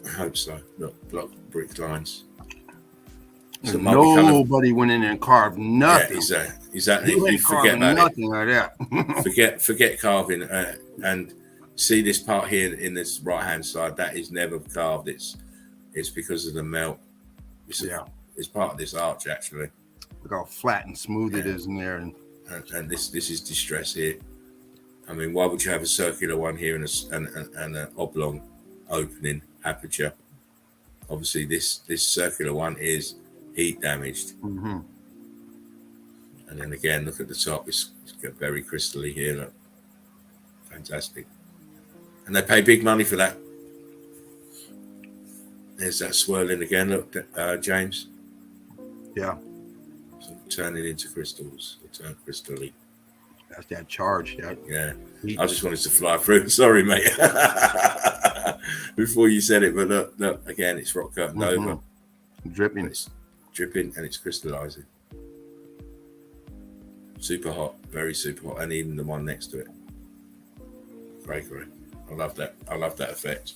I hope so. Look, block brick lines. So nobody went in there and carved nothing. Yeah, exactly. You forget about nothing like that. forget carving. And see this part here in this right-hand side, that is never carved. It's because of the melt. It's part of this arch, actually. Look how flat and smooth it is in there. And this is distress here. I mean, why would you have a circular one here and an oblong opening aperture? Obviously, this circular one is heat damaged. Mm-hmm. And then again, look at the top. It's very crystally here. Look, fantastic. And they pay big money for that. There's that swirling again. Look, James. Yeah. So turning into crystals. Turn crystally. That's that charge. Yeah. I just wanted to fly through. Sorry, mate. Before you said it, but look again, it's rock curtained over. Dripping. It's dripping and it's crystallizing. Super hot, very super hot, and even the one next to it. Great. I love that. I love that effect.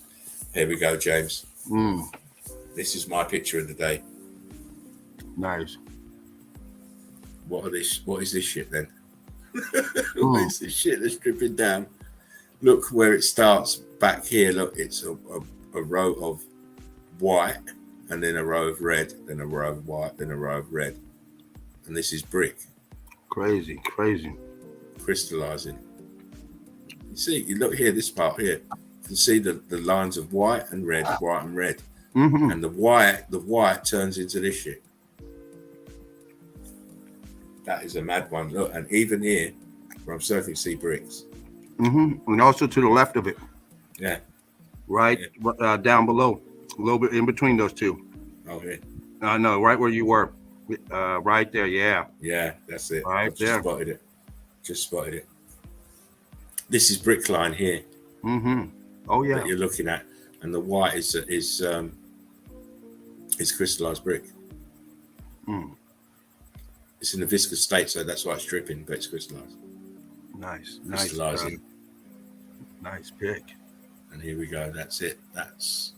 Here we go, James. This is my picture of the day. Nice. What is this shit then? What is this shit that's dripping down? Look where it starts back here. Look, it's a row of white, and then a row of red, then a row of white, then a row of red. And this is brick. Crazy. Crystallizing. You see, you look here, this part here. You can see the lines of white and red, white and red. Mm-hmm. And the white turns into this shit. That is a mad one. Look, and even here, where I'm starting to see bricks. Mm-hmm. And also to the left of it. Yeah. Right down below. A little bit in between those two. Oh, here. No, right where you were. Right there, yeah. Yeah, that's it. Right there. Just spotted it. This is brick line here. Mm-hmm. Oh, yeah. That you're looking at. And the white is crystallized brick. It's in a viscous state, so that's why it's dripping, but it's crystallized. Nice. Crystallizing. Nice pick. And here we go. That's it. That's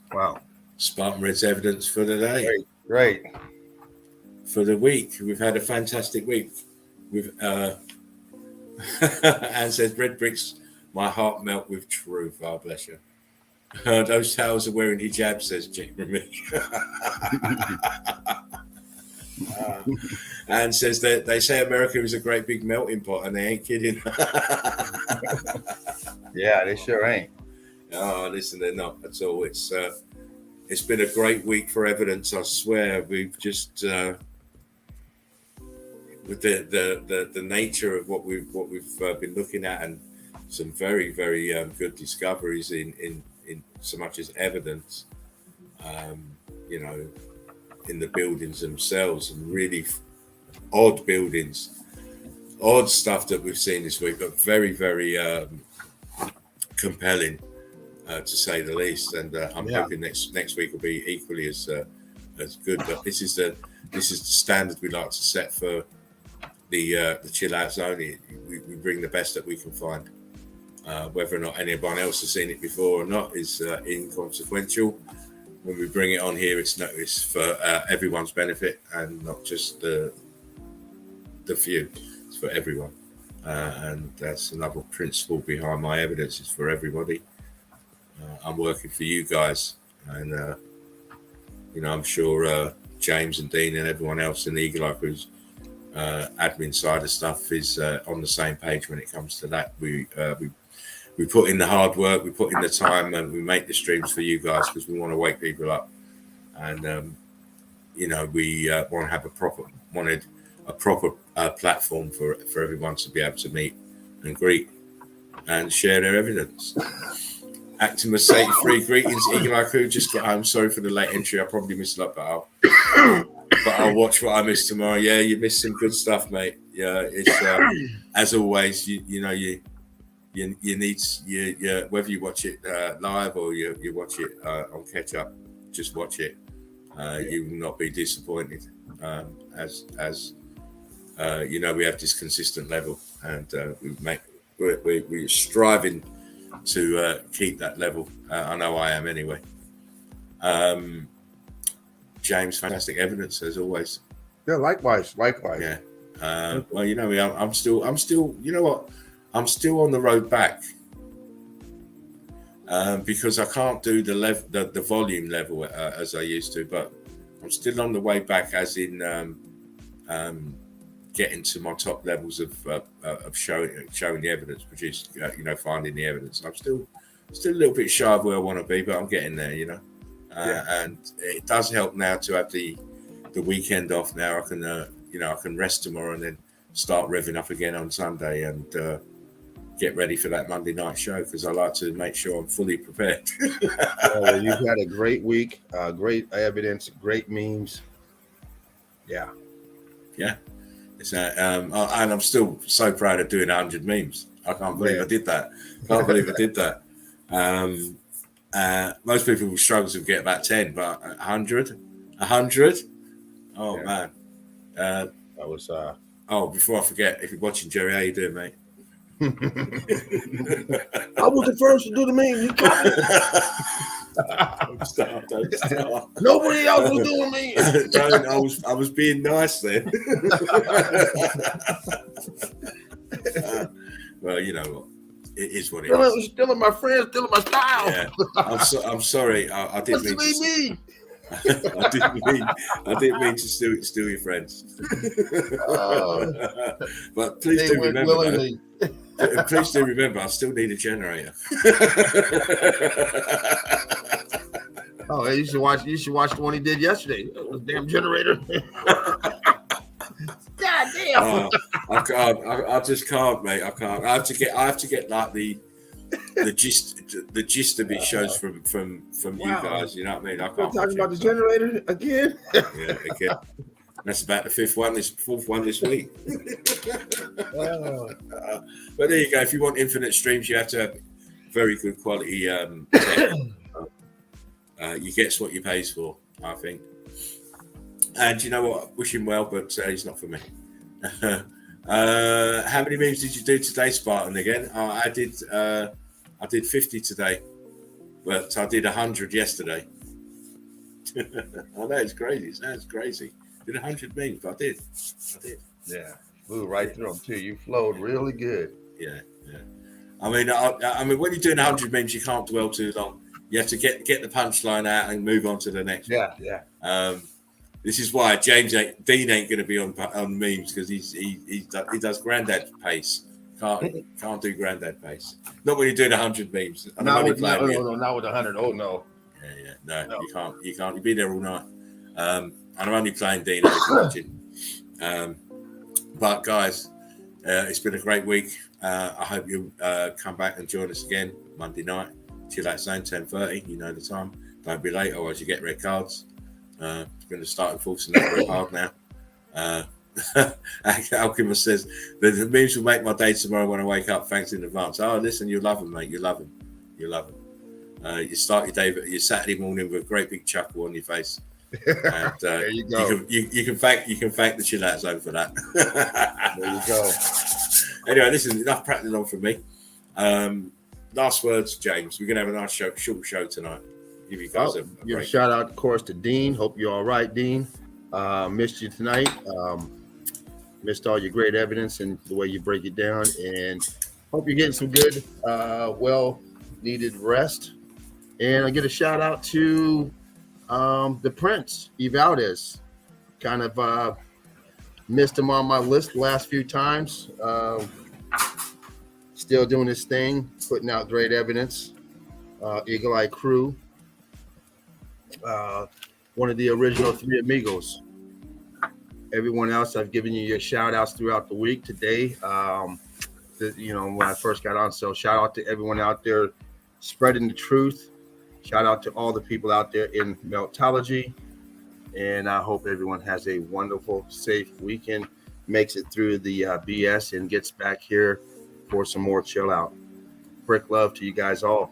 Spartan Red's evidence for the day. Great. For the week. We've had a fantastic week. Anne says, red bricks, my heart melt with truth. Oh, bless you. Those towels are wearing hijab, says Jeremy. And says that they say America is a great big melting pot, and they ain't kidding. Yeah, they sure ain't. Oh, listen, they're not at all. It's been a great week for evidence. I swear, we've just with the nature of what we've been looking at, and some very very good discoveries in so much as evidence. In the buildings themselves, and really odd buildings, odd stuff that we've seen this week, but very, very compelling, to say the least. And I'm hoping next week will be equally as good. But this is the standard we like to set for the chill out zone. We bring the best that we can find. Whether or not anyone else has seen it before or not is inconsequential. when we bring it on here, it's for everyone's benefit and not just the few. It's for everyone, and that's another principle behind my evidence. It's for everybody. I'm working for you guys, and I'm sure James and Dean and everyone else in the Eagle Eye Crew's admin side of stuff is on the same page when it comes to that. We put in the hard work, we put in the time, and we make the streams for you guys because we want to wake people up, and we want to have a proper platform for everyone to be able to meet and greet and share their evidence. Actimus 83, greetings, Eagle Eye Crew. Just got home. Sorry for the late entry. I probably missed a lot, but I'll watch what I missed tomorrow. Yeah, you missed some good stuff, mate. Yeah, it's as always. You need whether you watch it live or you watch it on catch up. Just watch it. You will not be disappointed. As we have this consistent level, and we're striving to keep that level. I know I am anyway. James, fantastic evidence as always. Yeah, likewise. Yeah. Well, I'm still. You know what? I'm still on the road back because I can't do the volume level as I used to, but I'm still on the way back, as in getting to my top levels of showing the evidence, finding the evidence. I'm still a little bit shy of where I want to be, but I'm getting there, and it does help now to have the weekend off. Now I can I can rest tomorrow and then start revving up again on Sunday and get ready for that Monday night show, because I like to make sure I'm fully prepared. Well, you've had a great week, great evidence, great memes. Yeah. It's and I'm still so proud of doing 100 memes. I can't believe I did that. Most people will struggle to get about 10, but 100. Oh man. That was before I forget, if you're watching, Jerry, how you doing, mate? I was the first to do the meme. You Don't start. Nobody else was doing me. I was being nice then. Well, you know what? It is what it is. Stealing my friends, stealing my style. Yeah. I'm sorry. I didn't mean to. I didn't mean to steal your friends. But please do remember. Please do remember, I still need a generator. Oh, you should watch the one he did yesterday. It was a damn generator. God damn. I can't. I just can't, mate. I can't. I have to get like the gist of his shows from you guys. You know what I mean? I can't. We're talking about the generator again. Yeah, again. That's about the fourth one this week. But there you go. If you want infinite streams, you have to have very good quality tech. You get what you pays for, I think. And you know what? Wish him well, but he's not for me. How many memes did you do today, Spartan? Again, I did 50 today, but I did 100 yesterday. I know it's crazy. It sounds crazy. Did 100 memes, but I did. Yeah, flew right through them too. You flowed really good. Yeah. I mean, when you're doing 100 memes, you can't dwell too long. You have to get the punchline out and move on to the next one. Yeah. This is why Dean ain't going to be on memes, because he does granddad pace. Can't do granddad pace. Not when you're doing 100 memes. Not with 100. Oh no. Yeah. No, you can't. You'll be there all night. And I'm only playing Dean if you're watching. But guys, it's been a great week. I hope you'll come back and join us again Monday night. Chill Out Zone, 10:30. You know the time. Don't be late, otherwise you get red cards. It's going to start enforcing that real hard now. Alchemist says the memes will make my day tomorrow when I wake up. Thanks in advance. Oh, listen, you love them, mate. You love them. You start your day, your Saturday morning with a great big chuckle on your face. And, there you go. You can thank the Chill Out Zone for that. There you go. Anyway, listen, enough prattling on from me. Last words, James. We're gonna have a nice short show tonight. give you guys a give a shout out, of course, to Dean. Hope you're all right, Dean. Missed you tonight. Missed all your great evidence and the way you break it down. And hope you're getting some good, well-needed rest. And I get a shout out to the Prince, Evaldes. Kind of missed him on my list the last few times. Still doing his thing, putting out great evidence. Eagle Eye Crew. One of the original Three Amigos. Everyone else, I've given you your shout outs throughout the week today. When I first got on. So shout out to everyone out there spreading the truth. Shout out to all the people out there in Meltology. And I hope everyone has a wonderful, safe weekend, makes it through the BS and gets back here for some more chill out. Brick love to you guys all.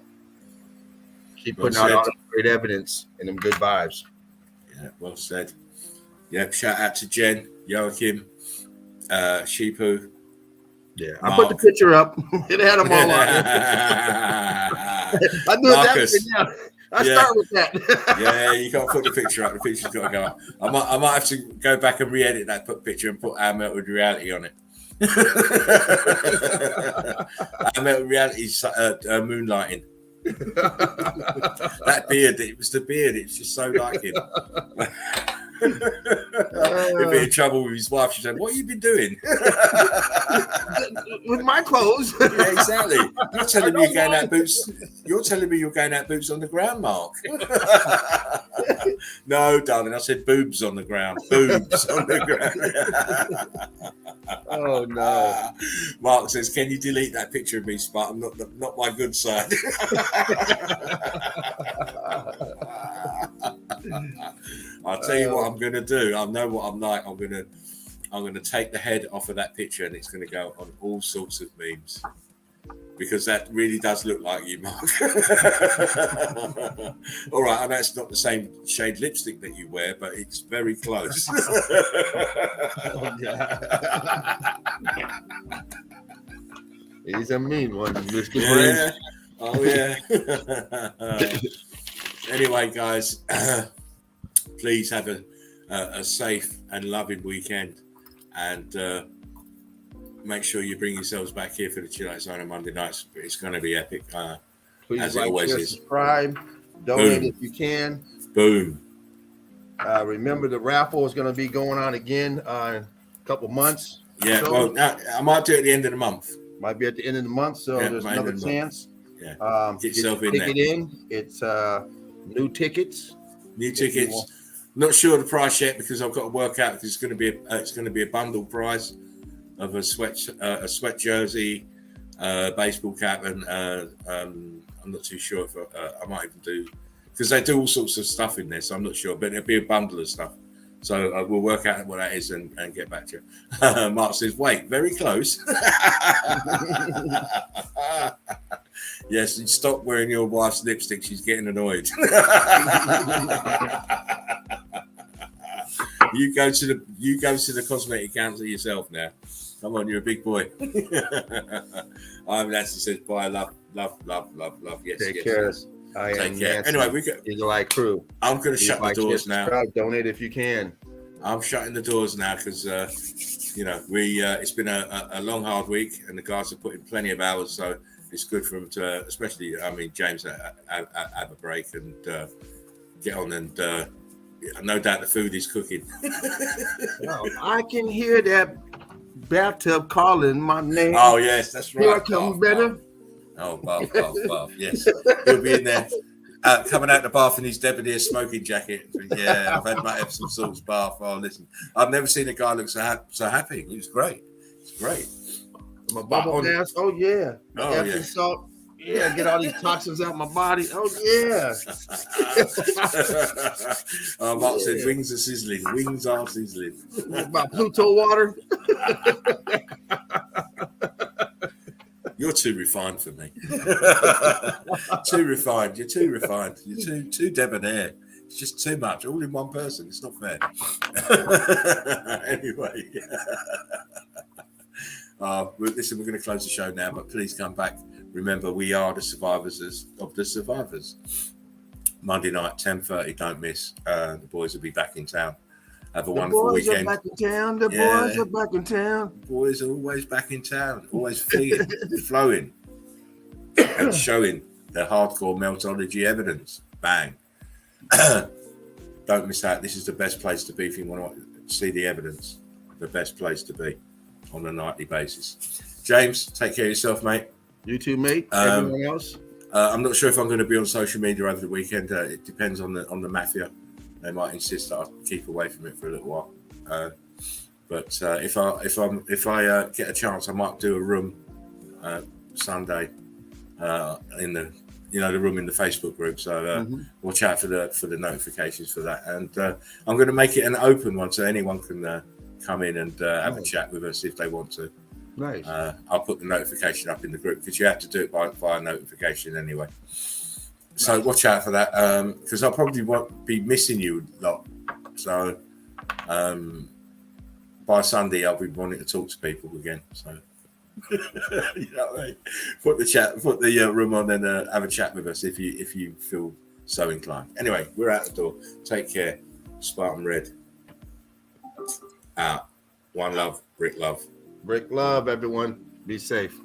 Keep putting out all the great evidence and them good vibes. Yeah, well said. Yeah, shout out to Jen, Joachim, Sheepu. Yeah, Mark. I put the picture up. It had them all on. I knew Marcus. that. I start with that. Yeah, you can't put the picture up. The picture's got to go up. I might have to go back and re-edit that picture and put our melted reality on it. Our melted reality's moonlighting. That beard, it was the beard. It's just so like him. He'd be in trouble with his wife. She said, "What have you been doing with my clothes?" Yeah, exactly. You're telling me you're going out boots. You're telling me you're going out boots on the ground, Mark. No, darling. I said boobs on the ground. Boobs on the ground. Oh no. Mark says, "Can you delete that picture of me, Spartan? Not my good side." I'll tell you what I'm going to do. I know what I'm like. I'm going to take the head off of that picture and it's going to go on all sorts of memes because that really does look like you, Mark. All right, I know it's not the same shade lipstick that you wear, but it's very close. He's a mean one, Mr. Yeah. Oh, yeah. Anyway, guys, please have a safe and loving weekend, and make sure you bring yourselves back here for the Chill Out Zone on Monday nights. It's going to be epic, please as it always is. Subscribe, donate if you can. Boom. Remember, the raffle is going to be going on again in a couple months. Yeah, well, I might do it at the end of the month. Might be at the end of the month, so there's another chance. Yeah, get yourself in there. It's new tickets. New tickets. Not sure the price yet because I've got to work out because it's going to be a bundle price of a sweat jersey, baseball cap, and I'm not too sure if I might even do because they do all sorts of stuff in there, so I'm not sure, but it'll be a bundle of stuff. So we'll work out what that is and get back to you. Mark says, "Wait, very close." Yes, and stop wearing your wife's lipstick. She's getting annoyed. You go to the cosmetic counter yourself now. Come on, you're a big boy. I'm Nancy says, "Bye, love." Yes, take care. Take care. Anyway, we got Eagle Eye Crew. I'm going to shut the doors now. Donate if you can. I'm shutting the doors now because it's been a long, hard week, and the guys have put in plenty of hours, so it's good for them to, especially, James, have a break and get on and. No doubt the food is cooking. I can hear that bathtub calling my name. Oh, yes, that's right. Here I come, better. Oh, bath. Yes. He'll be in there coming out the bath in his debonair smoking jacket. Yeah, I've had my Epsom salts bath. Oh, listen, I've never seen a guy look so happy. It was great. It's great. My bubble bath. Oh, yeah. Epsom salt. Yeah, get all these toxins out of my body. Oh, yeah. Mark said wings are sizzling. Wings are sizzling. About Pluto water. You're too refined for me. Too refined. You're too refined. You're too debonair. It's just too much. All in one person. It's not fair. Anyway. Listen, we're going to close the show now, but please come back. Remember, we are the survivors of the survivors. Monday night, 10:30. Don't miss. The boys will be back in town. Have a wonderful boys weekend. Are back in town. The boys are back in town. Boys are always back in town. Always feeding, flowing, and showing their hardcore meltology evidence. Bang. Don't miss out. This is the best place to be if you want to see the evidence. The best place to be on a nightly basis. James, take care of yourself, mate. You too, mate. Everyone else? I'm not sure if I'm going to be on social media over the weekend. It depends on the mafia. They might insist that I keep away from it for a little while. But if I get a chance, I might do a room Sunday in the room in the Facebook group. So watch out for the notifications for that. And I'm going to make it an open one so anyone can come in and have a chat with us if they want to. Nice. I'll put the notification up in the group because you have to do it via notification anyway. So watch out for that because I'll probably won't be missing you a lot. So by Sunday I'll be wanting to talk to people again. So you know what I mean? Put the room on and have a chat with us if you feel so inclined. Anyway, we're out the door. Take care. Spartan Red out. One love, Brick love. Brick love, everyone. Be safe.